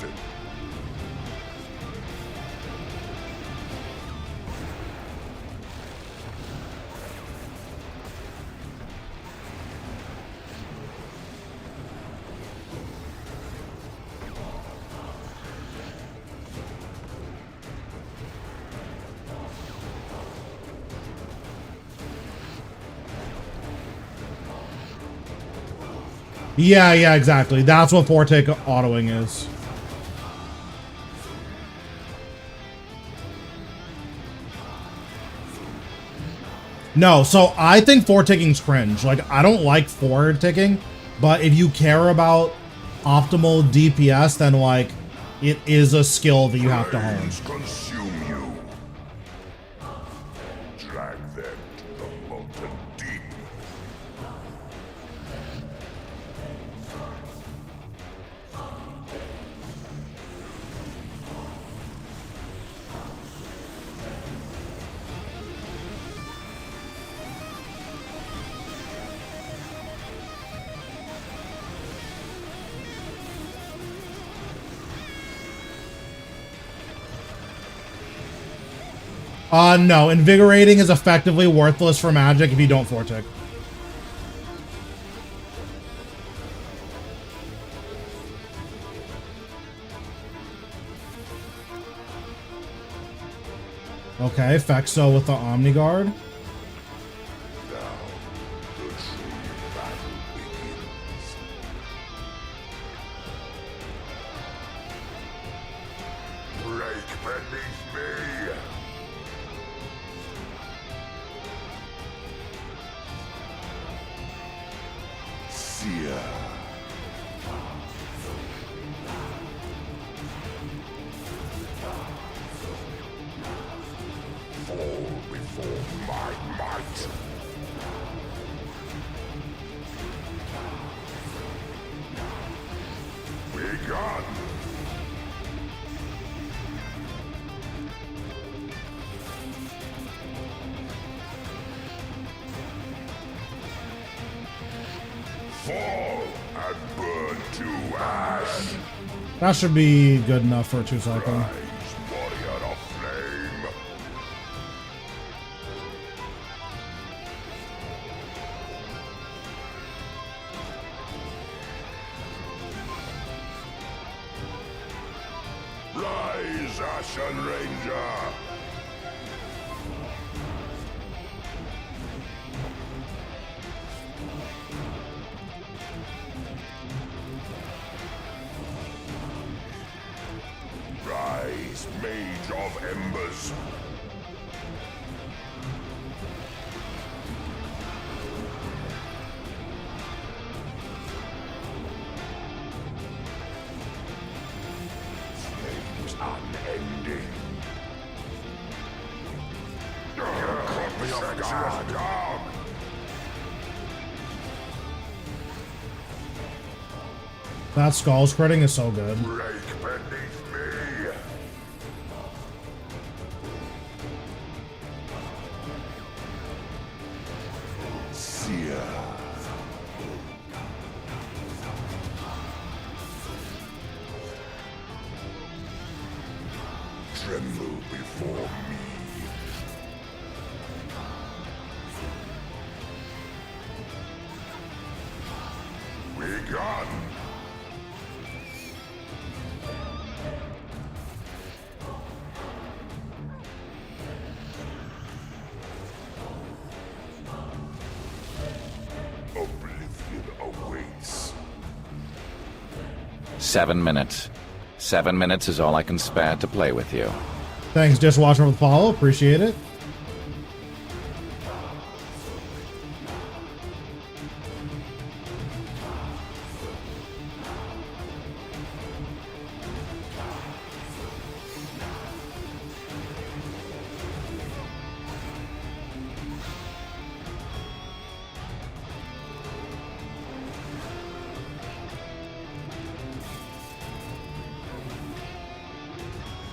Yeah, exactly. That's what 4-tick autoing is. No, so I think 4-ticking's cringe. Like, I don't like 4-ticking, but if you care about optimal DPS, then, like, it is a skill that you have to hone. Consume you. Drag them to the molten deep. No, invigorating is effectively worthless for magic if you don't 4-tick. Okay, Fexo with the Omni Guard. Now, the true battle begins. Break beneath me. Seer. Fall before my might. Begun. Fall and burn to ash. That should be good enough for a 2-cycle. Rise, warrior of flame. Rise, Ashen Ranger. Rise, Mage of Embers. Flames unending. Caught me off guard. That Skull's critting is so good. Break beneath me. Seer. Tremble before me. Begun. Oblivion awaits. 7 minutes. 7 minutes is all I can spare to play with you. Thanks, Dishwasher, for the follow. Appreciate it.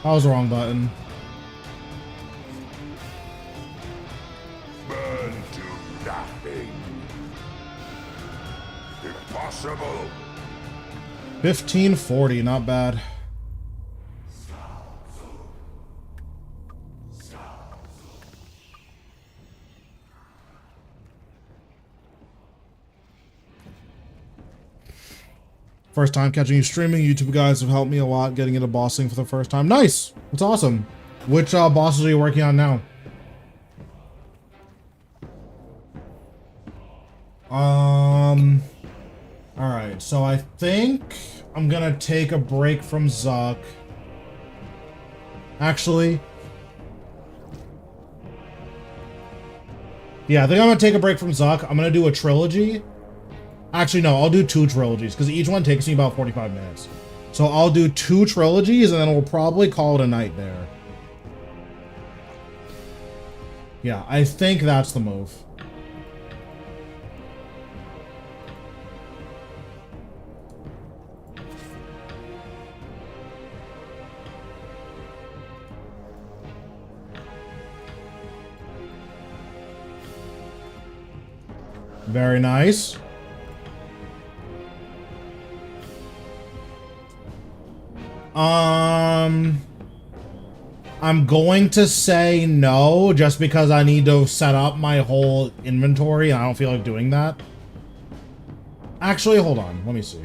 That was the wrong button. Impossible! 1540, not bad. First time catching you streaming. YouTube guys have helped me a lot getting into bossing for the first time. Nice! That's awesome. Which bosses are you working on now? Alright, so I think I'm gonna take a break from Zuk. Actually. Yeah, I think I'm gonna take a break from Zuk. I'm gonna do a trilogy. Actually, no, I'll do 2 trilogies, because each one takes me about 45 minutes. So I'll do 2 trilogies, and then we'll probably call it a night there. Yeah, I think that's the move. Very nice. I'm going to say no, just because I need to set up my whole inventory, and I don't feel like doing that. Actually, hold on. Let me see.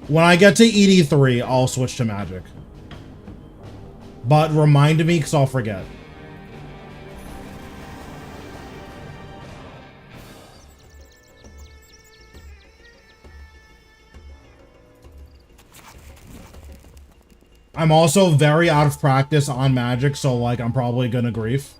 When I get to ED3, I'll switch to magic. But remind me, because I'll forget. I'm also very out of practice on magic, so like I'm probably gonna grief.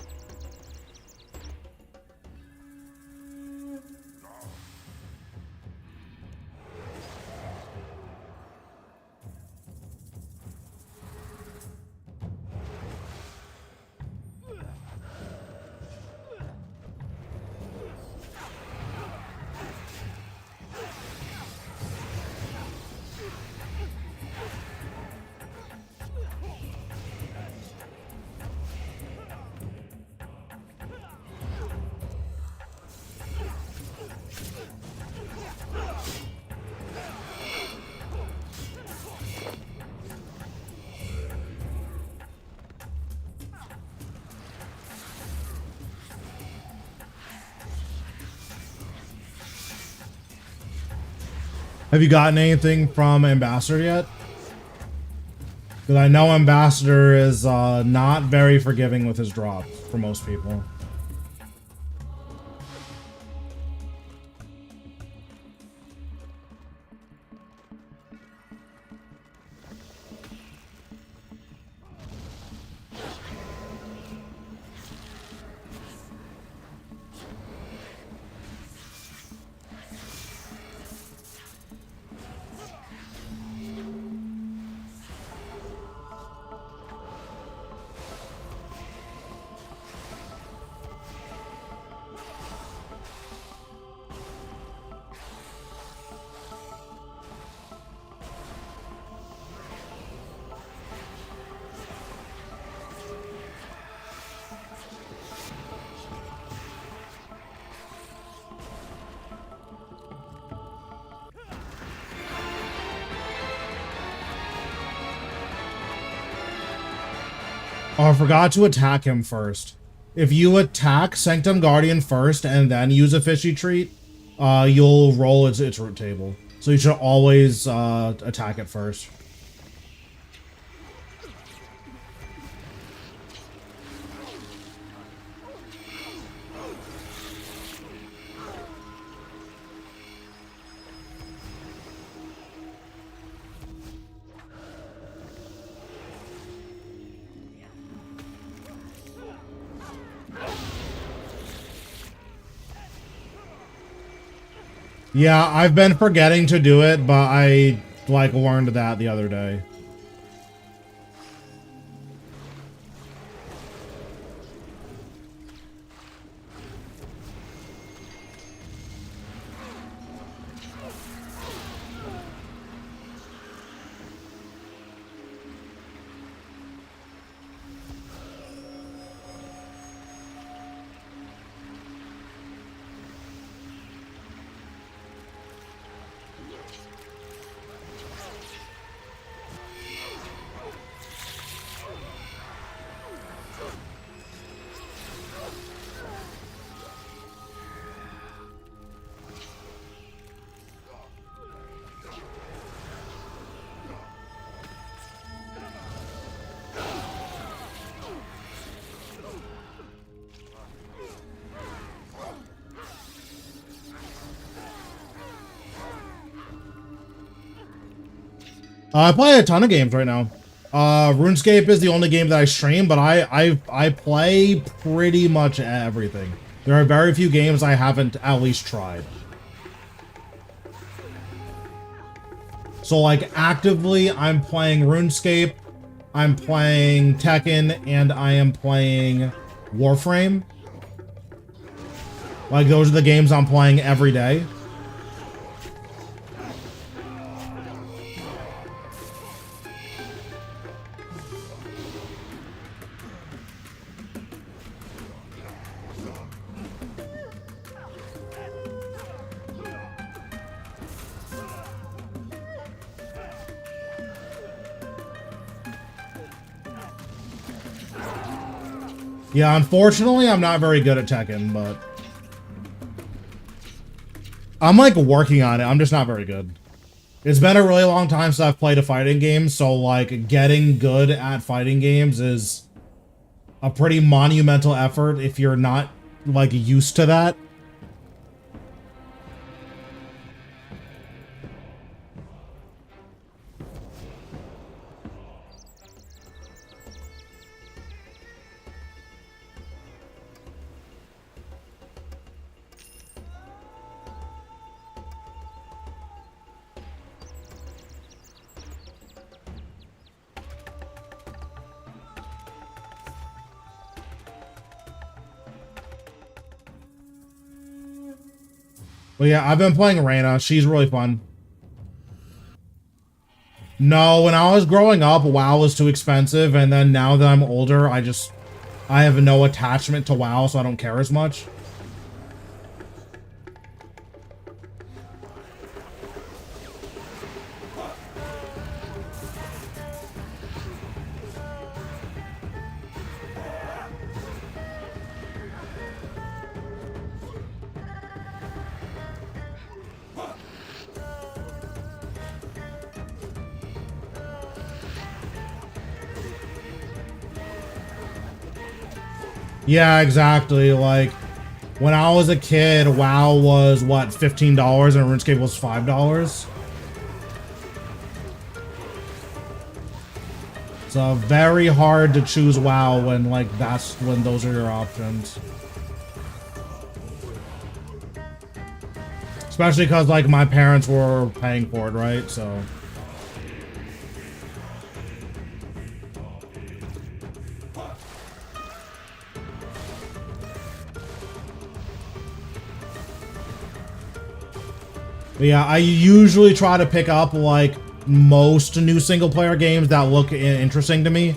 Have you gotten anything from Ambassador yet? Because I know Ambassador is not very forgiving with his drops for most people. Oh, I forgot to attack him first. If you attack Sanctum Guardian first and then use a fishy treat, you'll roll its root table. So you should always attack it first. Yeah, I've been forgetting to do it, but I, like, learned that the other day. I play a ton of games right now. RuneScape is the only game that I stream, but I play pretty much everything. There are very few games I haven't at least tried. So like actively, I'm playing RuneScape, I'm playing Tekken, and I am playing Warframe. Like those are the games I'm playing every day. Yeah, unfortunately, I'm not very good at Tekken, but I'm like working on it. I'm just not very good. It's been a really long time since I've played a fighting game, so like getting good at fighting games is a pretty monumental effort if you're not like used to that. But yeah, I've been playing Reyna. She's really fun. No, when I was growing up, WoW was too expensive, and then now that I'm older, I have no attachment to WoW, so I don't care as much. Yeah, exactly. Like, when I was a kid, WoW was, what, $15 and RuneScape was $5? It's very hard to choose WoW when, like, when those are your options. Especially because, like, my parents were paying for it, right? So... But yeah, I usually try to pick up, like, most new single-player games that look interesting to me.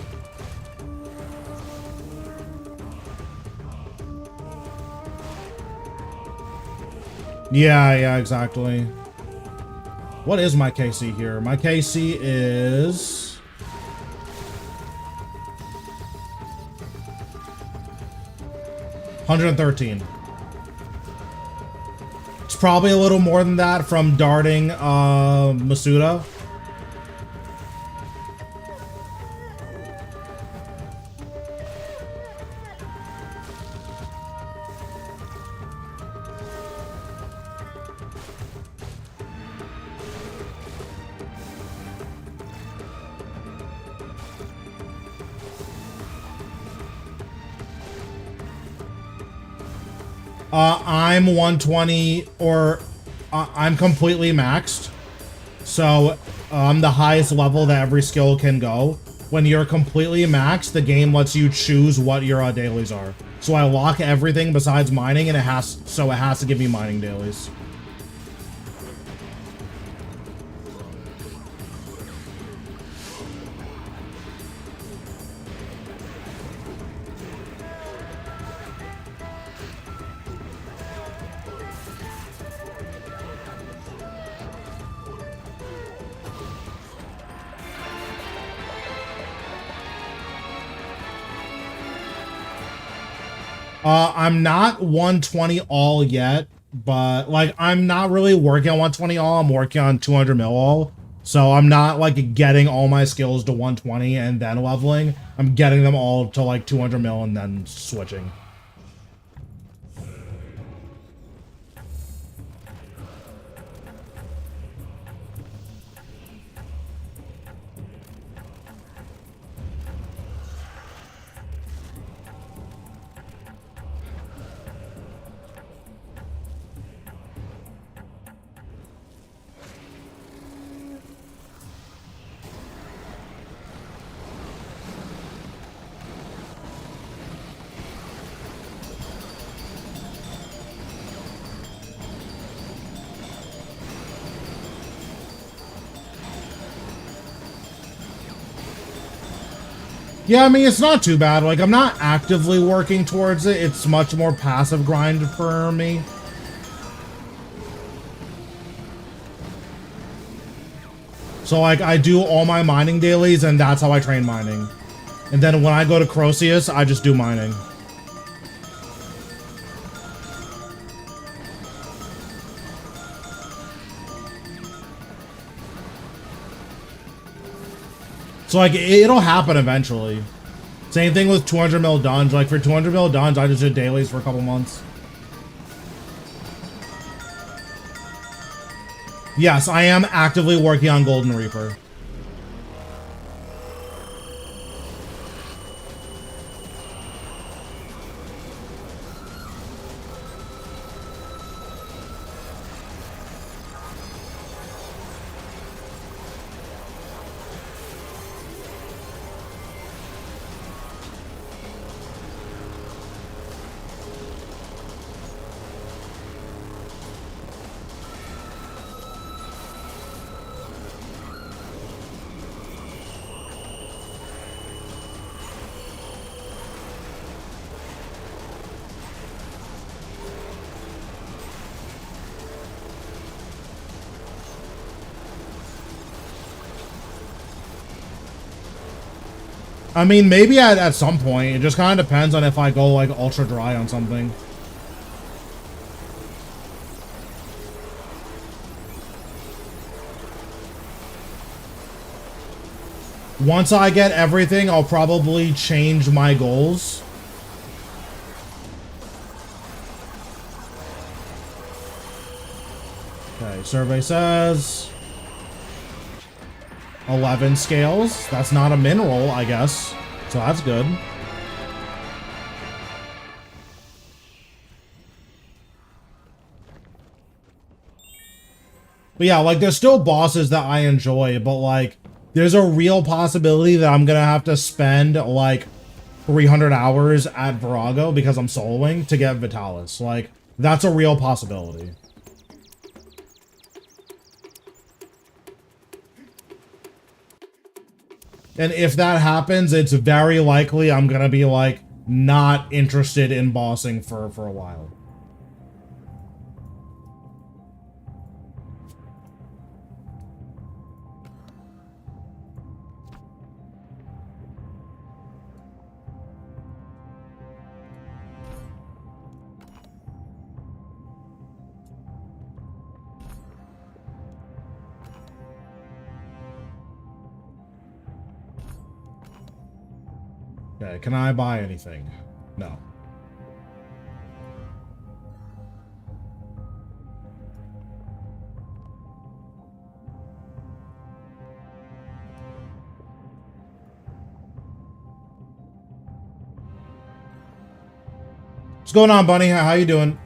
Yeah, exactly. What is my KC here? My KC is... $113. It's probably a little more than that from darting Masuda. I'm 120, or I'm completely maxed. So I'm the highest level that every skill can go. When you're completely maxed, the game lets you choose what your dailies are. So I lock everything besides mining, and it has to give me mining dailies. I'm not 120 all yet, but like I'm not really working on 120 all. I'm working on 200 mil all. So I'm not like getting all my skills to 120 and then leveling. I'm getting them all to like 200 mil and then switching. Yeah, I mean, it's not too bad. Like, I'm not actively working towards it. It's much more passive grind for me. So, like, I do all my mining dailies, and that's how I train mining. And then when I go to Croceus, I just do mining. So, like, it'll happen eventually. Same thing with 200 mil dunge. Like, for 200 mil dunge, I just did dailies for a couple months. Yes, I am actively working on Golden Reaper. I mean, maybe at some point. It just kind of depends on if I go, like, ultra dry on something. Once I get everything, I'll probably change my goals. Okay, survey says 11 scales. That's not a mineral, I guess. So that's good. But yeah, like, there's still bosses that I enjoy, but, like, there's a real possibility that I'm gonna have to spend, like, 300 hours at Virago because I'm soloing to get Vitalis. Like, that's a real possibility. And if that happens, it's very likely I'm gonna be, like, not interested in bossing for a while. Okay, can I buy anything? No. What's going on, Bunny? How you doing?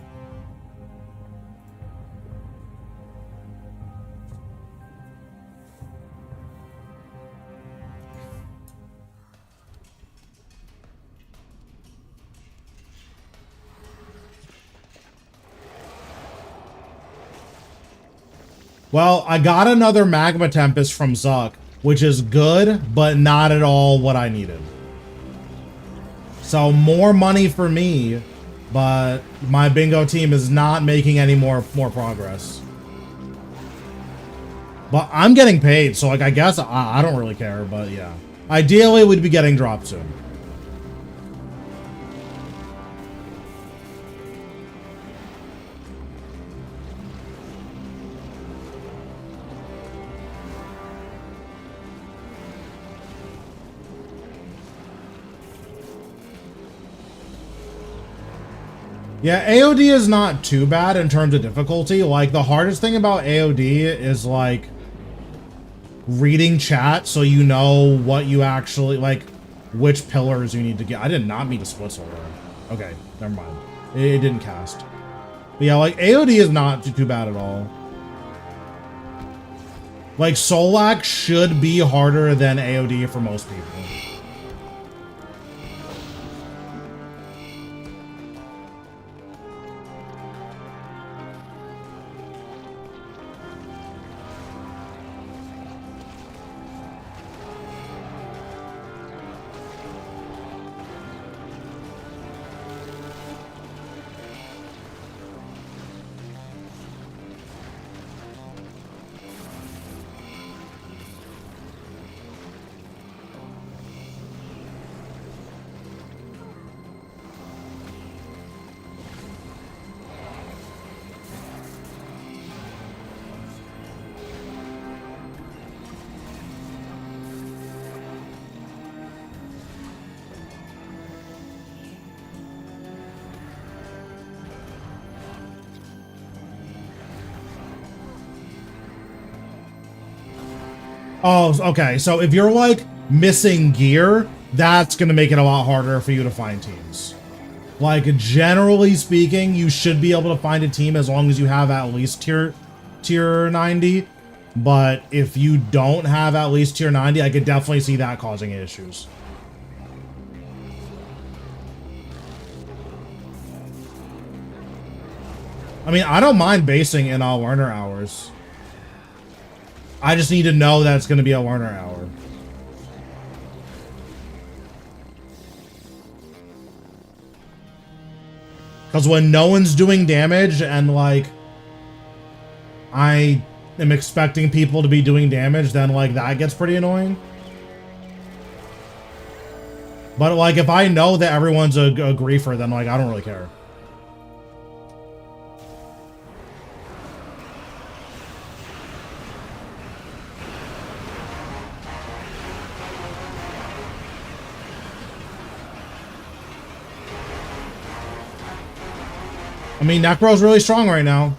Well, I got another Magma Tempest from Zuk, which is good, but not at all what I needed. So more money for me, but my bingo team is not making any more progress. But I'm getting paid, so, like, I guess I don't really care, but yeah. Ideally, we'd be getting dropped soon. Yeah, AOD is not too bad in terms of difficulty. Like, the hardest thing about AOD is, like, reading chat so you know what you actually, like, which pillars you need to get. I did not mean to split solar. Okay, never mind. It didn't cast. But yeah, like, AOD is not too bad at all. Like, Solak should be harder than AOD for most people. Oh, okay. So if you're like missing gear, that's gonna make it a lot harder for you to find teams. Like generally speaking, you should be able to find a team as long as you have at least tier 90. But if you don't have at least tier 90, I could definitely see that causing issues. I mean, I don't mind basing in all learner hours. I just need to know that it's going to be a learner hour. Because when no one's doing damage and, like, I am expecting people to be doing damage, then, like, that gets pretty annoying. But, like, if I know that everyone's a griefer, then, like, I don't really care. I mean, Necro's really strong right now.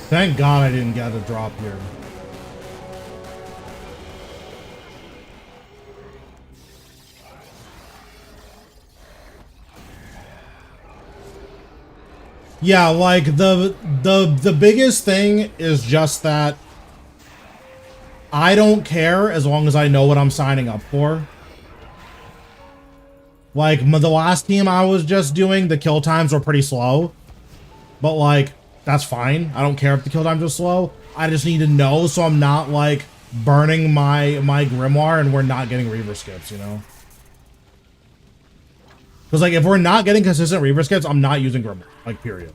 Thank God I didn't get a drop here. Yeah, like the biggest thing is just that I don't care as long as I know what I'm signing up for. Like the last team I was just doing, the kill times were pretty slow. But like that's fine. I don't care if the kill times are slow. I just need to know so I'm not like burning my grimoire and we're not getting Reaver skips, you know? Because like if we're not getting consistent Reaver skips, I'm not using grimoire, like period.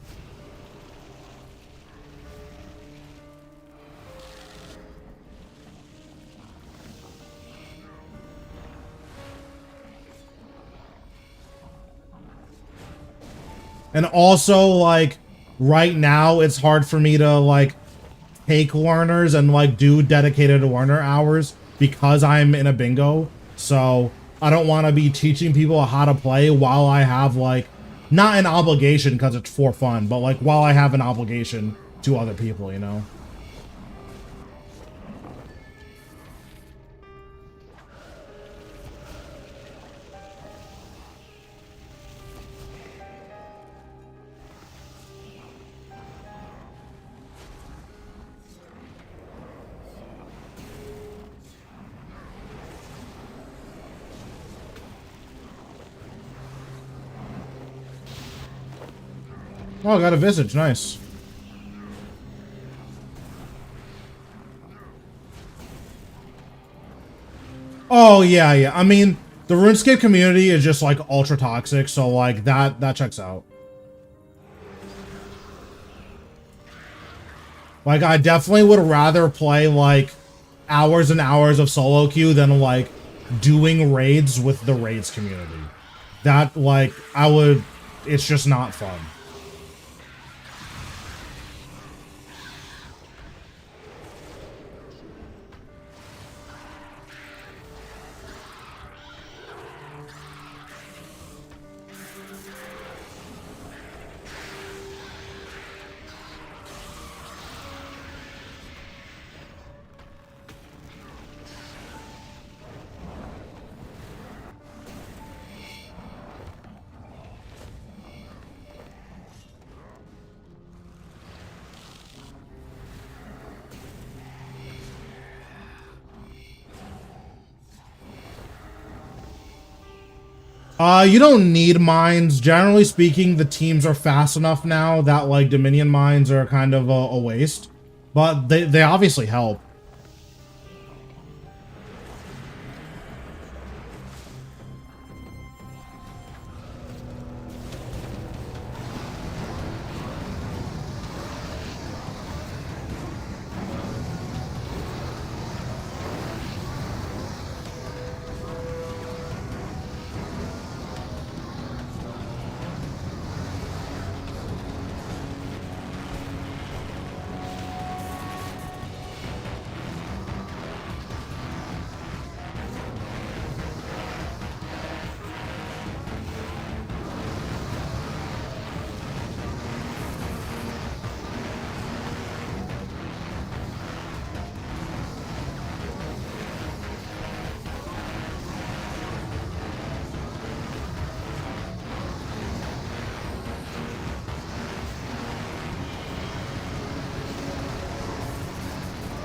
And also like right now it's hard for me to like take learners and like do dedicated learner hours because I'm in a bingo. So I don't want to be teaching people how to play while I have like not an obligation because it's for fun, but like while I have an obligation to other people, you know? Oh, I got a Visage, nice. Oh, yeah, yeah. I mean, the RuneScape community is just, like, ultra toxic, so, like, that checks out. Like, I definitely would rather play, like, hours and hours of solo queue than, like, doing raids with the raids community. That, like, it's just not fun. You don't need mines. Generally speaking, the teams are fast enough now that, like, Dominion mines are kind of a waste. But they obviously help.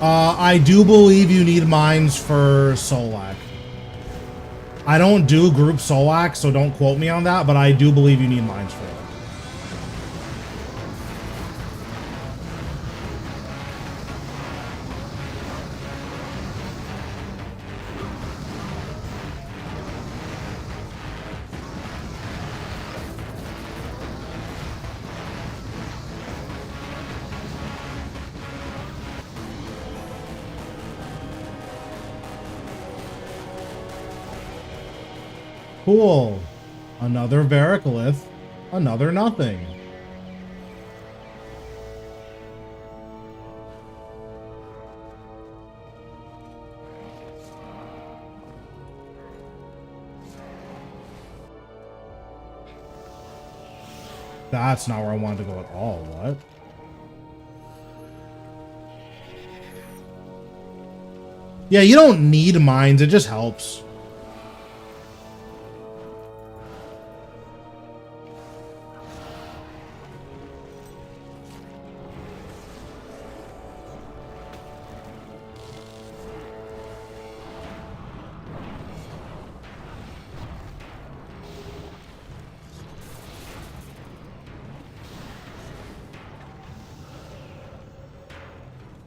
I do believe you need mines for Solak. I don't do group Solak, so don't quote me on that, but I do believe you need mines for it. Cool. Another Varicalith. Another nothing. That's not where I wanted to go at all. What? Yeah, you don't need mines. It just helps.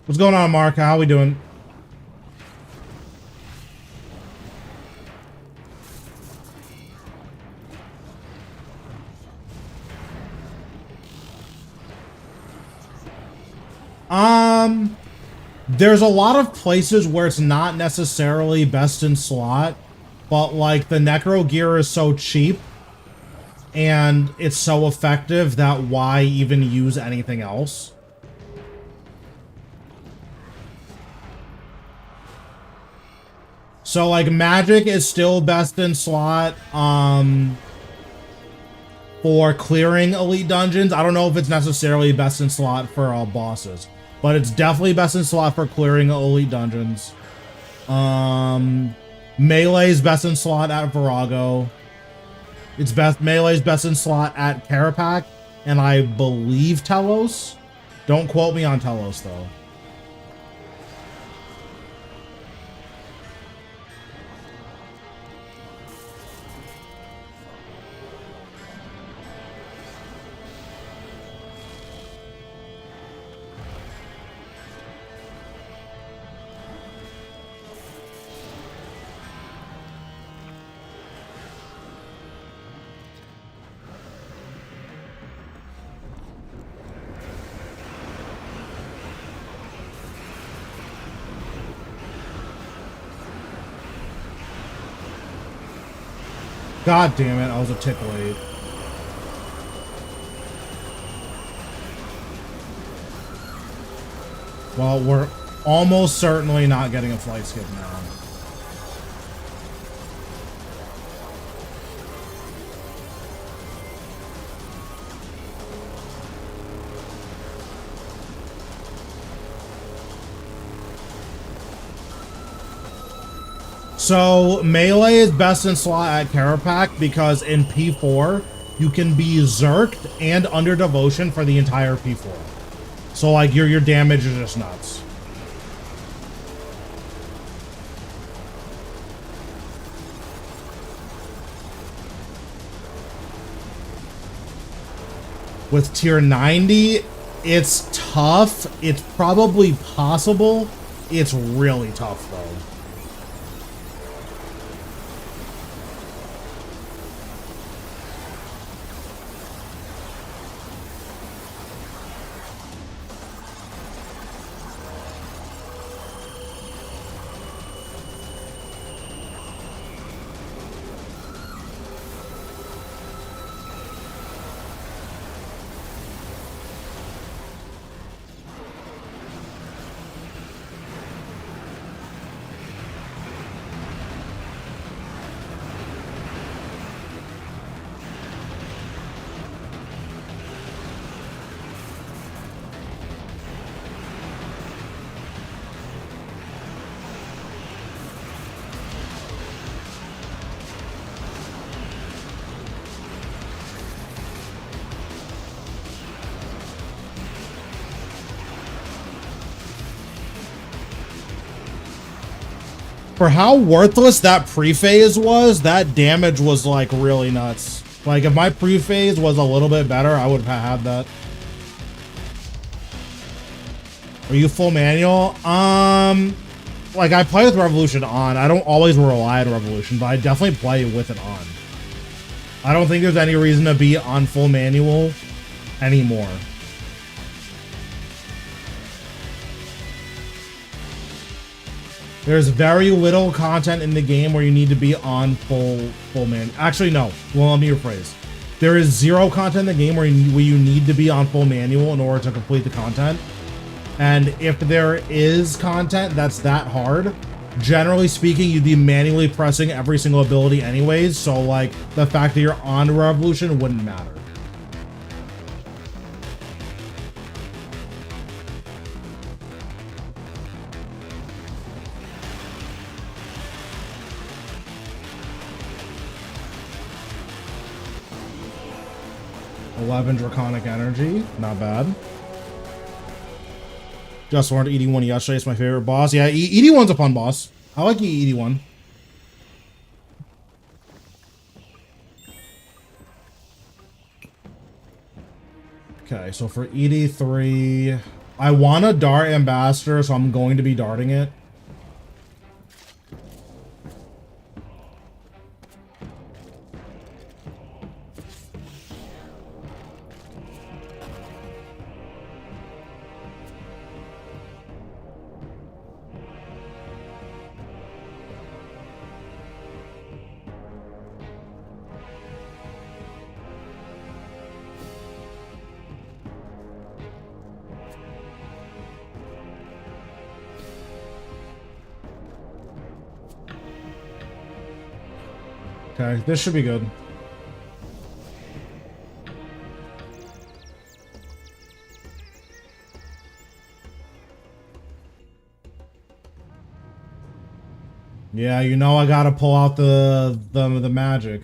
What's going on, Mark? How we doing? There's a lot of places where it's not necessarily best in slot, but like the Necro gear is so cheap and it's so effective that why even use anything else? So like magic is still best in slot for clearing elite dungeons. I don't know if it's necessarily best in slot for bosses, but it's definitely best in slot for clearing elite dungeons. Melee is best in slot at Virago. Melee's best in slot at Carapac, and I believe Telos. Don't quote me on Telos though. God damn it, I was a tick late. Well, we're almost certainly not getting a flight skip now. So, Melee is best in slot at Carapac because in P4, you can be Zerked and under Devotion for the entire P4. So, like, your damage is just nuts. With tier 90, it's tough. It's probably possible. It's really tough, though. For how worthless that pre-phase was, that damage was like really nuts. Like if my pre-phase was a little bit better, I would have had that. Are you full manual? Like I play with Revolution on. I don't always rely on Revolution, but I definitely play with it on. I don't think there's any reason to be on full manual anymore. There's very little content in the game where you need to be on full man. Actually, no. Well, let me rephrase. There is zero content in the game where you need to be on full manual in order to complete the content. And if there is content that's that hard, generally speaking, you'd be manually pressing every single ability anyways. So like the fact that you're on Revolution wouldn't matter. $11 Draconic Energy, not bad. Just learned ED1 yesterday. It's my favorite boss. Yeah, ED1's a fun boss. I like ED1. Okay, so for ED3, I want to dart Ambassador, so I'm going to be darting it. Okay, this should be good. Yeah, you know I gotta pull out the magic.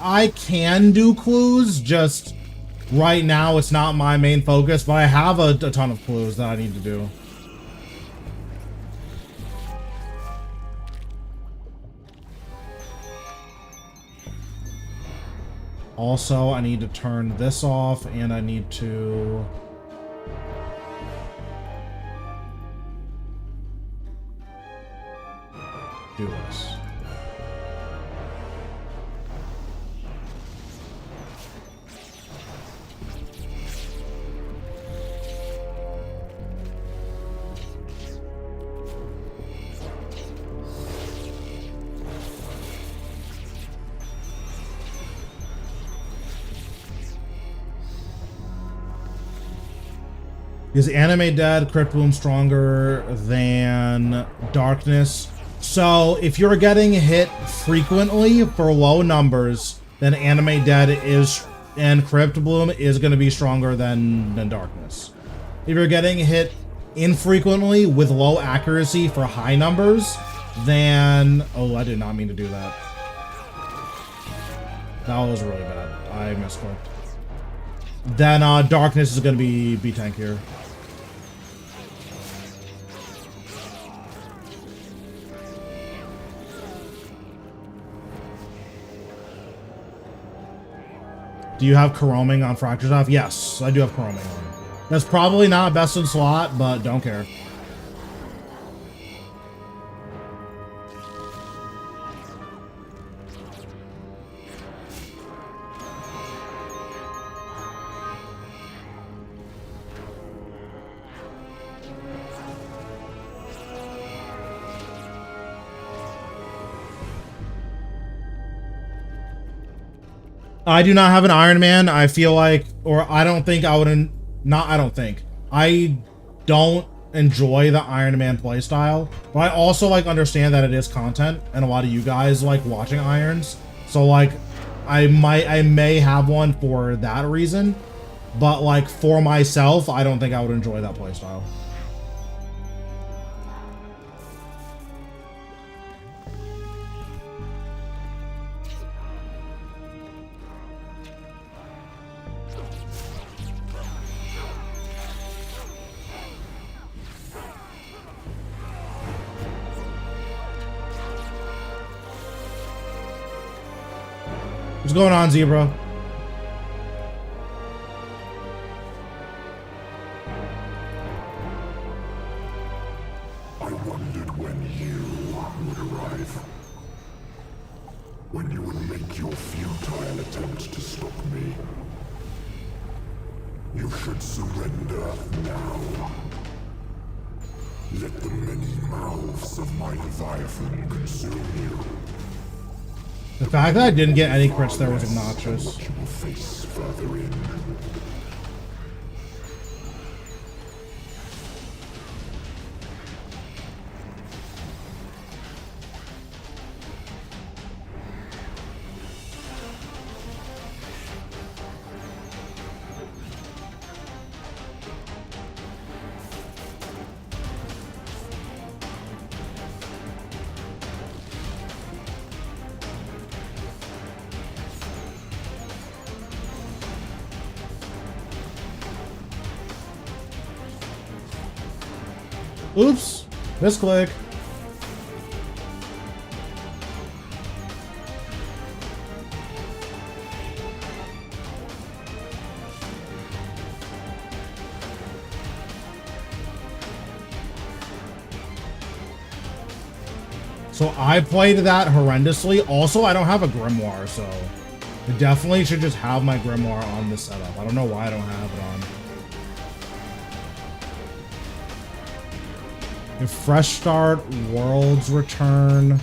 I can do clues, just right now it's not my main focus, but I have a ton of clues that I need to do. Also, I need to turn this off, and I need to... do this. Is Anime Dead Crypt Bloom stronger than Darkness? So if you're getting hit frequently for low numbers, then Anime Dead is and Crypt Bloom is going to be stronger than Darkness. If you're getting hit infrequently with low accuracy for high numbers, then... Oh, I did not mean to do that. That was really bad. I misclicked. Then Darkness is going to be tankier. Do you have Caroming on Fractures off? Yes, I do have Caroming on. That's probably not best in slot, but don't care. I do not have an Iron Man. I feel like or I don't think I would, not I don't think, I don't enjoy the Iron Man playstyle, but I also like understand that it is content and a lot of you guys like watching irons, so like I may have one for that reason, but like for myself I don't think I would enjoy that playstyle. What's going on, Zebra? I wondered when you would arrive. When you would make your futile attempt to stop me. You should surrender now. Let the many mouths of my Leviathan consume you. The fact that I didn't get any crits there was obnoxious. You will face further in. Oops, misclick. So I played that horrendously. Also, I don't have a grimoire, so I definitely should just have my grimoire on this setup. I don't know why I don't have it on. If fresh start, worlds return.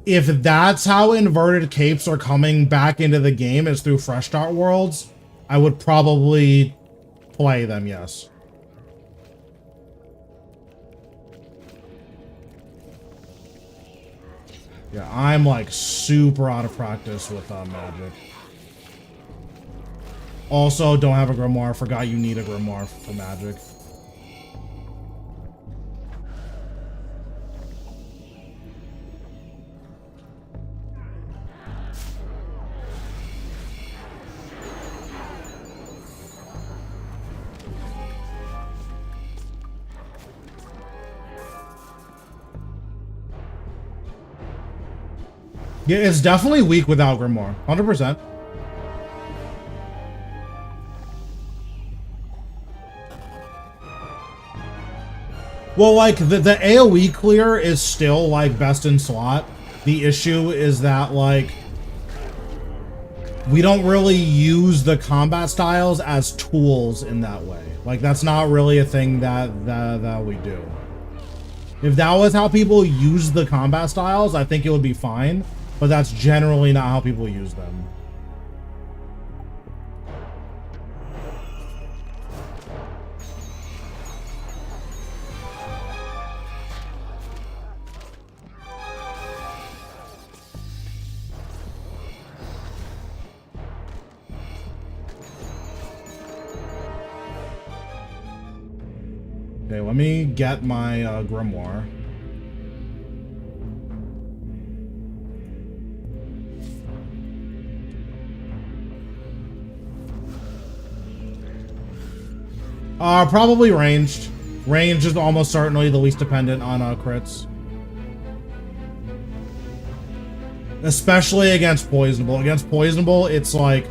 If that's how inverted capes are coming back into the game is through fresh start worlds, I would probably play them, yes. Yeah, I'm like super out of practice with magic. Also, don't have a grimoire. Forgot you need a grimoire for magic. Yeah, it's definitely weak without grimoire. 100%. Well, like, the AoE clear is still, like, best in slot. The issue is that, like, we don't really use the combat styles as tools in that way. Like, that's not really a thing that we do. If that was how people use the combat styles, I think it would be fine. But that's generally not how people use them. Okay, let me get my grimoire. Probably ranged. Range is almost certainly the least dependent on crits. Especially against poisonable. Against poisonable, it's like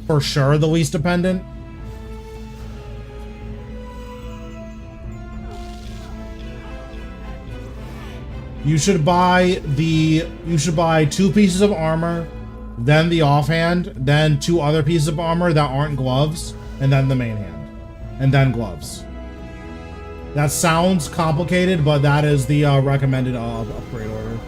for sure the least dependent. You should buy 2 pieces of armor, then the offhand, then 2 other pieces of armor that aren't gloves, and then the main hand. And then gloves. That sounds complicated, but that is the recommended upgrade order.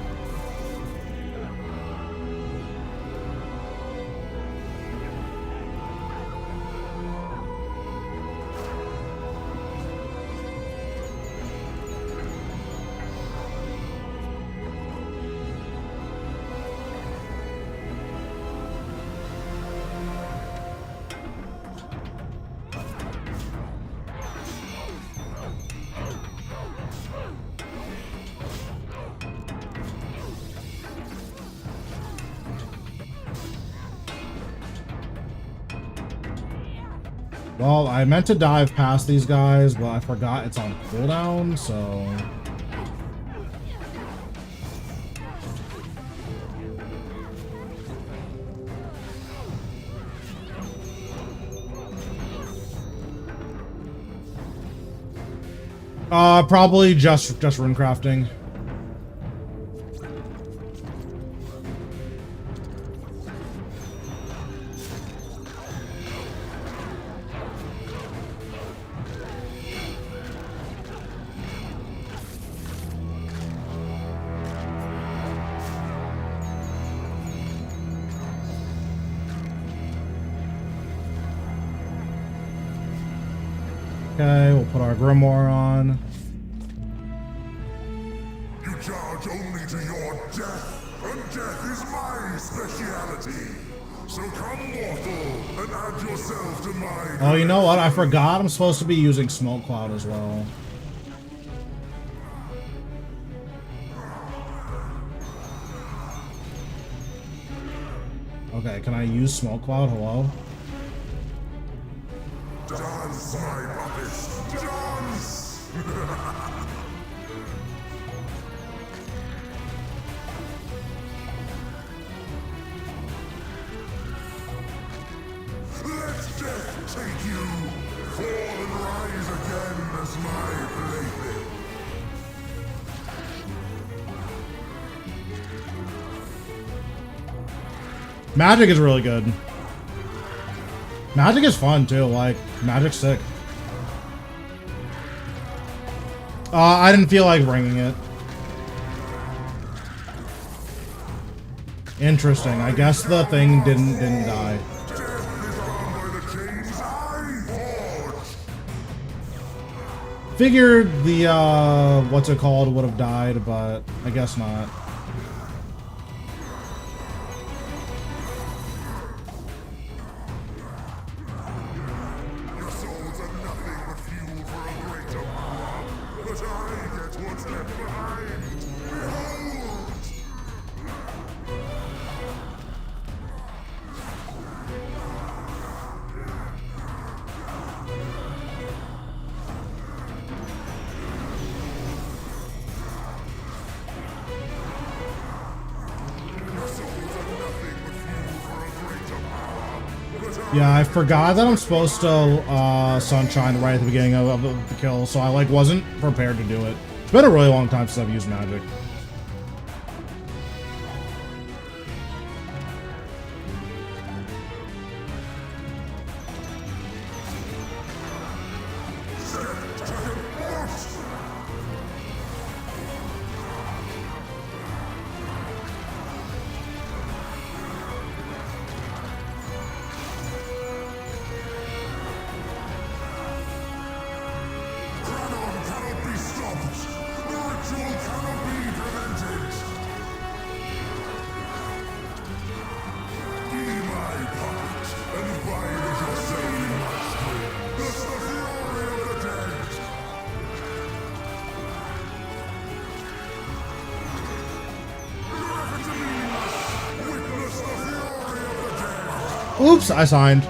Well, I meant to dive past these guys, but I forgot it's on cooldown, so... Probably just rune crafting. Okay, we'll put our grimoire on. You charge only to your death, and death is my speciality. So come, mortal, and add yourself to my... Oh, you know what? I forgot I'm supposed to be using Smoke Cloud as well. Okay, can I use Smoke Cloud? Hello? Dance, my puppets! Dance! Let death take you! Fall and rise again as my plaything! Magic is really good. Magic is fun too, like, magic's sick. I didn't feel like bringing it. Interesting, I guess the thing didn't die. Figured the, what's it called, would have died, but I guess not. Yeah, I forgot that I'm supposed to sunshine right at the beginning of the kill, so I like wasn't prepared to do it. It's been a really long time since I've used magic. Oops, I signed.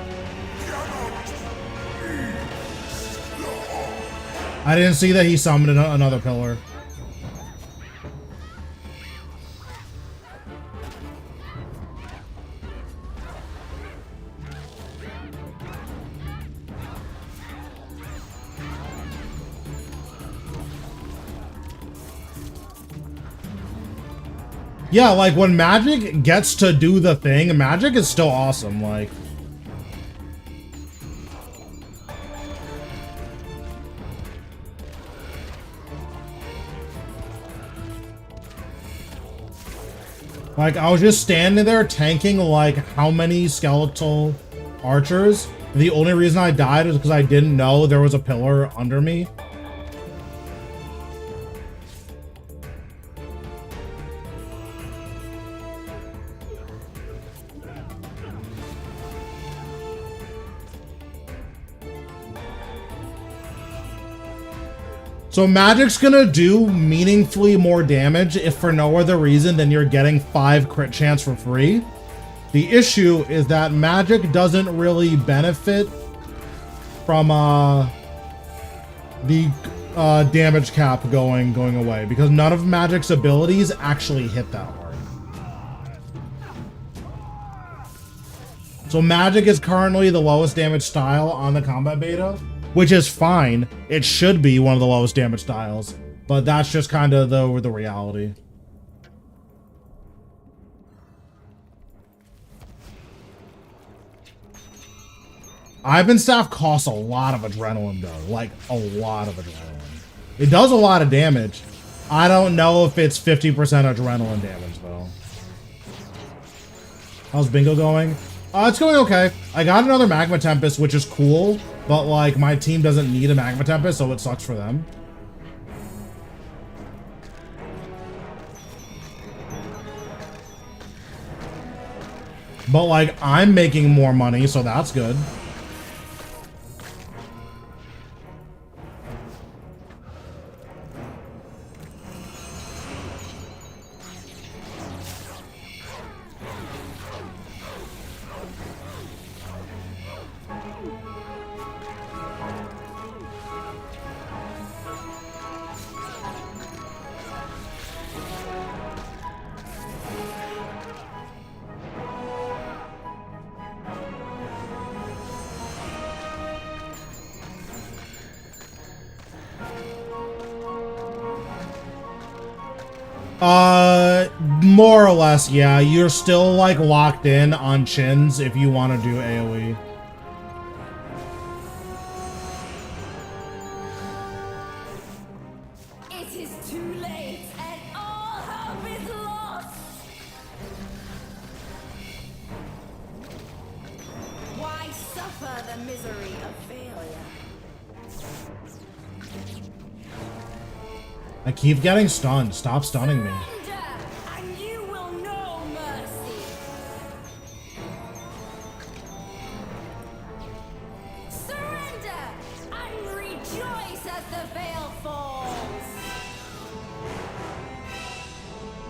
I didn't see that he summoned another pillar. Yeah, like, when magic gets to do the thing, magic is still awesome, like... Like, I was just standing there tanking, like, how many skeletal archers. The only reason I died is because I didn't know there was a pillar under me. So magic's gonna do meaningfully more damage if for no other reason than you're getting 5 crit chance for free. The issue is that magic doesn't really benefit from the damage cap going away because none of magic's abilities actually hit that hard. So magic is currently the lowest damage style on the combat beta, which is fine. It should be one of the lowest damage styles, but that's just kind of the reality. Ivan staff costs a lot of adrenaline though, like a lot of adrenaline. It does a lot of damage. I don't know if it's 50% adrenaline damage though. How's bingo going? It's going okay. I got another magma tempest, which is cool, but like my team doesn't need a magma tempest, so it sucks for them. But like I'm making more money, so that's good. More or less, yeah. You're still like locked in on chins if you want to do AoE. It is too late and all hope is lost. Why suffer the misery of failure? I keep getting stunned. Stop stunning me. And you will know mercy. Surrender and rejoice as the veil falls.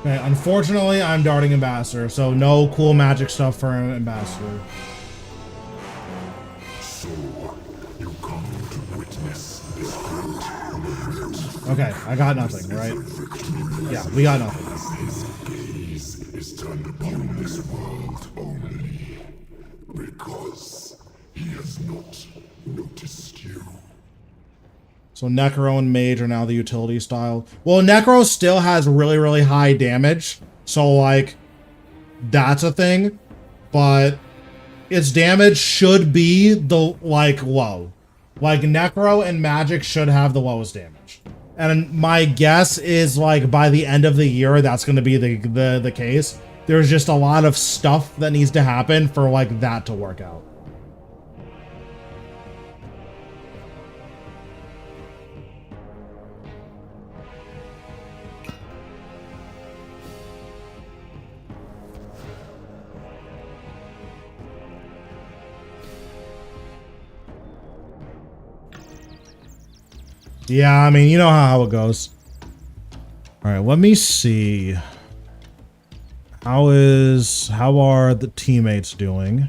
Okay, unfortunately, I'm darting Ambassador, so no cool magic stuff for Ambassador. So, you come to witness this great moment. Okay, I got nothing, right? Yeah, we got nothing. His gaze is turned upon this world only because he has not noticed you. So Necro and Mage are now the utility style. Well, Necro still has really, really high damage. So, like, that's a thing. But its damage should be the, like, low. Like, Necro and Magic should have the lowest damage. And my guess is, like, by the end of the year, that's going to be the case. There's just a lot of stuff that needs to happen for, like, that to work out. Yeah, I mean, you know how it goes. All right, let me see. How are the teammates doing?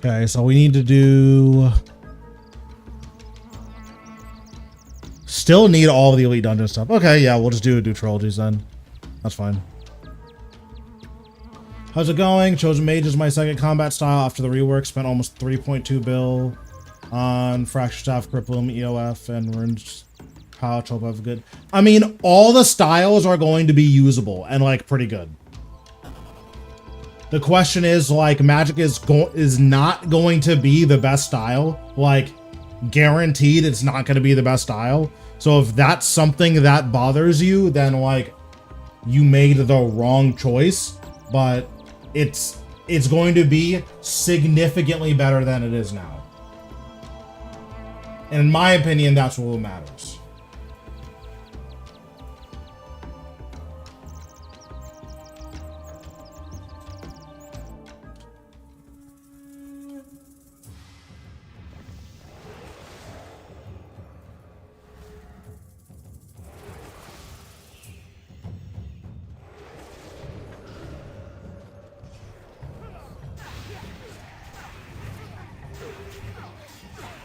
Okay, so we need to do... Still need all of the elite dungeon stuff. Okay, yeah, we'll just do trilogies then. That's fine. How's it going? Chosen Mage is my second combat style after the rework. Spent almost 3.2 bill on Fracture Staff, Cripplum, EOF, and Runes Pouch. Hope I have good. I mean, all the styles are going to be usable and like pretty good. The question is, like, magic is not going to be the best style. Like, guaranteed it's not going to be the best style. So if that's something that bothers you, then, like, you made the wrong choice. But it's going to be significantly better than it is now. And in my opinion, that's what matters.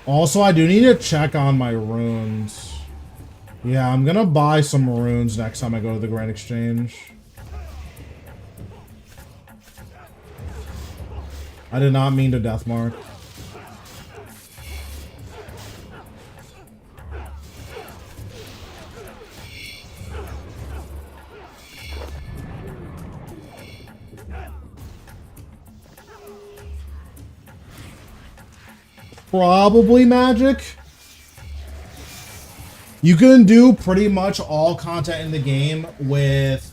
Also, I do need to check on my runes. Yeah, I'm gonna buy some runes next time I go to the Grand Exchange. I did not mean to deathmark. Probably magic. You can do pretty much all content in the game with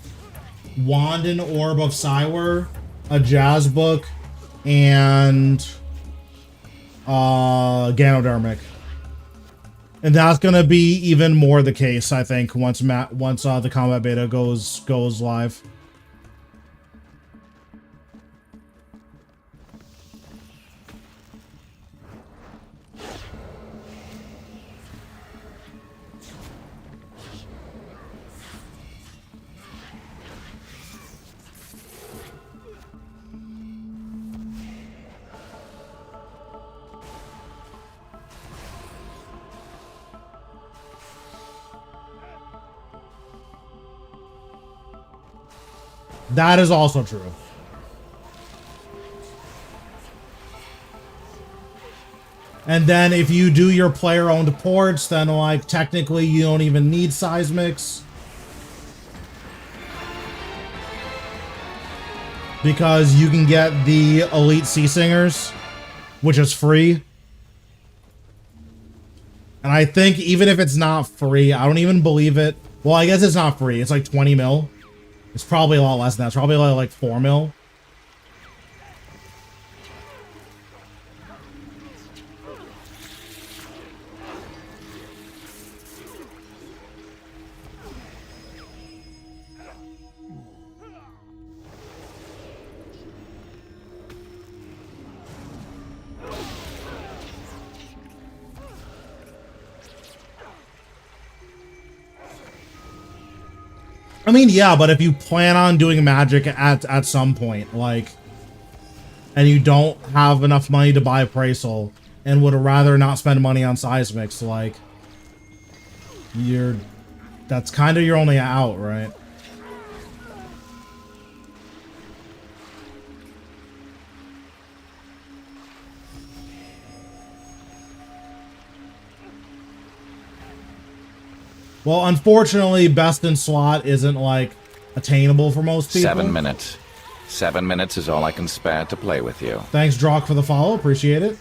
Wand and Orb of Cywer, a Jazz Book, and Ganodermic. And that's gonna be even more the case, I think, once the combat beta goes live. That is also true. And then if you do your player-owned ports, then like technically you don't even need seismics. Because you can get the Elite Sea Singers, which is free. And I think even if it's not free, I don't even believe it. Well, I guess it's not free. It's like 20 mil. It's probably a lot less than that. It's probably like 4 mil. I mean, yeah, but if you plan on doing magic at some point, like, and you don't have enough money to buy appraisal and would rather not spend money on seismics, like, that's kind of your only out, right? Well, unfortunately, best in slot isn't, like, attainable for most people. 7 minutes. 7 minutes is all I can spare to play with you. Thanks, Drock, for the follow. Appreciate it.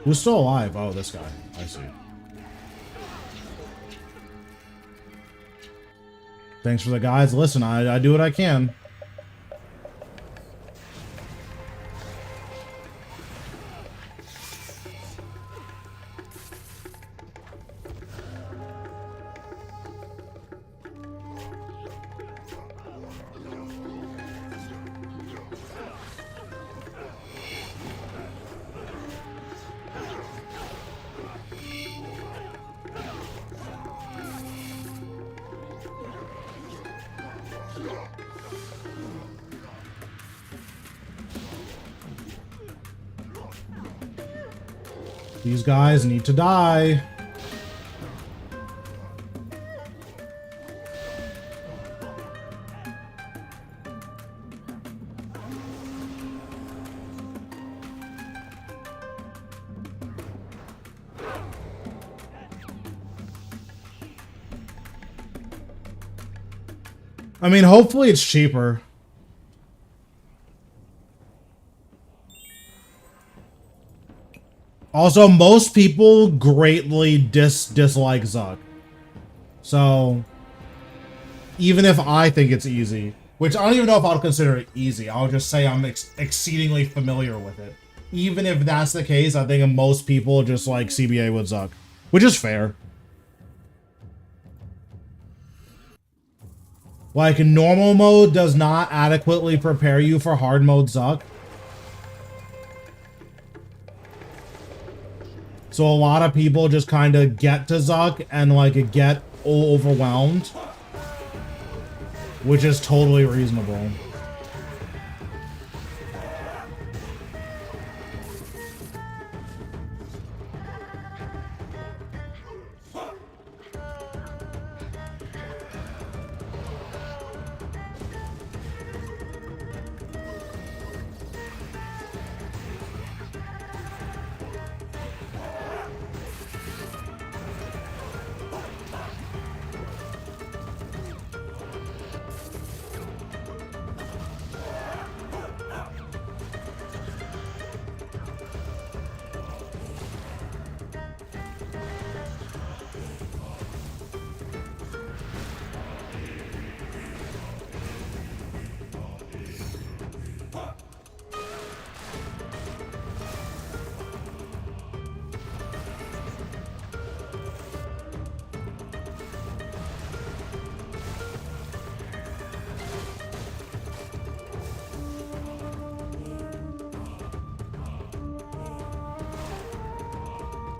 Who's still alive? Oh, this guy. I see. Thanks for the guides. Listen, I do what I can. These guys need to die. I mean, hopefully it's cheaper. Also, most people greatly dislike Zuk. So, even if I think it's easy, which I don't even know if I'll consider it easy, I'll just say I'm exceedingly familiar with it. Even if that's the case, I think most people just like CBA with Zuk, which is fair. Like, normal mode does not adequately prepare you for hard mode Zuk. So a lot of people just kind of get to Zuk and like get overwhelmed, which is totally reasonable.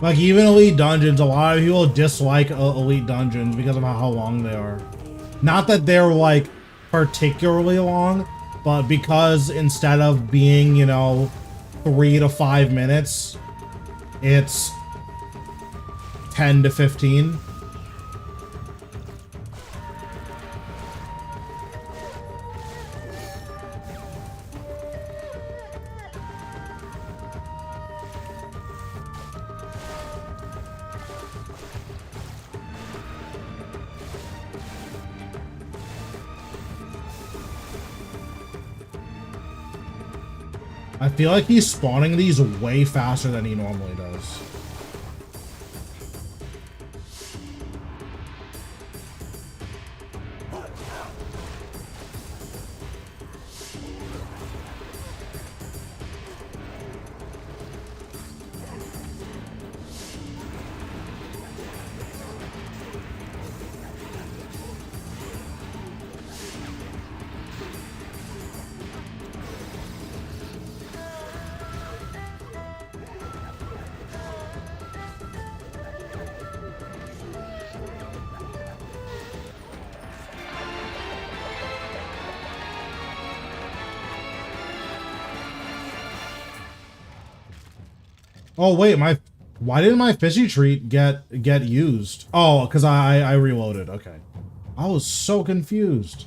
Like, even Elite Dungeons, a lot of people dislike Elite Dungeons because of how long they are. Not that they're, like, particularly long, but because instead of being, you know, 3 to 5 minutes, it's 10 to 15. I feel like he's spawning these way faster than he normally does. Oh wait, why didn't my fishy treat get used? Oh, because I reloaded. Okay, I was so confused.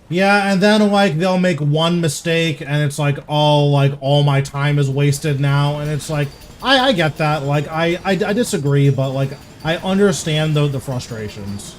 Yeah, and then like they'll make one mistake and it's like, oh, like all my time is wasted now, and it's like I get that. Like I disagree, but like I understand the frustrations.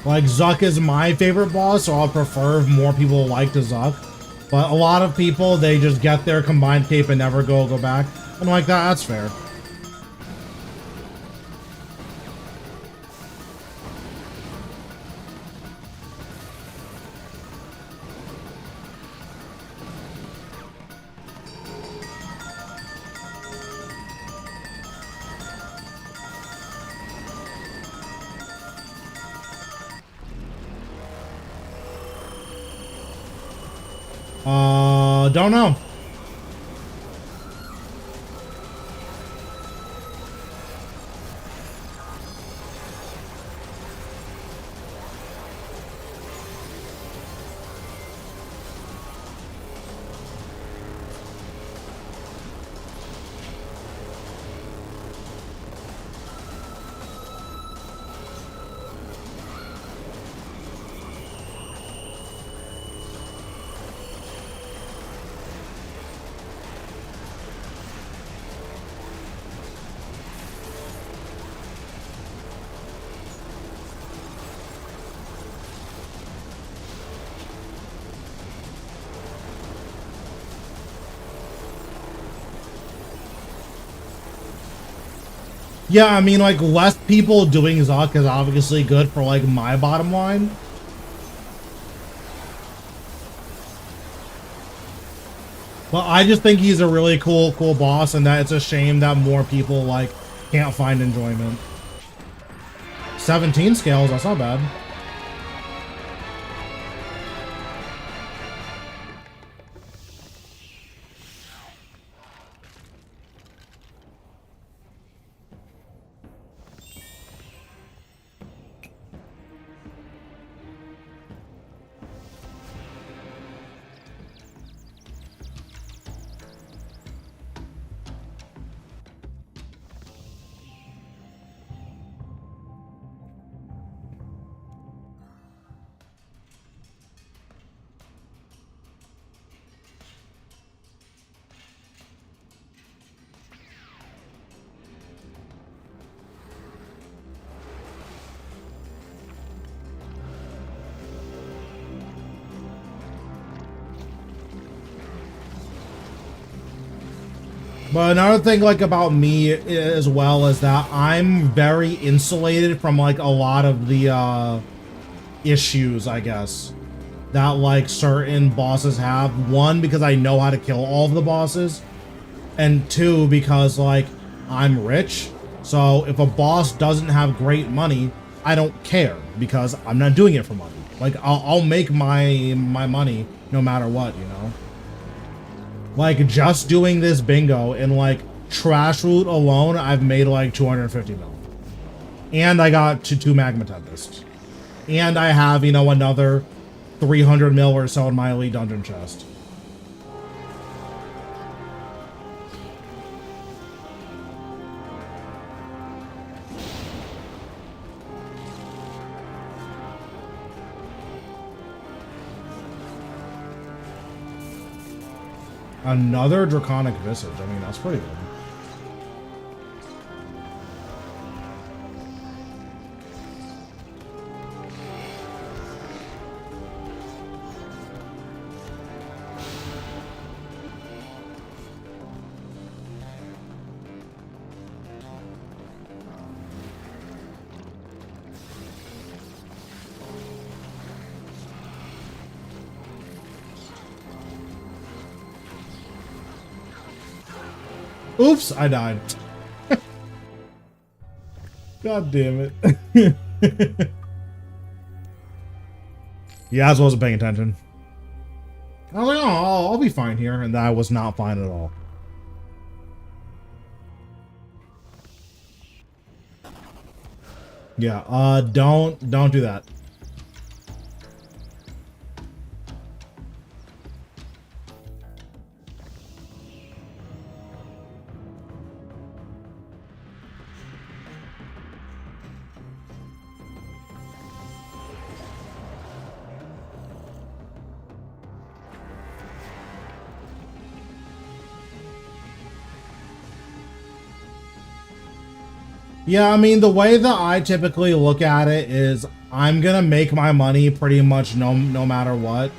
Like, Zuk is my favorite boss, so I'll prefer if more people like the Zuk. But a lot of people, they just get their combined cape and never go back. I'm like, that's fair. Don't know. Yeah, I mean, like, less people doing Zuk is obviously good for, like, my bottom line. But I just think he's a really cool boss, and that it's a shame that more people, like, can't find enjoyment. 17 scales, that's not bad. But another thing, like, about me as well is that I'm very insulated from, like, a lot of the, issues, I guess, that, like, certain bosses have. One, because I know how to kill all of the bosses. And two, because, like, I'm rich. So if a boss doesn't have great money, I don't care, because I'm not doing it for money. Like, I'll make my money no matter what, you know? Like, just doing this bingo in, like, Trash Root alone, I've made, like, 250 mil. And I got two Magma Tempests. And I have, you know, another 300 mil or so in my Elite Dungeon chest. Another Draconic Visage. I mean, that's pretty good. Oops, I died. God damn it. Yeah, I wasn't paying attention. I was like, oh, I'll be fine here. And I was not fine at all. Yeah, don't do that. Yeah, I mean, the way that I typically look at it is I'm gonna make my money pretty much no matter what.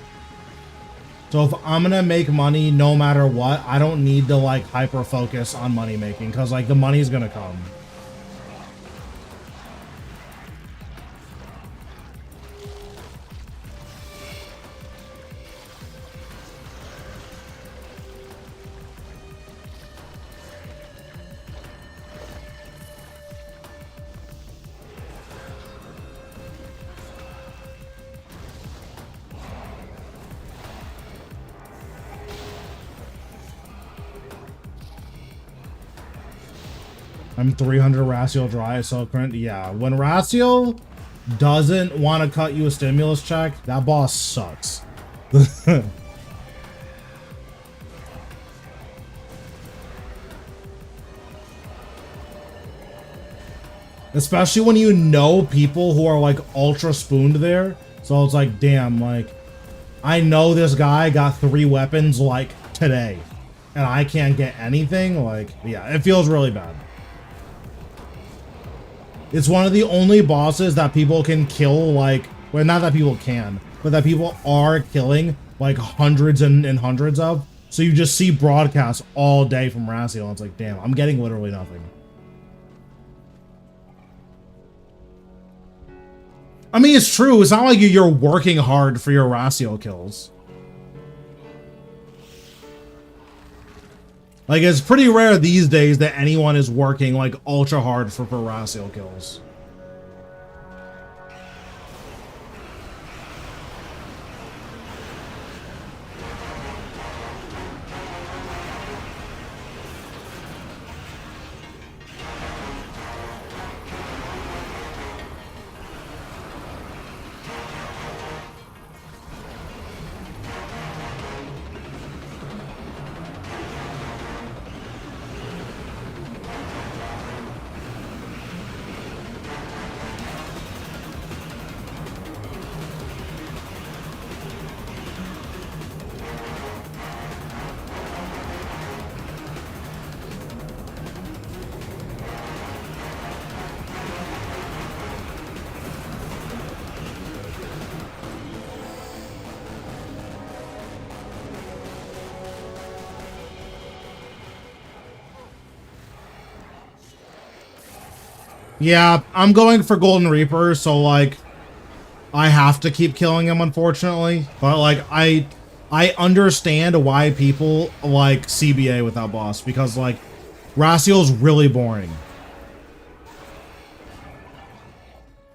So if I'm gonna make money no matter what, I don't need to, like, hyper focus on money making, because, like, the money's gonna come. I'm 300 Racial dry, so current. Yeah, when Racial doesn't want to cut you a stimulus check, that boss sucks. Especially when you know people who are like ultra spooned there. So it's like, damn, like, I know this guy got 3 weapons like today and I can't get anything. Like, yeah, it feels really bad. It's one of the only bosses that people can kill, like, well, not that people can, but that people are killing like hundreds and hundreds of. So you just see broadcasts all day from Raziel and it's like, damn, I'm getting literally nothing. I mean, it's true. It's not like you're working hard for your Raciel kills. Like, it's pretty rare these days that anyone is working, like, ultra hard for Raciel kills. Yeah, I'm going for Golden Reaper, so like I have to keep killing him, unfortunately. But like I understand why people like CBA with that boss, because like Raciel's really boring.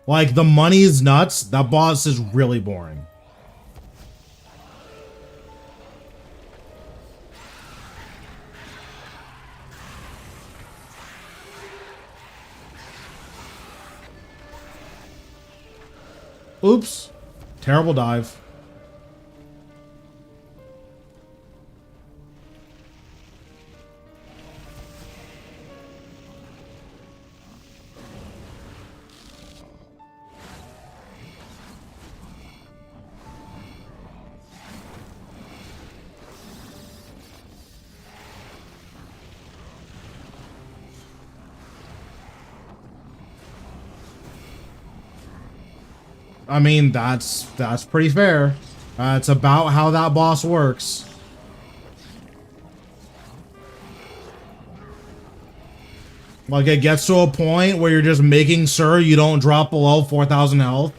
Like the money's nuts, that boss is really boring. Oops. Terrible dive. I mean, that's pretty fair. It's about how that boss works. Like, it gets to a point where you're just making sure you don't drop below 4,000 health.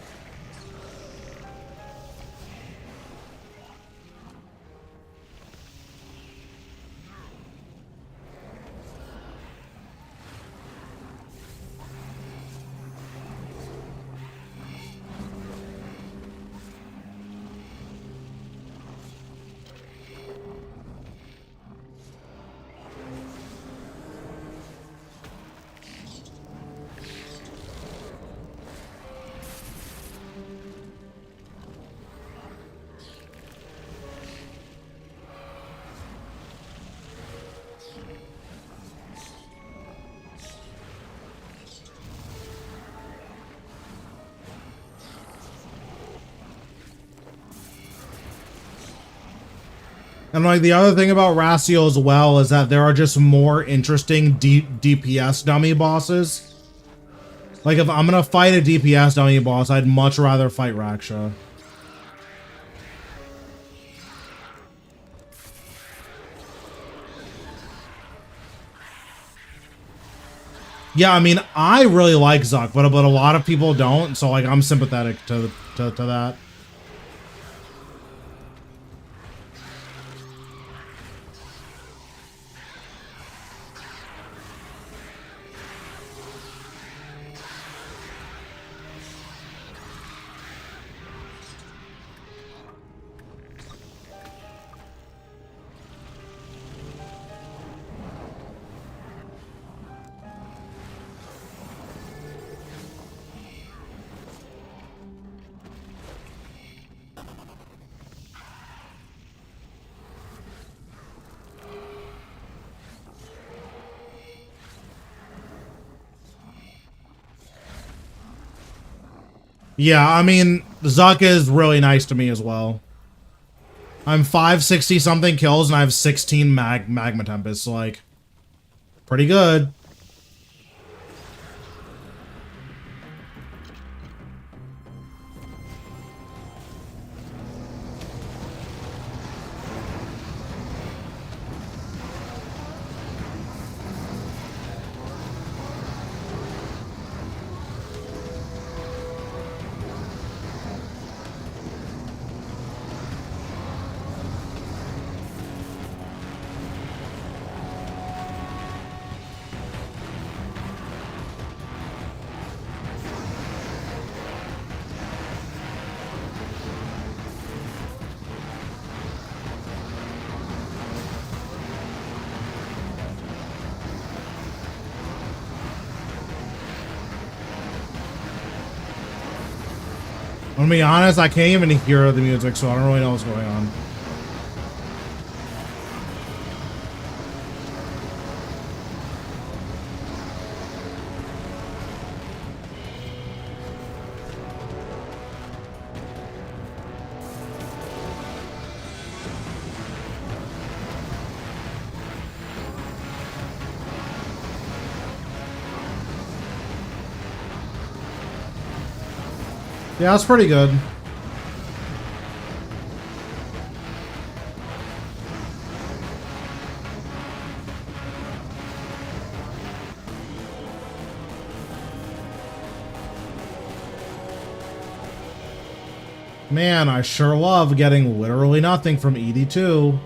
And like the other thing about Raciel as well is that there are just more interesting DPS dummy bosses. Like if I'm gonna fight a DPS dummy boss, I'd much rather fight Raksha. Yeah, I mean, I really like Zuk, but a lot of people don't, so like I'm sympathetic to that. Yeah, I mean, Zuk is really nice to me as well. I'm 560 something kills and I have 16 magma tempests, so like, pretty good. I'm gonna be honest, I can't even hear the music, so I don't really know what's going on. Yeah, that's pretty good. Man, I sure love getting literally nothing from ED2.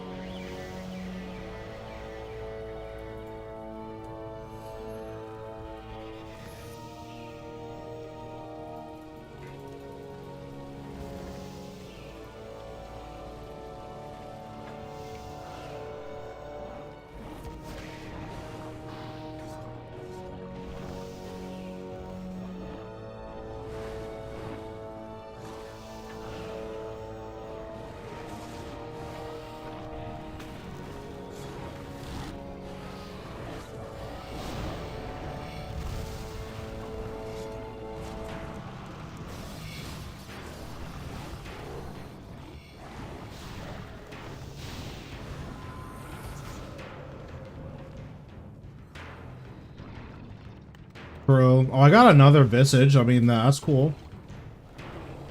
Bro, oh, I got another Visage. I mean, that's cool.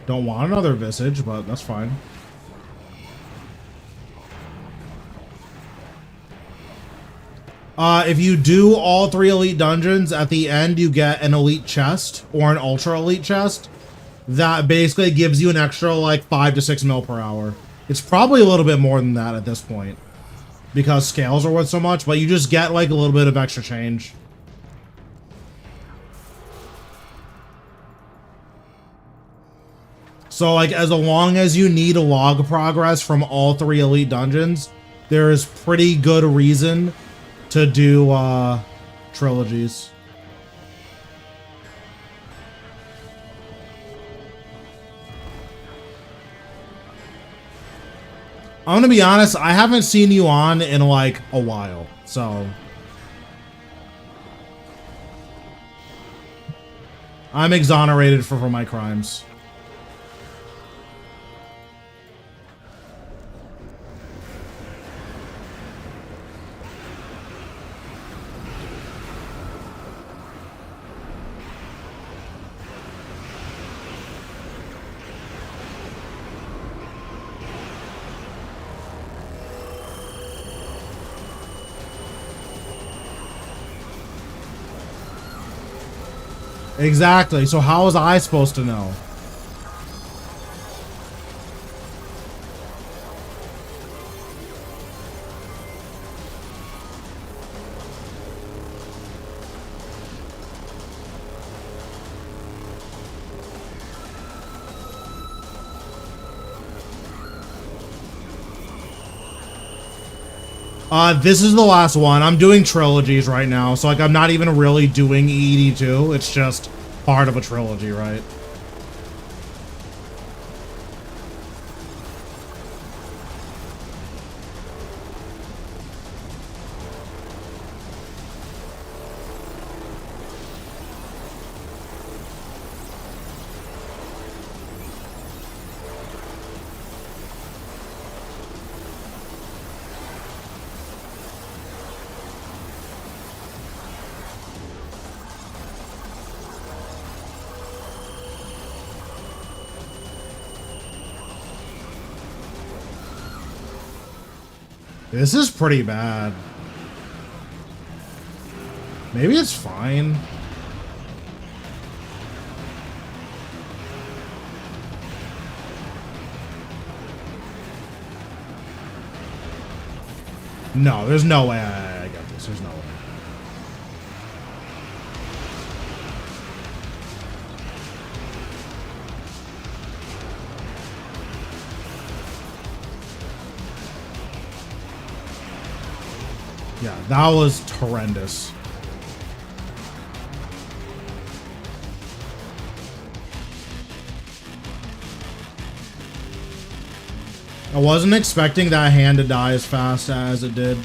Don't want another Visage, but that's fine. If you do all 3 elite dungeons, at the end you get an elite chest or an ultra elite chest that basically gives you an extra like 5 to 6 mil per hour. It's probably a little bit more than that at this point because scales are worth so much, but you just get like a little bit of extra change. So like as long as you need a log progress from all 3 elite dungeons, there is pretty good reason to do trilogies. I'm gonna be honest, I haven't seen you on in like a while, so I'm exonerated for my crimes. Exactly. So how was I supposed to know? This is the last one. I'm doing trilogies right now, so like I'm not even really doing ED2. It's just part of a trilogy, right? This is pretty bad. Maybe it's fine. No, there's no way I got this. There's no way. Yeah, that was horrendous. I wasn't expecting that hand to die as fast as it did.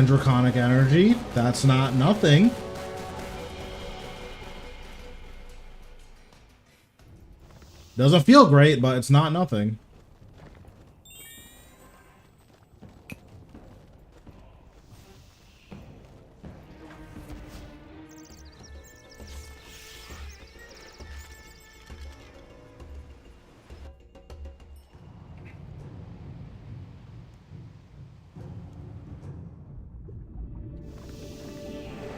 Draconic energy. That's not nothing. Doesn't feel great, but it's not nothing.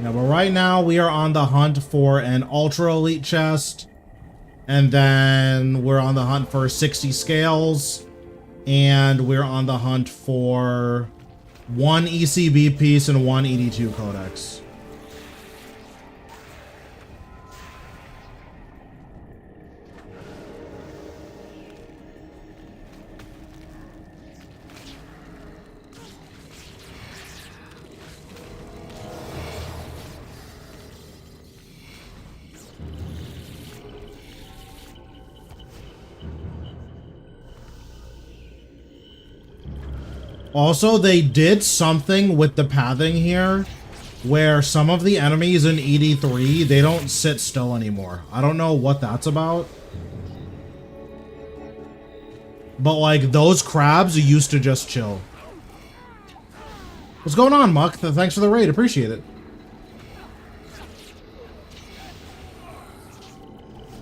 Yeah, but right now we are on the hunt for an ultra elite chest, and then we're on the hunt for 60 scales, and we're on the hunt for 1 ECB piece and 1 ED2 codex. Also, they did something with the pathing here where some of the enemies in ED3, they don't sit still anymore. I don't know what that's about. But like those crabs used to just chill. What's going on, Muck? Thanks for the raid. Appreciate it.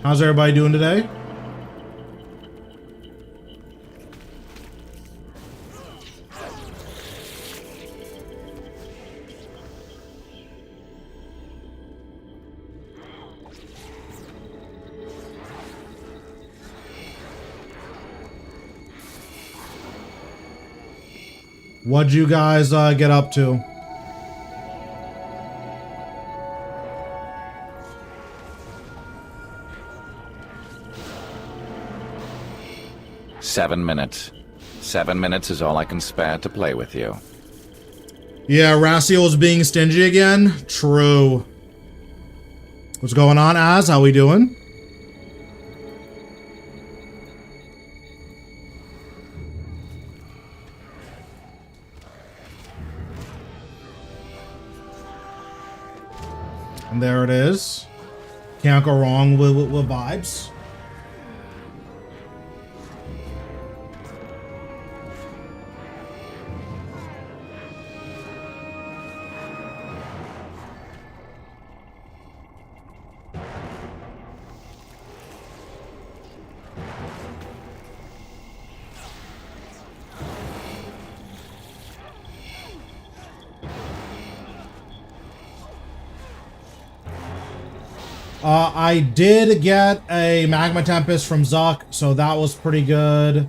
How's everybody doing today? What'd you guys get up to? Seven minutes. 7 minutes is all I can spare to play with you. Yeah, Raciel's being stingy again? True. What's going on, Az? How we doing? And there it is. Can't go wrong with vibes. I did get a Magma Tempest from Zuk, so that was pretty good.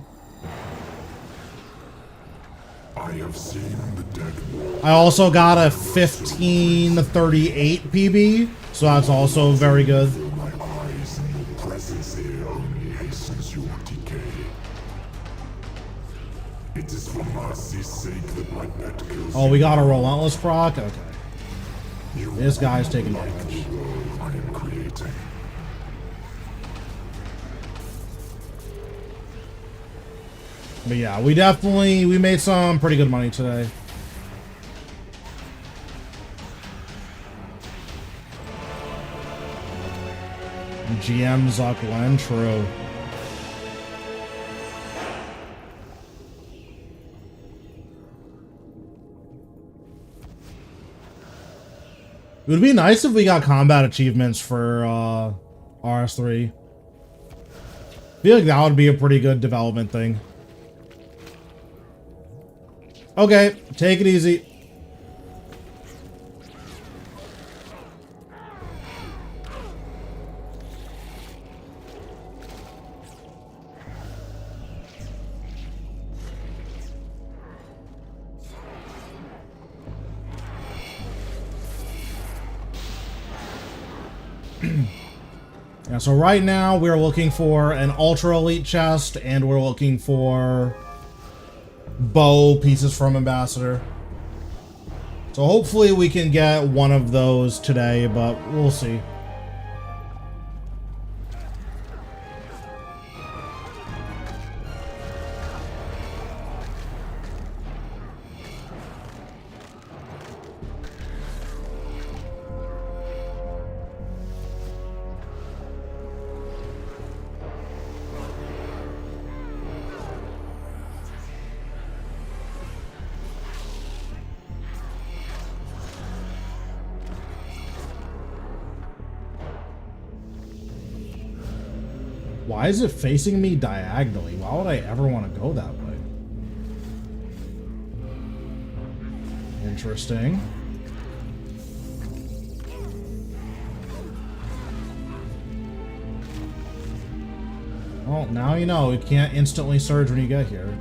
I have seen the dead wall. I also got a 1538 PB, so that's also very good. My eyes, your presence here only hastens your decay. It is for mercy's sake that my pet kills Oh, we got a relentless proc? Okay. you. This guy's taking damage. The world I am creating. But yeah, we made some pretty good money today. GM Zuck Len, true. It would be nice if we got combat achievements for RS3. I feel like that would be a pretty good development thing. Okay, take it easy. Yeah, so right now we're looking for an ultra elite chest and we're looking for bow pieces from Ambassador. So hopefully we can get one of those today, but we'll see. Why is it facing me diagonally? Why would I ever want to go that way? Interesting. Well, now you know. You can't instantly surge when you get here.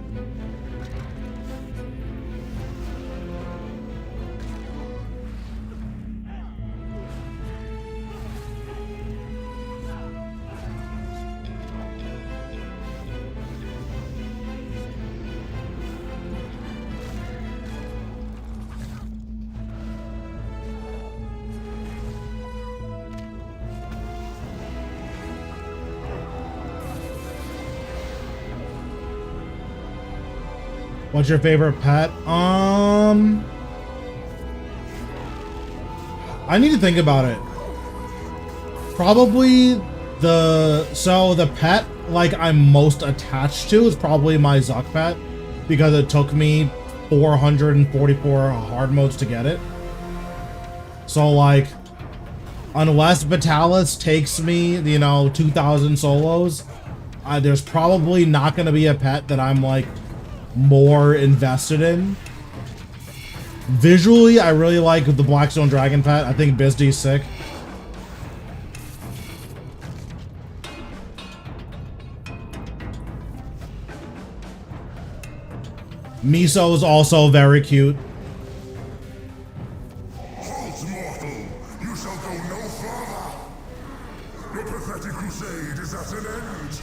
What's your favorite pet? I need to think about it. Probably the pet like I'm most attached to is probably my Zuck pet because it took me 444 hard modes to get it. So like, unless Vitalis takes me, 2,000 solos, there's probably not going to be a pet that I'm like more invested in. Visually, I really like the Blackstone Dragon pet. I think Bizdy's sick. Miso is also very cute. Halt, mortal! You shall go no further! Your pathetic crusade is at an end!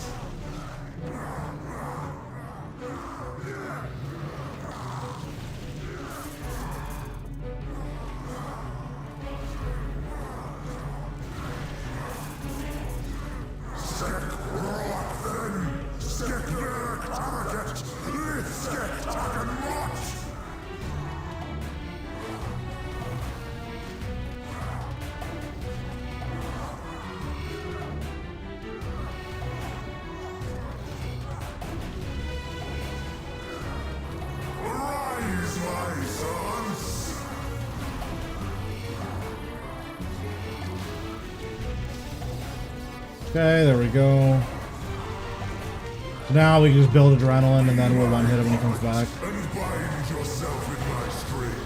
Okay, there we go. So now we can just build adrenaline and then we'll one hit him when he comes back. And bind yourself in my strings.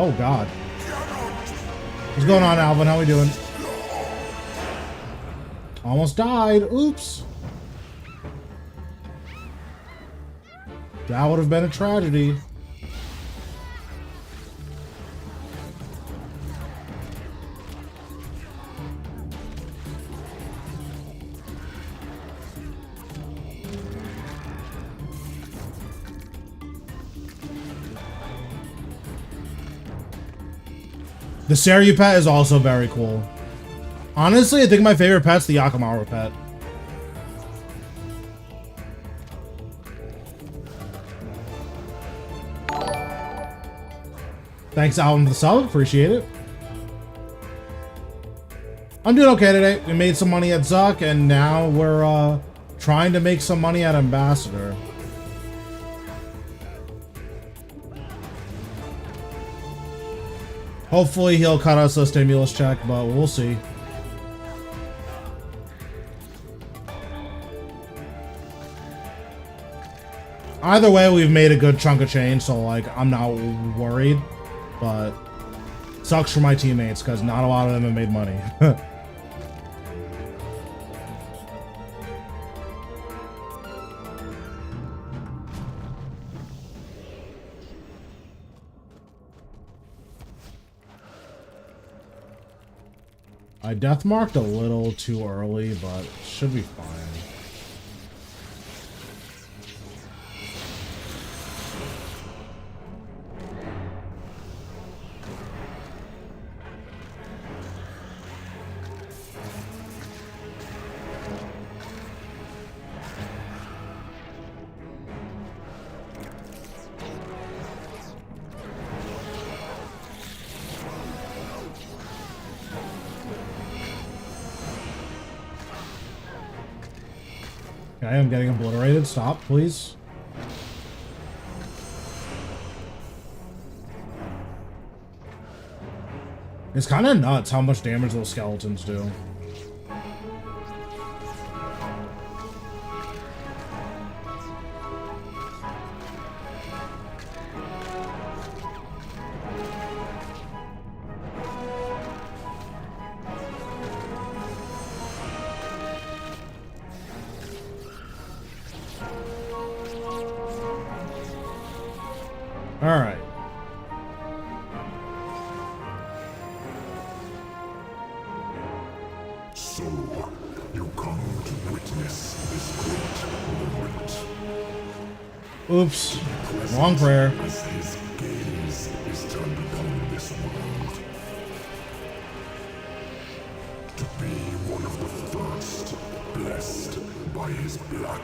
Oh god. What's going on, Alvin? How we doing? Almost died. Oops. That would have been a tragedy. The Seryu pet is also very cool. Honestly, I think my favorite pet's the Yakamaru pet. Thanks, Alvin, for the sub. Appreciate it. I'm doing okay today. We made some money at Zuk, and now we're trying to make some money at Ambassador. Hopefully he'll cut us a stimulus check, but we'll see. Either way, we've made a good chunk of change, so like I'm not worried, but sucks for my teammates because not a lot of them have made money. I death marked a little too early, but should be fine. Okay, I'm getting obliterated. Stop, please. It's kind of nuts how much damage those skeletons do. All right. So, you come to witness this great moment. Oops. Wrong prayer. As his gaze is turned upon this world. To be one of the first, blessed by his black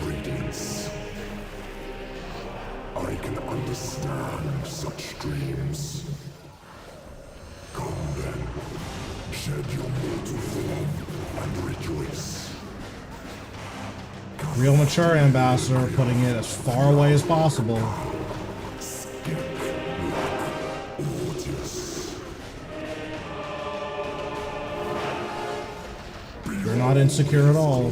radiance. I can understand such dreams. Come then, shed your mortal form and rejoice. Real mature ambassador, putting it as far away as possible. You're not insecure at all.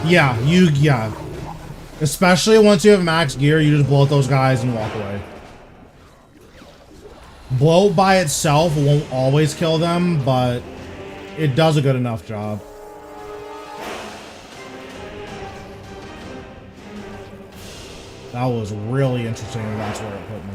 Yeah. Especially once you have max gear, you just blow at those guys and walk away. Blow by itself won't always kill them, but it does a good enough job. That was really interesting, and that's where it put me.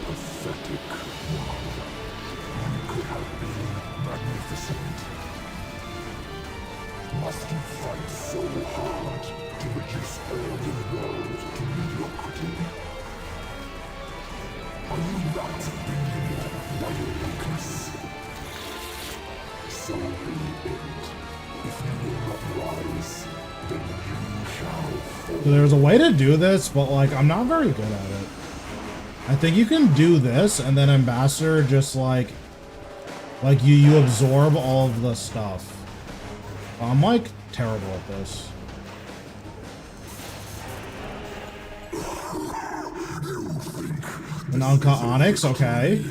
Pathetic. You could have been magnificent. Must you fight so hard to reduce all the world to mediocrity? Are you not thinking of your weakness? So be it. If you will not rise, then you shall fall. So there's a way to do this, but like I'm not very good at it. I think you can do this, and then Ambassador just like you absorb all of the stuff. I'm like terrible at this. An uncut onyx, okay.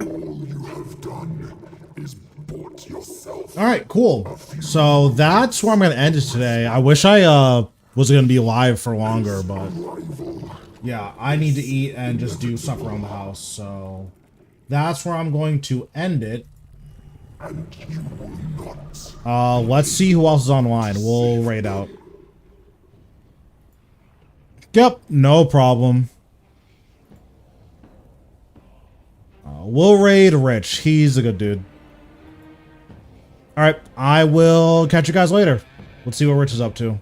All you have done is bought yourself. All right, cool. So that's where I'm gonna end it today. I wish I was gonna be live for longer, but yeah, I need to eat and just do stuff around the house. So that's where I'm going to end it. And you will not. Let's see who else is online. We'll raid out. Yep, no problem. We'll raid Rich. He's a good dude. All right, I will catch you guys later. Let's see what Rich is up to.